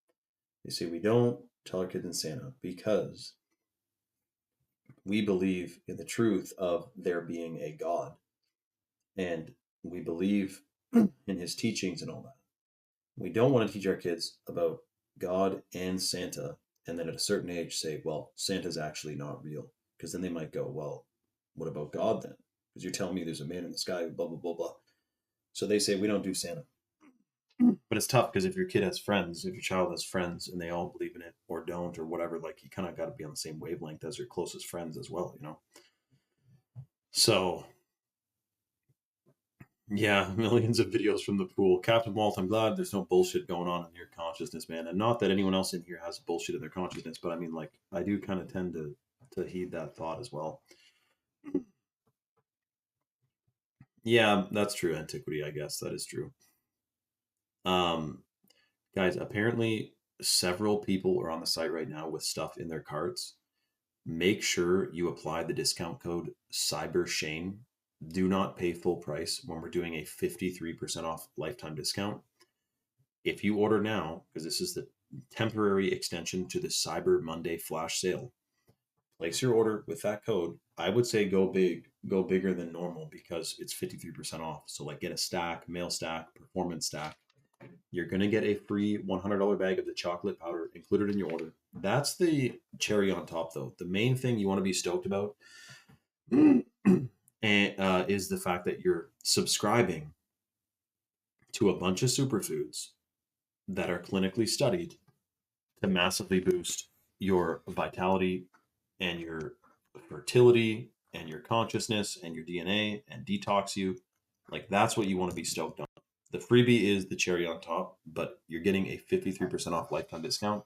They say, we don't tell our kids in Santa because we believe in the truth of there being a God. And we believe in his teachings and all that. We don't want to teach our kids about God and Santa, and then at a certain age say, well, Santa's actually not real. Because then they might go, well, what about God then? Because you're telling me there's a man in the sky, blah, blah, blah, blah. So they say, we don't do Santa. But it's tough because if your kid has friends, if your child has friends and they all believe in it or don't or whatever, like you kind of got to be on the same wavelength as your closest friends as well, you know? So yeah, millions of videos from the pool. Captain Walt, I'm glad there's no bullshit going on in your consciousness, man. And not that anyone else in here has bullshit in their consciousness, but I mean, like, I do kind of tend to heed that thought as well. Yeah, that's true. Antiquity, I guess that is true. Um, guys, apparently several people are on the site right now with stuff in their carts. Make sure you apply the discount code CyberShane. Do not pay full price when we're doing a 53% off lifetime discount. If you order now, because this is the temporary extension to the Cyber Monday flash sale, place your order with that code. I would say go big, go bigger than normal because it's 53% off. So, like, get a stack, mail stack, performance stack. You're going to get a free $100 bag of the chocolate powder included in your order. That's the cherry on top, though. The main thing you want to be stoked about and, is the fact that you're subscribing to a bunch of superfoods that are clinically studied to massively boost your vitality and your fertility and your consciousness and your DNA and detox you. Like, that's what you want to be stoked on. The freebie is the cherry on top, but you're getting a 53% off lifetime discount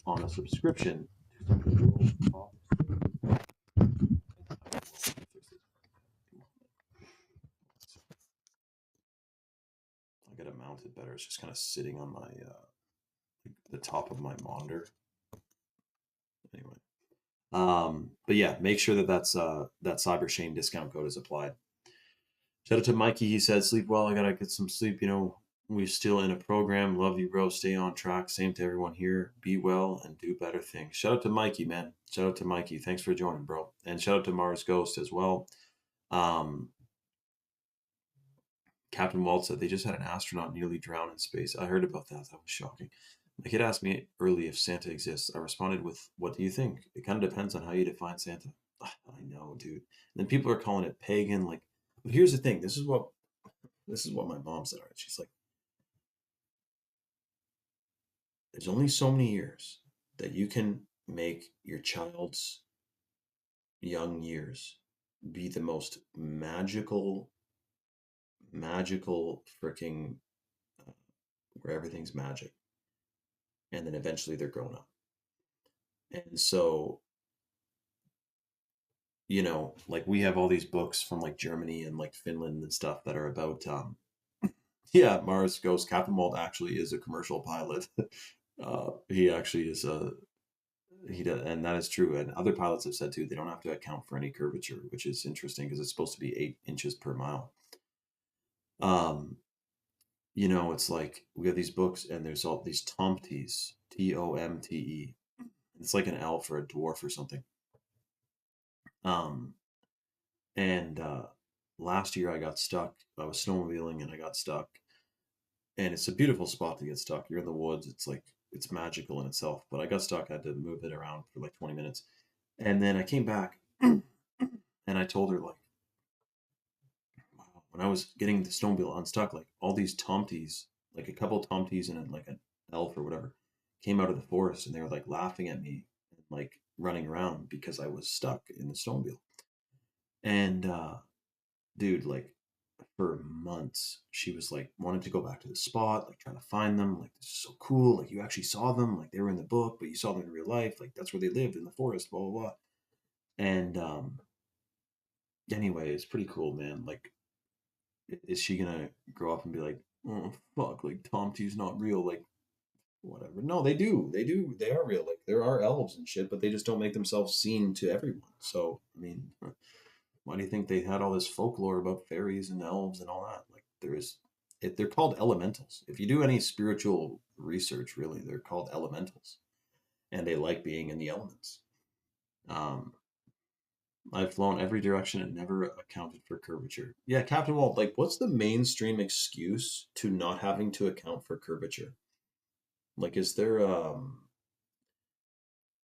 on a subscription to some of the world's top. I got to mount it better. It's just kind of sitting on my the top of my monitor. Anyway, but yeah, make sure that that Cyber Shane discount code is applied. Shout out to Mikey. He said, "Sleep well. I gotta get some sleep. You know, we're still in a program. Love you, bro. Stay on track. Same to everyone here. Be well and do better things." Shout out to Mikey, man. Shout out to Mikey. Thanks for joining, bro. And shout out to Mars Ghost as well. Um, Captain Walt said they just had an astronaut nearly drown in space. I heard about that. That was shocking. My kid asked me early if Santa exists. I responded with, "What do you think?" It kind of depends on how you define Santa. I know, dude. And then people are calling it pagan. Like, but here's the thing. This is what my mom said. All right, she's like, there's only so many years that you can make your child's young years be the most magical freaking where everything's magic, and then eventually they're grown up. And so, like, we have all these books from like Germany and like Finland and stuff that are about yeah, Mars Ghost. Captain Walt actually is a commercial pilot. He actually is a he does, and that is true. And other pilots have said too, they don't have to account for any curvature, which is interesting because it's supposed to be 8 inches per mile. Um, it's like we have these books and there's all these Tomtes, Tomte. It's like an L for a dwarf or something. Um, and last year I got stuck. I was snowmobiling and I got stuck. And it's a beautiful spot to get stuck. You're in the woods. It's like it's magical in itself. But I got stuck. I had to move it around for like 20 minutes. And then I came back and I told her, like, wow, when I was getting the snowmobile unstuck, like all these tomties, like a couple tomties and like an elf or whatever, came out of the forest and they were like laughing at me and like running around because I was stuck in the snowmobile. And dude, like for months, she was like wanting to go back to the spot, like trying to find them. Like, this is so cool. Like, you actually saw them. Like, they were in the book, but you saw them in real life. Like, that's where they lived in the forest. Blah blah blah. And Anyway, it's pretty cool, man. Like, is she gonna grow up and be like, oh fuck, like Tom T's not real, like whatever? No, they do, they are real. Like there are elves and shit, but they just don't make themselves seen to everyone. So I mean, why do you think they had all this folklore about fairies and elves and all that? Like there is, they're called elementals. If you do any spiritual research, really, they're called elementals, and they like being in the elements. Um, I've flown every direction and never accounted for curvature. Yeah, Captain Walt, like, what's the mainstream excuse to not having to account for curvature? Like, is there,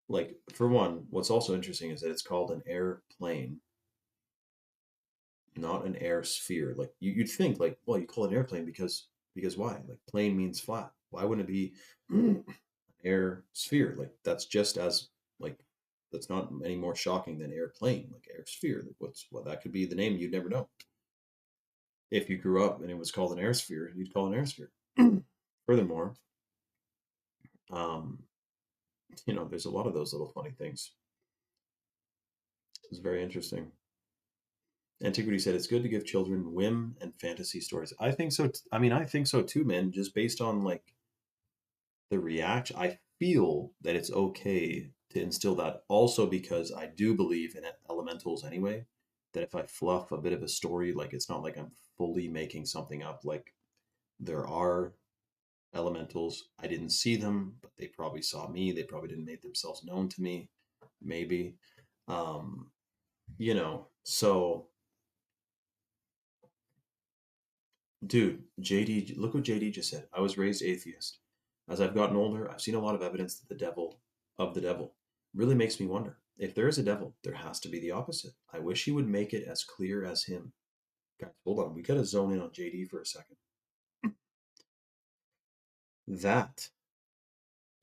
like, for one, what's also interesting is that it's called an airplane, not an air sphere. Like, you'd think, like, well, you call it an airplane because why? Like, plane means flat. Why wouldn't it be air sphere? Like, that's just as, like, that's not any more shocking than airplane, like air sphere. Like, well, that could be the name you'd never know. If you grew up and it was called an air sphere, you'd call it an air sphere. Furthermore, um, there's a lot of those little funny things. It's very interesting. Antiquity said it's good to give children whim and fantasy stories. I think so. I mean, I think so too, man. Just based on like the reaction, I feel that it's okay to instill that. Also, because I do believe in elementals anyway. That if I fluff a bit of a story, like it's not like I'm fully making something up. Like there are elementals. I didn't see them, but they probably saw me. They probably didn't make themselves known to me, maybe. Um, so dude, JD, look what JD just said. I was raised atheist. As I've gotten older, I've seen a lot of evidence that the devil, really makes me wonder. If there is a devil, there has to be the opposite. I wish he would make it as clear as him. Guys, hold on. We got to zone in on JD for a second. That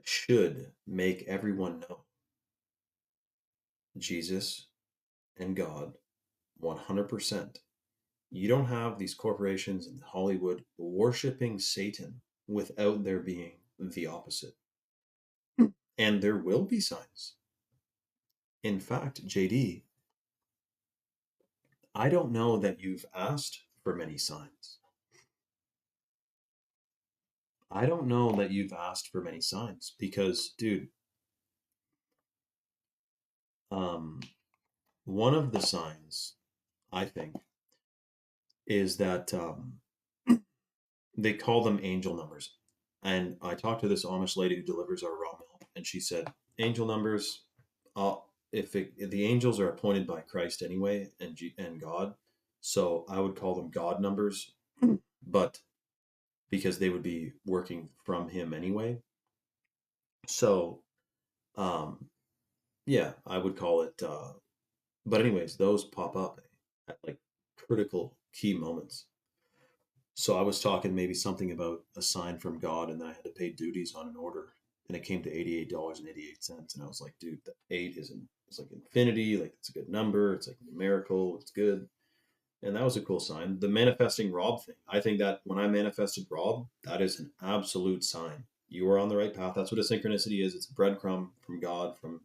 should make everyone know Jesus and God 100%. You don't have these corporations in Hollywood worshiping Satan without there being the opposite. And there will be signs. In fact, JD, I don't know that you've asked for many signs. I don't know that you've asked for many signs because, dude, um, one of the signs, I think, is that they call them angel numbers. And I talked to this Amish lady who delivers our raw milk, and she said, angel numbers, uh, if the angels are appointed by Christ anyway and God, so I would call them God numbers, but because they would be working from Him anyway. So, um, yeah, I would call it. But anyways, those pop up at like critical key moments. So I was talking maybe something about a sign from God, and then I had to pay duties on an order, and it came to $88.88, and I was like, dude, the eight it's like infinity, like it's a good number, it's like numerical, it's good, and that was a cool sign. The manifesting Rob thing, I think that when I manifested Rob, that is an absolute sign you are on the right path. That's what a synchronicity is. It's a breadcrumb from God, from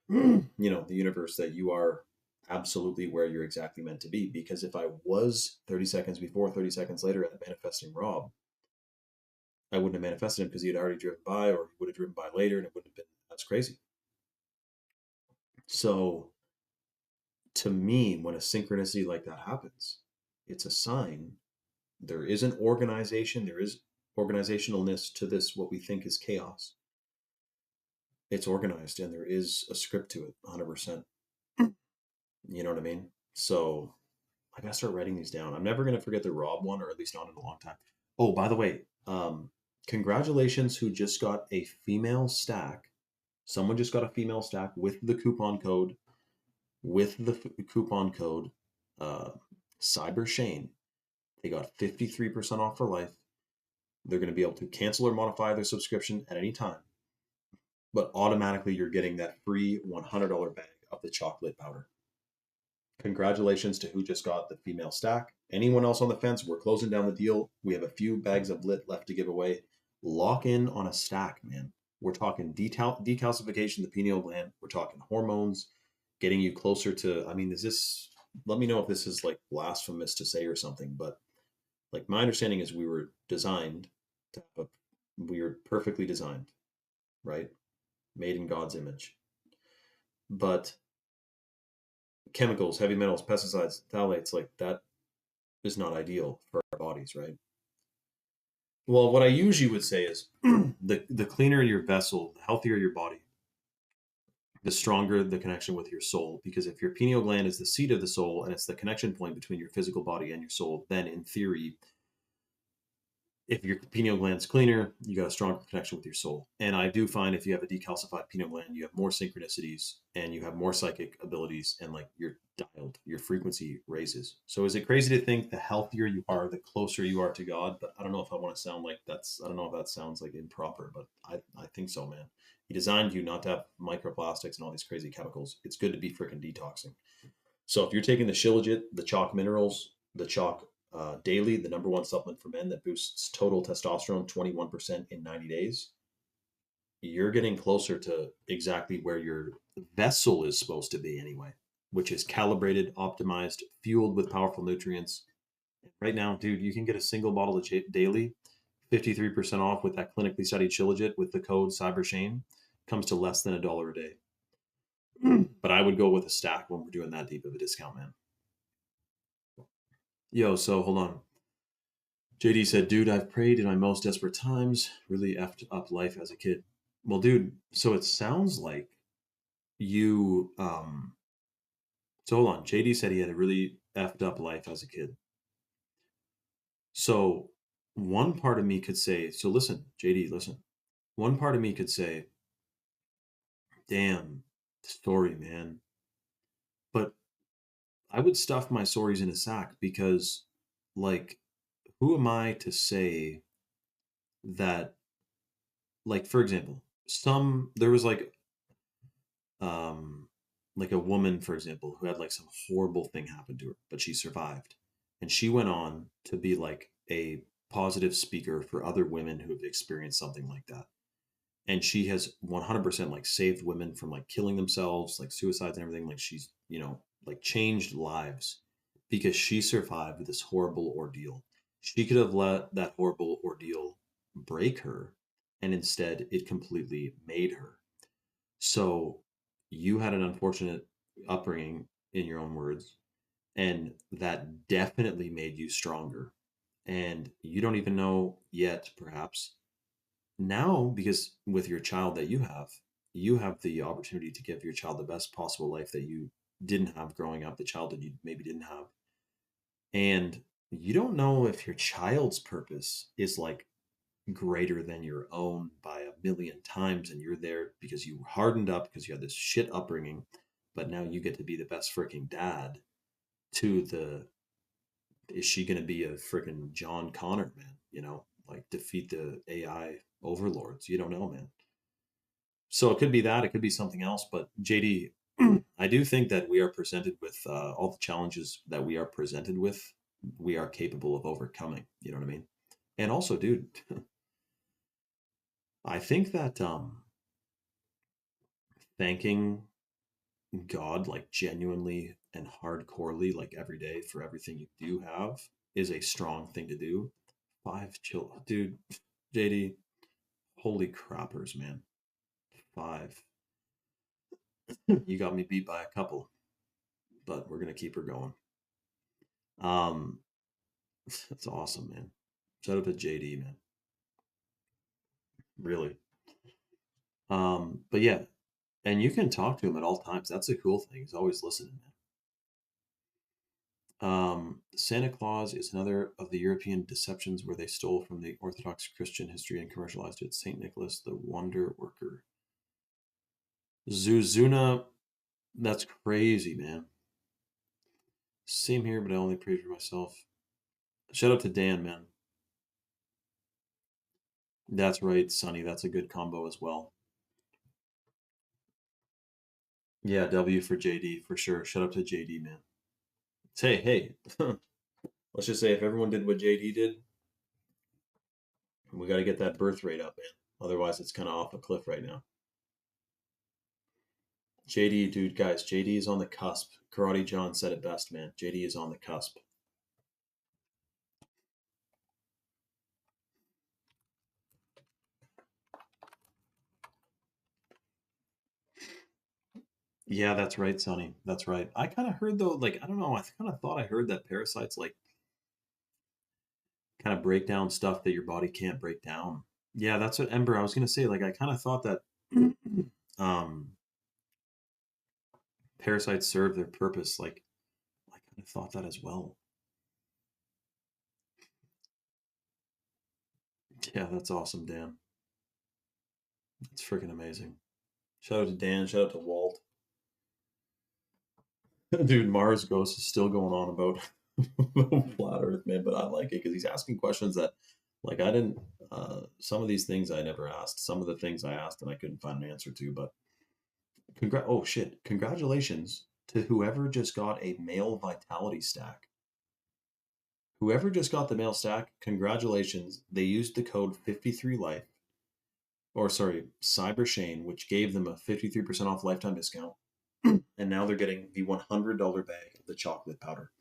the universe, that you are absolutely where you're exactly meant to be. Because if I was 30 seconds before, 30 seconds later at manifesting Rob, I wouldn't have manifested him because he had already driven by, or he would have driven by later, and it wouldn't have been that's crazy. So to me, when a synchronicity like that happens, it's a sign there is an organization, there is organizationalness to this, what we think is chaos. It's organized and there is a script to it, 100%. You know what I mean? So I gotta start writing these down. I'm never gonna forget the Rob one, or at least not in a long time. Oh, by the way, congratulations who just got a female stack. Someone just got a female stack with the coupon code, coupon code, uh, Cyber Shane. They got 53% off for life. They're going to be able to cancel or modify their subscription at any time, but automatically you're getting that free $100 bag of the chocolate powder. Congratulations to who just got the female stack. Anyone else on the fence, we're closing down the deal. We have a few bags of lit left to give away. Lock in on a stack, man. We're talking decalcification of the pineal gland. We're talking hormones, getting you closer to, I mean, is this let me know if this is like blasphemous to say or something, but like my understanding is we were designed to have we were perfectly designed, right? Made in God's image. But chemicals, heavy metals, pesticides, phthalates, like that is not ideal for our bodies, right? Well, what I usually would say is the cleaner your vessel, the healthier your body, the stronger the connection with your soul. Because if your pineal gland is the seat of the soul and it's the connection point between your physical body and your soul, then in theory, if your pineal gland's cleaner, you got a stronger connection with your soul. And I do find if you have a decalcified pineal gland, you have more synchronicities and you have more psychic abilities, and like you're dialed, your frequency raises. So is it crazy to think the healthier you are, the closer you are to God? But I don't know if I want to sound like that's, I don't know if that sounds like improper, but I think so, man. He designed you not to have microplastics and all these crazy chemicals. It's good to be freaking detoxing. So if you're taking the Shilajit, the chalk minerals, the chalk daily, the number one supplement for men that boosts total testosterone 21% in 90 days, you're getting closer to exactly where your vessel is supposed to be anyway, which is calibrated, optimized, fueled with powerful nutrients. Right now, dude, you can get a single bottle of daily, 53% off with that clinically studied Shilajit with the code CyberShane. Comes to less than $1 a day. But I would go with a stack when we're doing that deep of a discount, man. Yo, so hold on. JD said, dude, I've prayed in my most desperate times, really effed up life as a kid. Well, dude, so it sounds like you, so hold on. JD said he had a really effed up life as a kid. So one part of me could say, so listen, JD, listen. One part of me could say, damn, story, man. But I would stuff my stories in a sack because, like, who am I to say that, like, for example, there was um like a woman, for example, who had like some horrible thing happen to her, but she survived, and she went on to be like a positive speaker for other women who have experienced something like that, and she has 100% like saved women from like killing themselves, like suicides and everything. Like she's, like changed lives because she survived this horrible ordeal. She could have let that horrible ordeal break her, and instead it completely made her. So you had an unfortunate upbringing, in your own words, and that definitely made you stronger. And you don't even know yet, perhaps now, because with your child that you have the opportunity to give your child the best possible life that you didn't have growing up, the childhood you maybe didn't have. And you don't know if your child's purpose is like greater than your own by a million times, and you're there because you hardened up because you had this shit upbringing, but now you get to be the best freaking dad to the, is she going to be a freaking John Connor, man, like defeat the AI overlords? You don't know, man. So it could be that, it could be something else. But JD, I do think that we are presented with all the challenges that we are presented with, we are capable of overcoming, you know what I mean? And also, dude, I think that thanking God like genuinely and hardcorely, like every day, for everything you do have is a strong thing to do. Five chill, dude. JD, holy crappers, man. Five. You got me beat by a couple, but we're gonna keep her going. Um, that's awesome, man. Shout out to JD, man. Really. But yeah, and you can talk to him at all times. That's a cool thing. He's always listening, man. Santa Claus is another of the European deceptions where they stole from the Orthodox Christian history and commercialized it. Saint Nicholas, the Wonder Worker. Zuzuna, that's crazy, man. Same here, but I only pray for myself. Shout out to Dan, man. That's right, Sonny. That's a good combo as well. Yeah, W for JD for sure. Shout out to JD, man. Say, hey, let's just say if everyone did what JD did, we got to get that birth rate up, man. Otherwise, it's kind of off a cliff right now. JD, dude, guys, JD is on the cusp. Karate John said it best, man. JD is on the cusp. Yeah, that's right, Sonny. That's right. I kind of heard though, like I don't know, I kind of thought I heard that parasites like kind of break down stuff that your body can't break down. Yeah, that's what Ember. I was gonna say, like I kind of thought that um parasites serve their purpose. Like I kind of thought that as well. Yeah, that's awesome, Dan. That's freaking amazing. Shout out to Dan. Shout out to Walt. Dude, Mars Ghost is still going on about flat Earth, man, but I like it because he's asking questions that, like, I didn't. Some of these things I never asked. Some of the things I asked and I couldn't find an answer to. But oh shit! Congratulations to whoever just got a male vitality stack. Whoever just got the male stack, congratulations. They used the code 53life, or sorry, Cyber Shane, which gave them a 53% off lifetime discount. And now they're getting the $100 bag of the chocolate powder.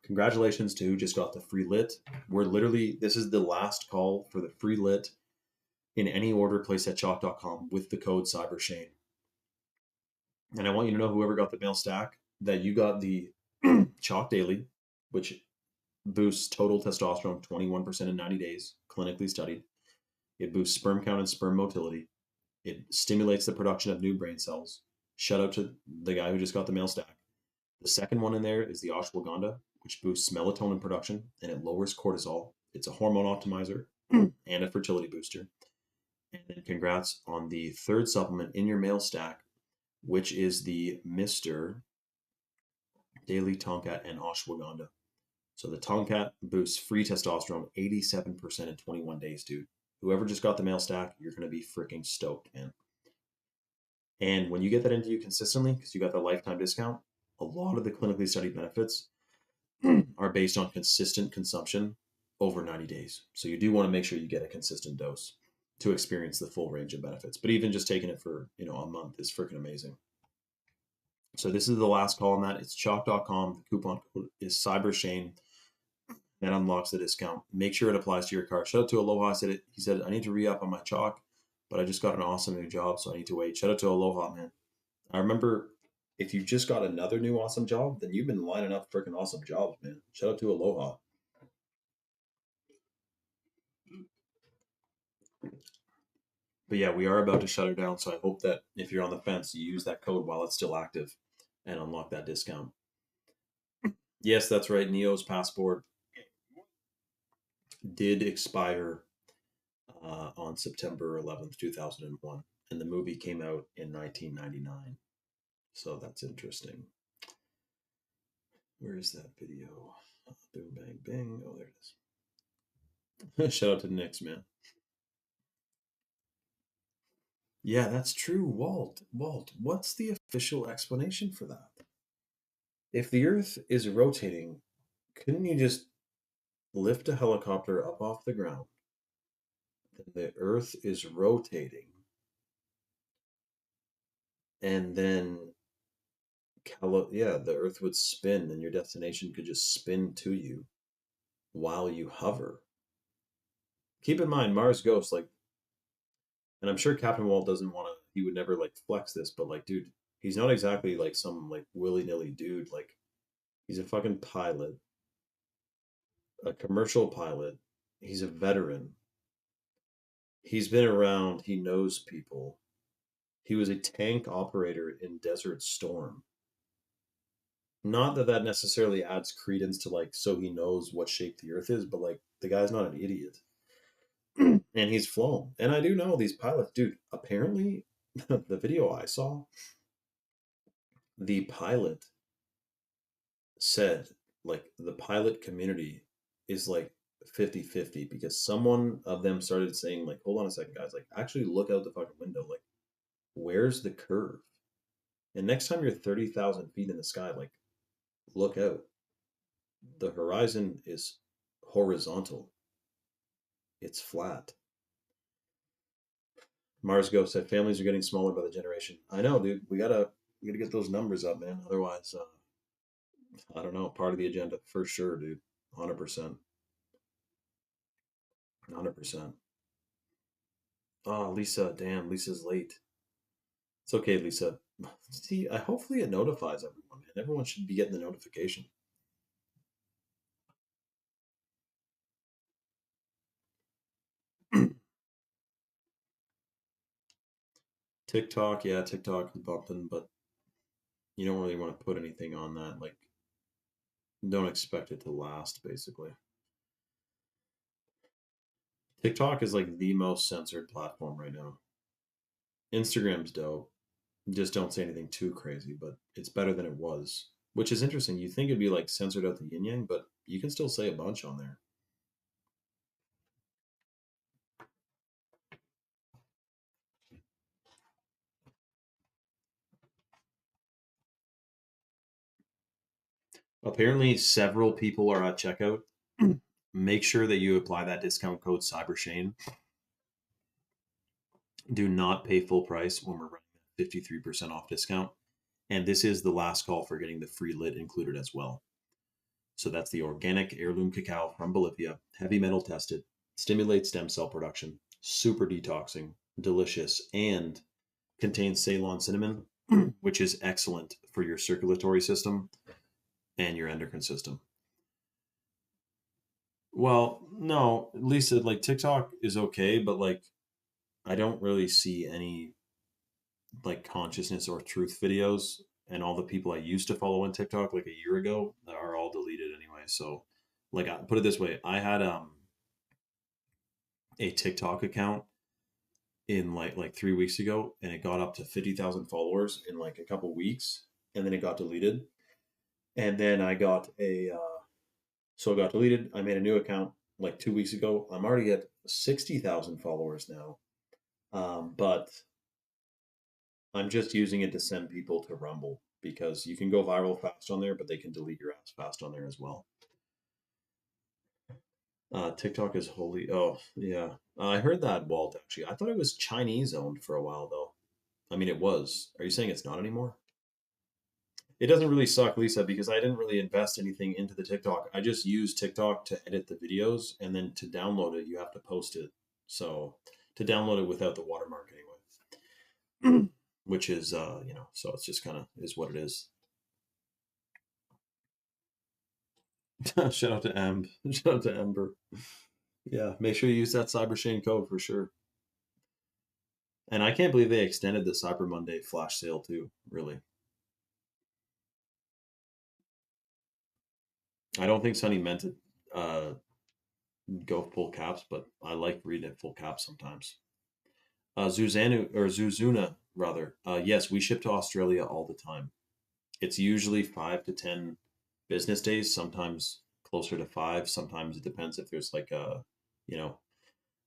Congratulations to who just got the free lit. We're literally, this is the last call for the free lit in any order placed at chalk.com with the code CyberShane. And I want you to know, whoever got the mail stack, that you got the Chalk Daily, which boosts total testosterone 21% in 90 days, clinically studied. It boosts sperm count and sperm motility. It stimulates the production of new brain cells. Shout out to the guy who just got the mail stack. The second one in there is the ashwagandha, which boosts melatonin production and it lowers cortisol. It's a hormone optimizer and a fertility booster. And then congrats on the third supplement in your mail stack, which is the Mr. Daily Tonkat and Ashwagandha. So the Tonkat boosts free testosterone 87% in 21 days, dude. Whoever just got the mail stack, you're going to be freaking stoked, man. And when you get that into you consistently, because you got the lifetime discount, a lot of the clinically studied benefits are based on consistent consumption over 90 days. So you do want to make sure you get a consistent dose to experience the full range of benefits. But even just taking it for, a month is freaking amazing. So this is the last call on that. It's chalk.com. The coupon code is CyberShane. That unlocks the discount. Make sure it applies to your card. Shout out to Aloha. He said, I need to re-up on my chalk, but I just got an awesome new job, so I need to wait. Shout out to Aloha, man. I remember, if you just got another new awesome job, then you've been lining up freaking awesome jobs, man. Shout out to Aloha. But yeah, we are about to shut her down, so I hope that if you're on the fence, you use that code while it's still active and unlock that discount. Yes, that's right. Neo's passport did expire on September 11th, 2001, and the movie came out in 1999. So that's interesting. Where is that video? Boom, bang, bing. Oh, there it is. Shout out to Nick's, man. Yeah, that's true. Walt, what's the official explanation for that? If the Earth is rotating, couldn't you just lift a helicopter up off the ground? Then the Earth is rotating, and then the Earth would spin, and your destination could just spin to you while you hover. Keep in mind, Mars Ghost, like, and I'm sure Captain Walt doesn't want to. He would never like flex this, but like, dude, he's not exactly like some like willy nilly dude. Like, he's a fucking pilot, a commercial pilot. He's a veteran. He's been around. He knows people. He was a tank operator in Desert Storm. Not that that necessarily adds credence to like, so he knows what shape the Earth is, but like, the guy's not an idiot. And he's flown. And I do know these pilots, dude. Apparently, the video I saw, the pilot said, like, the pilot community is like 50-50 because someone of them started saying, like, hold on a second, guys, like, actually look out the fucking window. Like, where's the curve? And next time you're 30,000 feet in the sky, like, look out. The horizon is horizontal, it's flat. Mars Ghost said families are getting smaller by the generation. I know, dude. We gotta We gotta get those numbers up, man. Otherwise, I don't know. Part of the agenda for sure, dude. 100%. 100%. Oh, Lisa, damn, Lisa's late. It's okay, Lisa. See, I hopefully it notifies everyone, man. Everyone should be getting the notification. TikTok, yeah, TikTok is bumping, but you don't really want to put anything on that. Like, don't expect it to last, basically. TikTok is like the most censored platform right now. Instagram's dope. Just don't say anything too crazy, but it's better than it was, which is interesting. You think it'd be like censored out the yin yang, but you can still say a bunch on there. Apparently, several people are at checkout. Make sure that you apply that discount code CyberShane. Do not pay full price when we're running that 53% off discount. And this is the last call for getting the free lit included as well. So that's the organic heirloom cacao from Bolivia, heavy metal tested, stimulates stem cell production, super detoxing, delicious, and contains Ceylon cinnamon, which is excellent for your circulatory system and your endocrine system. Well, no, Lisa, like TikTok is okay, but like I don't really see any like consciousness or truth videos, and all the people I used to follow on TikTok like a year ago are all deleted anyway. So like I put it this way, I had a TikTok account in like 3 weeks ago, and it got up to 50,000 followers in like a couple weeks, and then it got deleted. And then I got a so it got deleted. I made a new account like 2 weeks ago. I'm already at 60,000 followers now, but I'm just using it to send people to Rumble because you can go viral fast on there, but they can delete your ass fast on there as well. TikTok is holy. Oh yeah, I heard that, Walt. Actually, I thought it was Chinese owned for a while though. I mean, it was. Are you saying it's not anymore? It doesn't really suck, Lisa, because I didn't really invest anything into the TikTok. I just use TikTok to edit the videos, and then to download it, you have to post it. So to download it without the watermark anyway, which is so it's just kind of is what it is. Shout out to Amb. Shout out to Ember. Yeah, make sure you use that Cyber Shane code for sure. And I can't believe they extended the Cyber Monday flash sale too. Really, I don't think Sunny meant to go full caps, but I like reading it full caps sometimes. Zuzuna rather. Yes, we ship to Australia all the time. It's usually 5 to 10 business days. Sometimes closer to five. Sometimes it depends if there's like a, you know.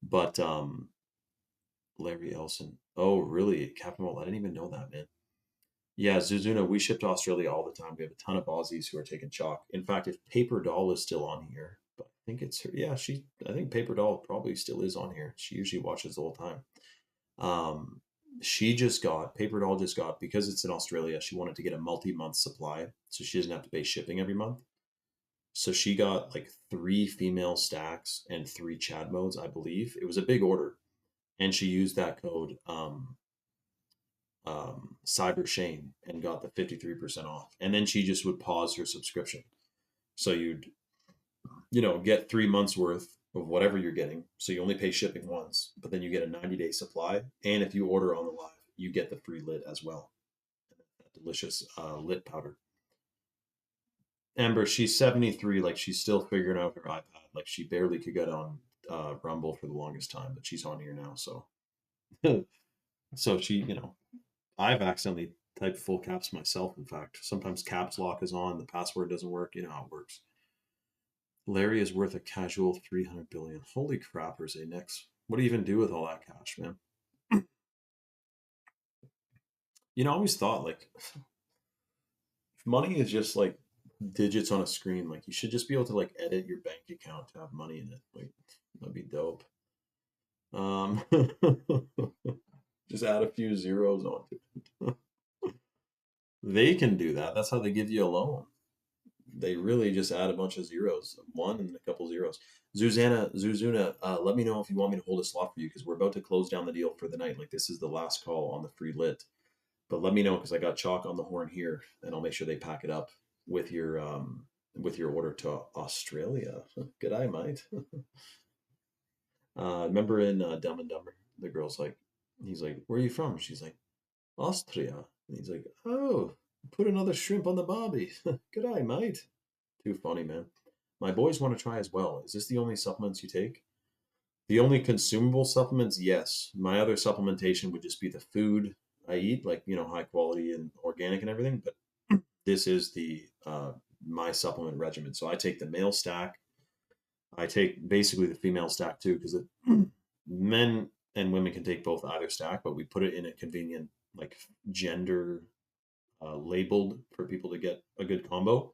But Larry Elson. Oh, really? Captain Walt. I didn't even know that, man. Yeah, Zuzuna, we ship to Australia all the time. We have a ton of Aussies who are taking chalk. In fact, if Paper Doll is still on here, but I think it's her. Yeah, I think Paper Doll probably still is on here. She usually watches the whole time. Um, she just got, Paper Doll just got, because it's in Australia, she wanted to get a multi-month supply so she doesn't have to pay shipping every month. So she got like three female stacks and three Chad modes, I believe. It was a big order. And she used that code Cyber Shane and got the 53% off. And then she just would pause her subscription. So you'd, get 3 months worth of whatever you're getting. So you only pay shipping once, but then you get a 90-day supply. And if you order on the live, you get the free lid as well. That delicious lit powder. Amber, she's 73. Like she's still figuring out her iPad. Like she barely could get on Rumble for the longest time, but she's on here now. So, so she, I've accidentally typed full caps myself. In fact, sometimes caps lock is on, the password doesn't work. You know how it works. Larry is worth a casual 300 billion. Holy crappers, eh, Nix? What do you even do with all that cash, man? I always thought like money is just like digits on a screen. Like you should just be able to like edit your bank account to have money in it. Like that'd be dope. Um, just add a few zeros onto it. They can do that. That's how they give you a loan. They really just add a bunch of zeros, one and a couple zeros. Zuzuna, let me know if you want me to hold a slot for you because we're about to close down the deal for the night. Like this is the last call on the free lit. But let me know because I got chalk on the horn here, and I'll make sure they pack it up with your order to Australia. Good eye, mate. Remember in Dumb and Dumber, the girl's like, he's like, "Where are you from?" She's like, "Austria," and he's like, "Oh, put another shrimp on the barbie." Good eye, mate. Too funny, man. My boys want to try as well. Is this the only supplements you take? The only consumable supplements, yes. My other supplementation would just be the food I eat, like high quality and organic and everything. But this is the my supplement regimen. So I take the male stack. I take basically the female stack too, because men and women can take both either stack, but we put it in a convenient like gender labeled for people to get a good combo.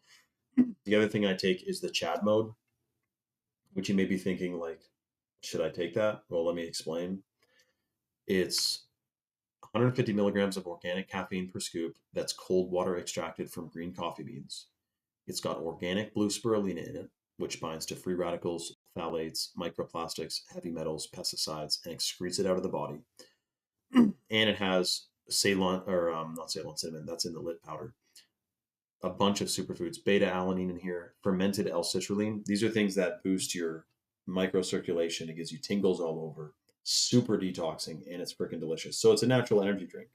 The other thing I take is the Chad mode, which you may be thinking like, should I take that? Well, let me explain. It's 150 milligrams of organic caffeine per scoop that's cold water extracted from green coffee beans. It's got organic blue spirulina in it, which binds to free radicals, phthalates, microplastics, heavy metals, pesticides, and excretes it out of the body. And it has Ceylon, or not Ceylon cinnamon, that's in the lit powder. A bunch of superfoods, beta alanine in here, fermented L-citrulline. These are things that boost your microcirculation. It gives you tingles all over, super detoxing, and it's freaking delicious. So it's a natural energy drink,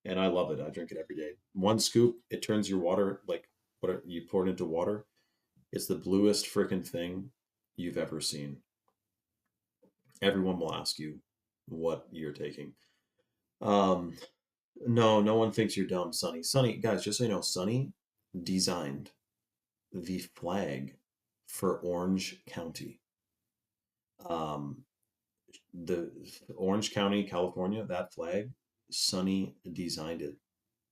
and I love it. I drink it every day. One scoop, it turns your water like what you pour it into water. It's the bluest freaking thing you've ever seen. Everyone will ask you what you're taking. Um, no, no one thinks you're dumb, Sonny. Sonny, guys, just so you know, Sonny designed the flag for Orange County. Um, the Orange County, California, that flag, Sonny designed it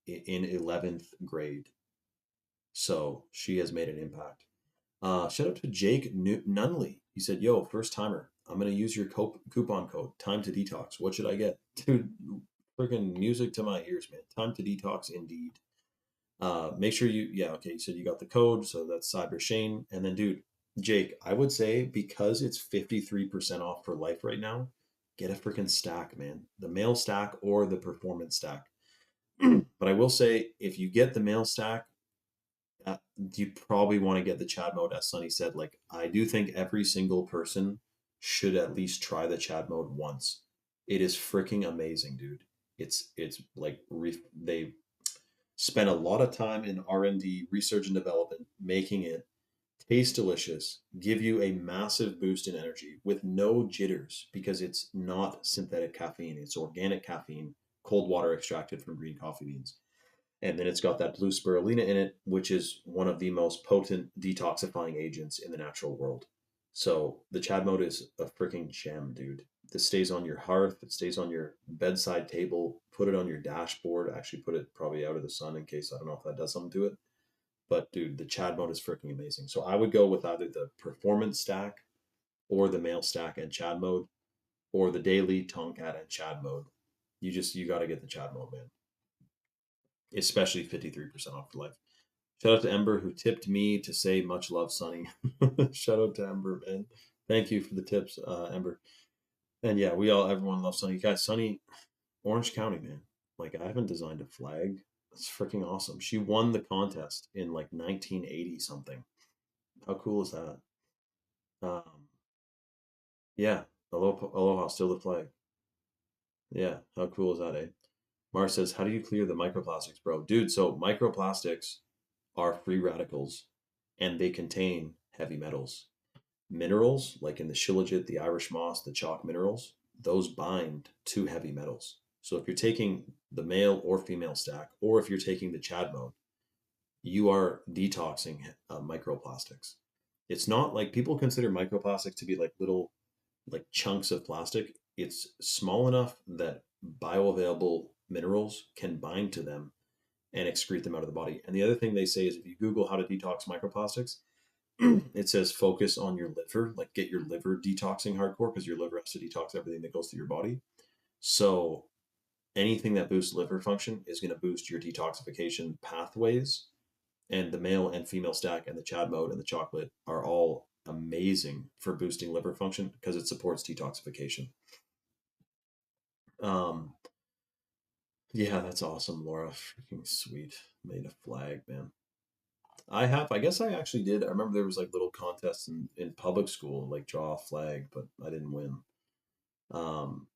in 11th grade. So she has made an impact. Shout out to Jake Nunley. He said, "Yo, first timer. I'm gonna use your coupon code. Time to detox. What should I get, dude? Freaking music to my ears, man. Time to detox, indeed. Make sure yeah, okay. You said you got the code, so that's Cyber Shane. And then, dude, Jake, I would say because it's 53% off for life right now, get a freaking stack, man. The male stack or the performance stack. But I will say, if you get the male stack, you probably want to get the Chad mode, as Sunny said. Like, I do think every single person should at least try the Chad mode once. It is freaking amazing, dude. It's like they spent a lot of time in R&D, research and development, making it taste delicious, give you a massive boost in energy with no jitters because it's not synthetic caffeine. It's organic caffeine, cold water extracted from green coffee beans. And then it's got that blue spirulina in it, which is one of the most potent detoxifying agents in the natural world. So the Chad mode is a freaking gem, dude. This stays on your hearth, it stays on your bedside table, put it on your dashboard. Actually, put it probably out of the sun in case I don't know if that does something to it. But dude, the Chad mode is freaking amazing. So I would go with either the performance stack or the male stack and Chad mode, or the daily Tomcat and Chad mode. You got to get the Chad mode, man. Especially 53% off for life. Shout out to Ember who tipped me to say much love, Sonny. Shout out to Ember, man. Thank you for the tips, Ember. And yeah, everyone loves Sonny. Guys, Sonny, Orange County, man. Like, I haven't designed a flag. That's freaking awesome. She won the contest in like 1980 something. How cool is that? Um, yeah, aloha, still the flag. Yeah, how cool is that, eh? Mars says, how do you clear the microplastics, bro? Dude, so microplastics are free radicals and they contain heavy metals. Minerals, like in the shilajit, the Irish moss, the chalk minerals, those bind to heavy metals. So if you're taking the male or female stack, or if you're taking the Chad mode, you are detoxing microplastics. It's not like people consider microplastics to be like little like chunks of plastic. It's small enough that bioavailable minerals can bind to them and excrete them out of the body. And the other thing they say is if you Google how to detox microplastics, it says focus on your liver, like get your liver detoxing hardcore because your liver has to detox everything that goes through your body. So anything that boosts liver function is going to boost your detoxification pathways. And the male and female stack and the Chad mode and the chocolate are all amazing for boosting liver function because it supports detoxification. Um, yeah, that's awesome, Laura. Freaking sweet. Made a flag, man. I guess I actually did. I remember there was like little contests in public school, like draw a flag, but I didn't win. Um,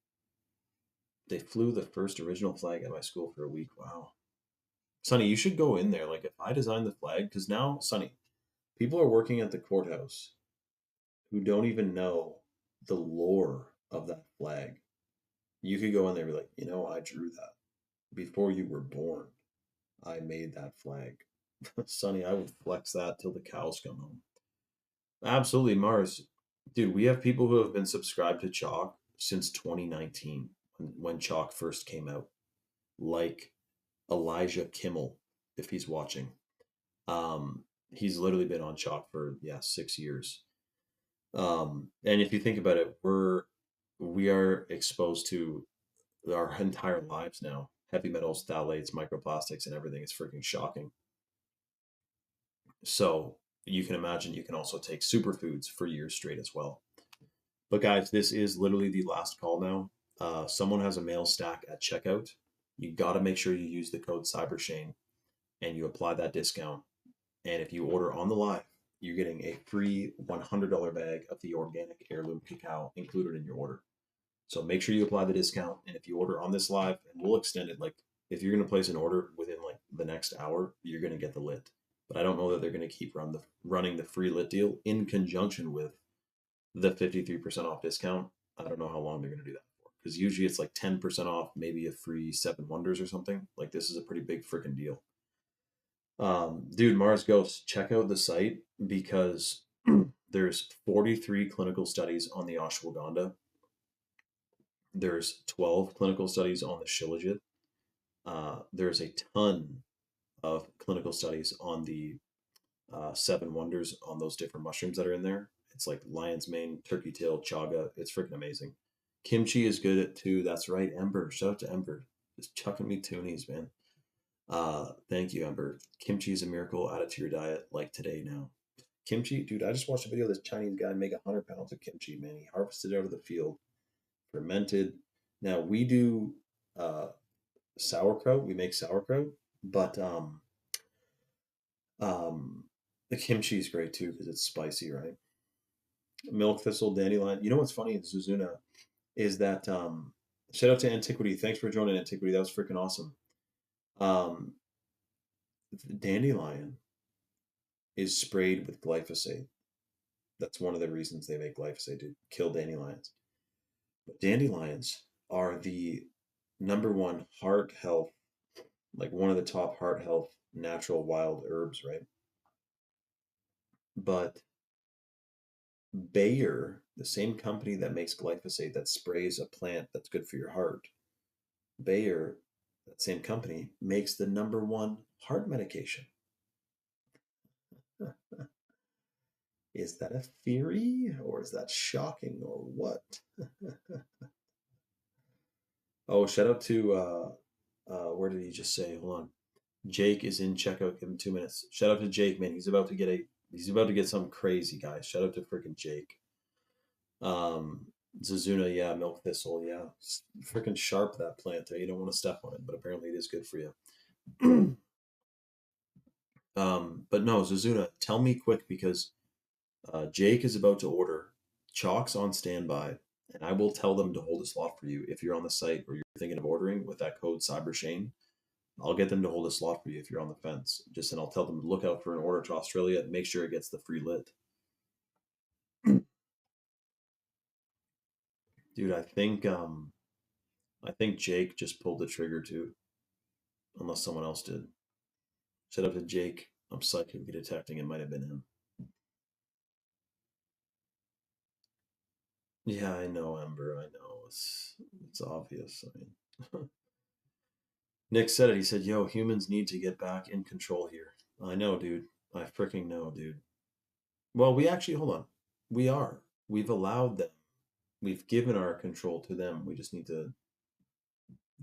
they flew the first original flag at my school for a week. Wow. Sonny, you should go in there. Like if I design the flag, because now, Sonny, people are working at the courthouse who don't even know the lore of that flag. You could go in there and be like, I drew that before you were born. I made that flag. Sonny, I would flex that till the cows come home. Absolutely, Mars. Dude, we have people who have been subscribed to Chalk since 2019 when Chalk first came out. Like Elijah Kimmel, if he's watching. He's literally been on Chalk for 6 years. And if you think about it, we are exposed to our entire lives now. Heavy metals, phthalates, microplastics, and everything. It's freaking shocking. So you can imagine you can also take superfoods for years straight as well. But guys, this is literally the last call now. Someone has a mail stack at checkout. You got to make sure you use the code CyberShane and you apply that discount. And if you order on the live, you're getting a free $100 bag of the organic heirloom cacao included in your order. So make sure you apply the discount. And if you order on this live, and we'll extend it, like if you're going to place an order within like the next hour, you're going to get the lit. But I don't know that they're going to keep running the free lit deal in conjunction with the 53% off discount. I don't know how long they're going to do that for because usually it's like 10% off, maybe a free Seven Wonders or something. Like this is a pretty big freaking deal. Dude, Mars Ghost, check out the site because there's 43 clinical studies on the ashwagandha. There's 12 clinical studies on the shilajit. There's a ton of clinical studies on the Seven Wonders on those different mushrooms that are in there. It's like lion's mane, turkey tail, chaga. It's freaking amazing. Kimchi is good at too. That's right, Ember. Shout out to Ember. Just chucking me toonies, man. Thank you, Ember. Kimchi is a miracle. Add it to your diet like today now. Kimchi, dude, I just watched a video of this Chinese guy make 100 pounds of kimchi, man. He harvested it out of the field, fermented. Now we do uh, sauerkraut. We make sauerkraut, but the kimchi is great too because it's spicy, right? Milk thistle, dandelion. You know what's funny in Zuzuna is that shout out to Antiquity. Thanks for joining Antiquity. That was freaking awesome. Um, dandelion is sprayed with glyphosate. That's one of the reasons they make glyphosate to kill dandelions. But dandelions are the number one heart health, like one of the top heart health natural wild herbs, right? But Bayer, the same company that makes glyphosate that sprays a plant that's good for your heart, Bayer, that same company, makes the number one heart medication. Is that a theory or is that shocking or what? Oh, shout out to where did he just say? Hold on. Jake is in checkout. Give him 2 minutes. Shout out to Jake, man. He's about to get something crazy, guys. Shout out to freaking Jake. Um, Zazuna, yeah, milk thistle, yeah. Freaking sharp that plant there. You don't want to step on it, but apparently it is good for you. But no, Zazuna, tell me quick because Jake is about to order. Chalk's on standby, and I will tell them to hold a slot for you if you're on the site or you're thinking of ordering with that code CyberShane. I'll get them to hold a slot for you if you're on the fence. Just and I'll tell them to look out for an order to Australia and make sure it gets the free lit. Dude, I think Jake just pulled the trigger too, unless someone else did. Shout out to Jake. I'm psychically detecting it might have been him. Yeah, I know, Ember. I know. It's obvious. I mean, Nick said it. He said, "Yo, humans need to get back in control here." I know, dude. I freaking know, dude. Well, we actually hold on. We are. We've allowed them. We've given our control to them. We just need to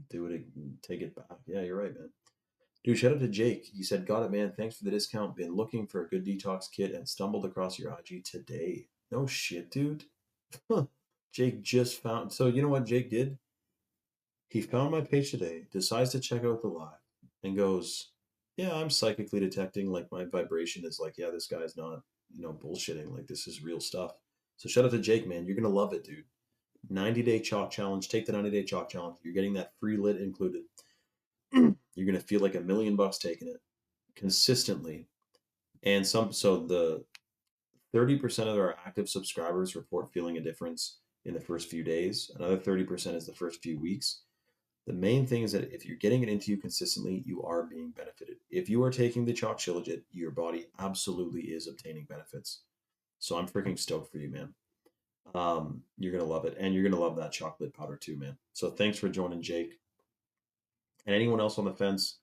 Do it. Take it back. Yeah, you're right, man. Dude, shout out to Jake. He said, "Got it, man. Thanks for the discount. Been looking for a good detox kit and stumbled across your IG today." No shit, dude. Huh. Jake just found. So you know what Jake did? He found my page today, decides to check out the live, and goes, "Yeah, I'm psychically detecting like my vibration is like, yeah, this guy's not, bullshitting. Like this is real stuff." So shout out to Jake, man. You're gonna love it, dude. 90-day chalk challenge. Take the 90-day chalk challenge. You're getting that free lit included. You're gonna feel like $1 million taking it consistently. And the 30% of our active subscribers report feeling a difference in the first few days. Another 30% is the first few weeks. The main thing is that if you're getting it into you consistently, you are being benefited. If you are taking the chalk shilajit, your body absolutely is obtaining benefits. So I'm freaking stoked for you, man. You're gonna love it, and you're gonna love that chocolate powder too, man. So thanks for joining, Jake. And anyone else on the fence,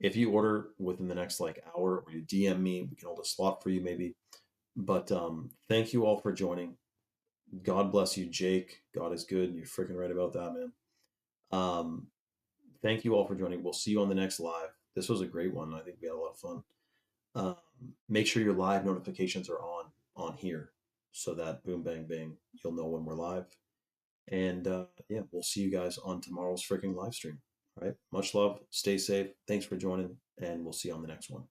if you order within the next like hour or you DM me, we can hold a slot for you maybe. But thank you all for joining. God bless you, Jake. God is good. You're freaking right about that, man. Um, thank you all for joining. We'll see you on the next live. This was a great one. I think we had a lot of fun. Make sure your live notifications are on here so that boom, bang, bang, you'll know when we're live. And yeah, we'll see you guys on tomorrow's freaking live stream. All right. Much love. Stay safe. Thanks for joining, and we'll see you on the next one.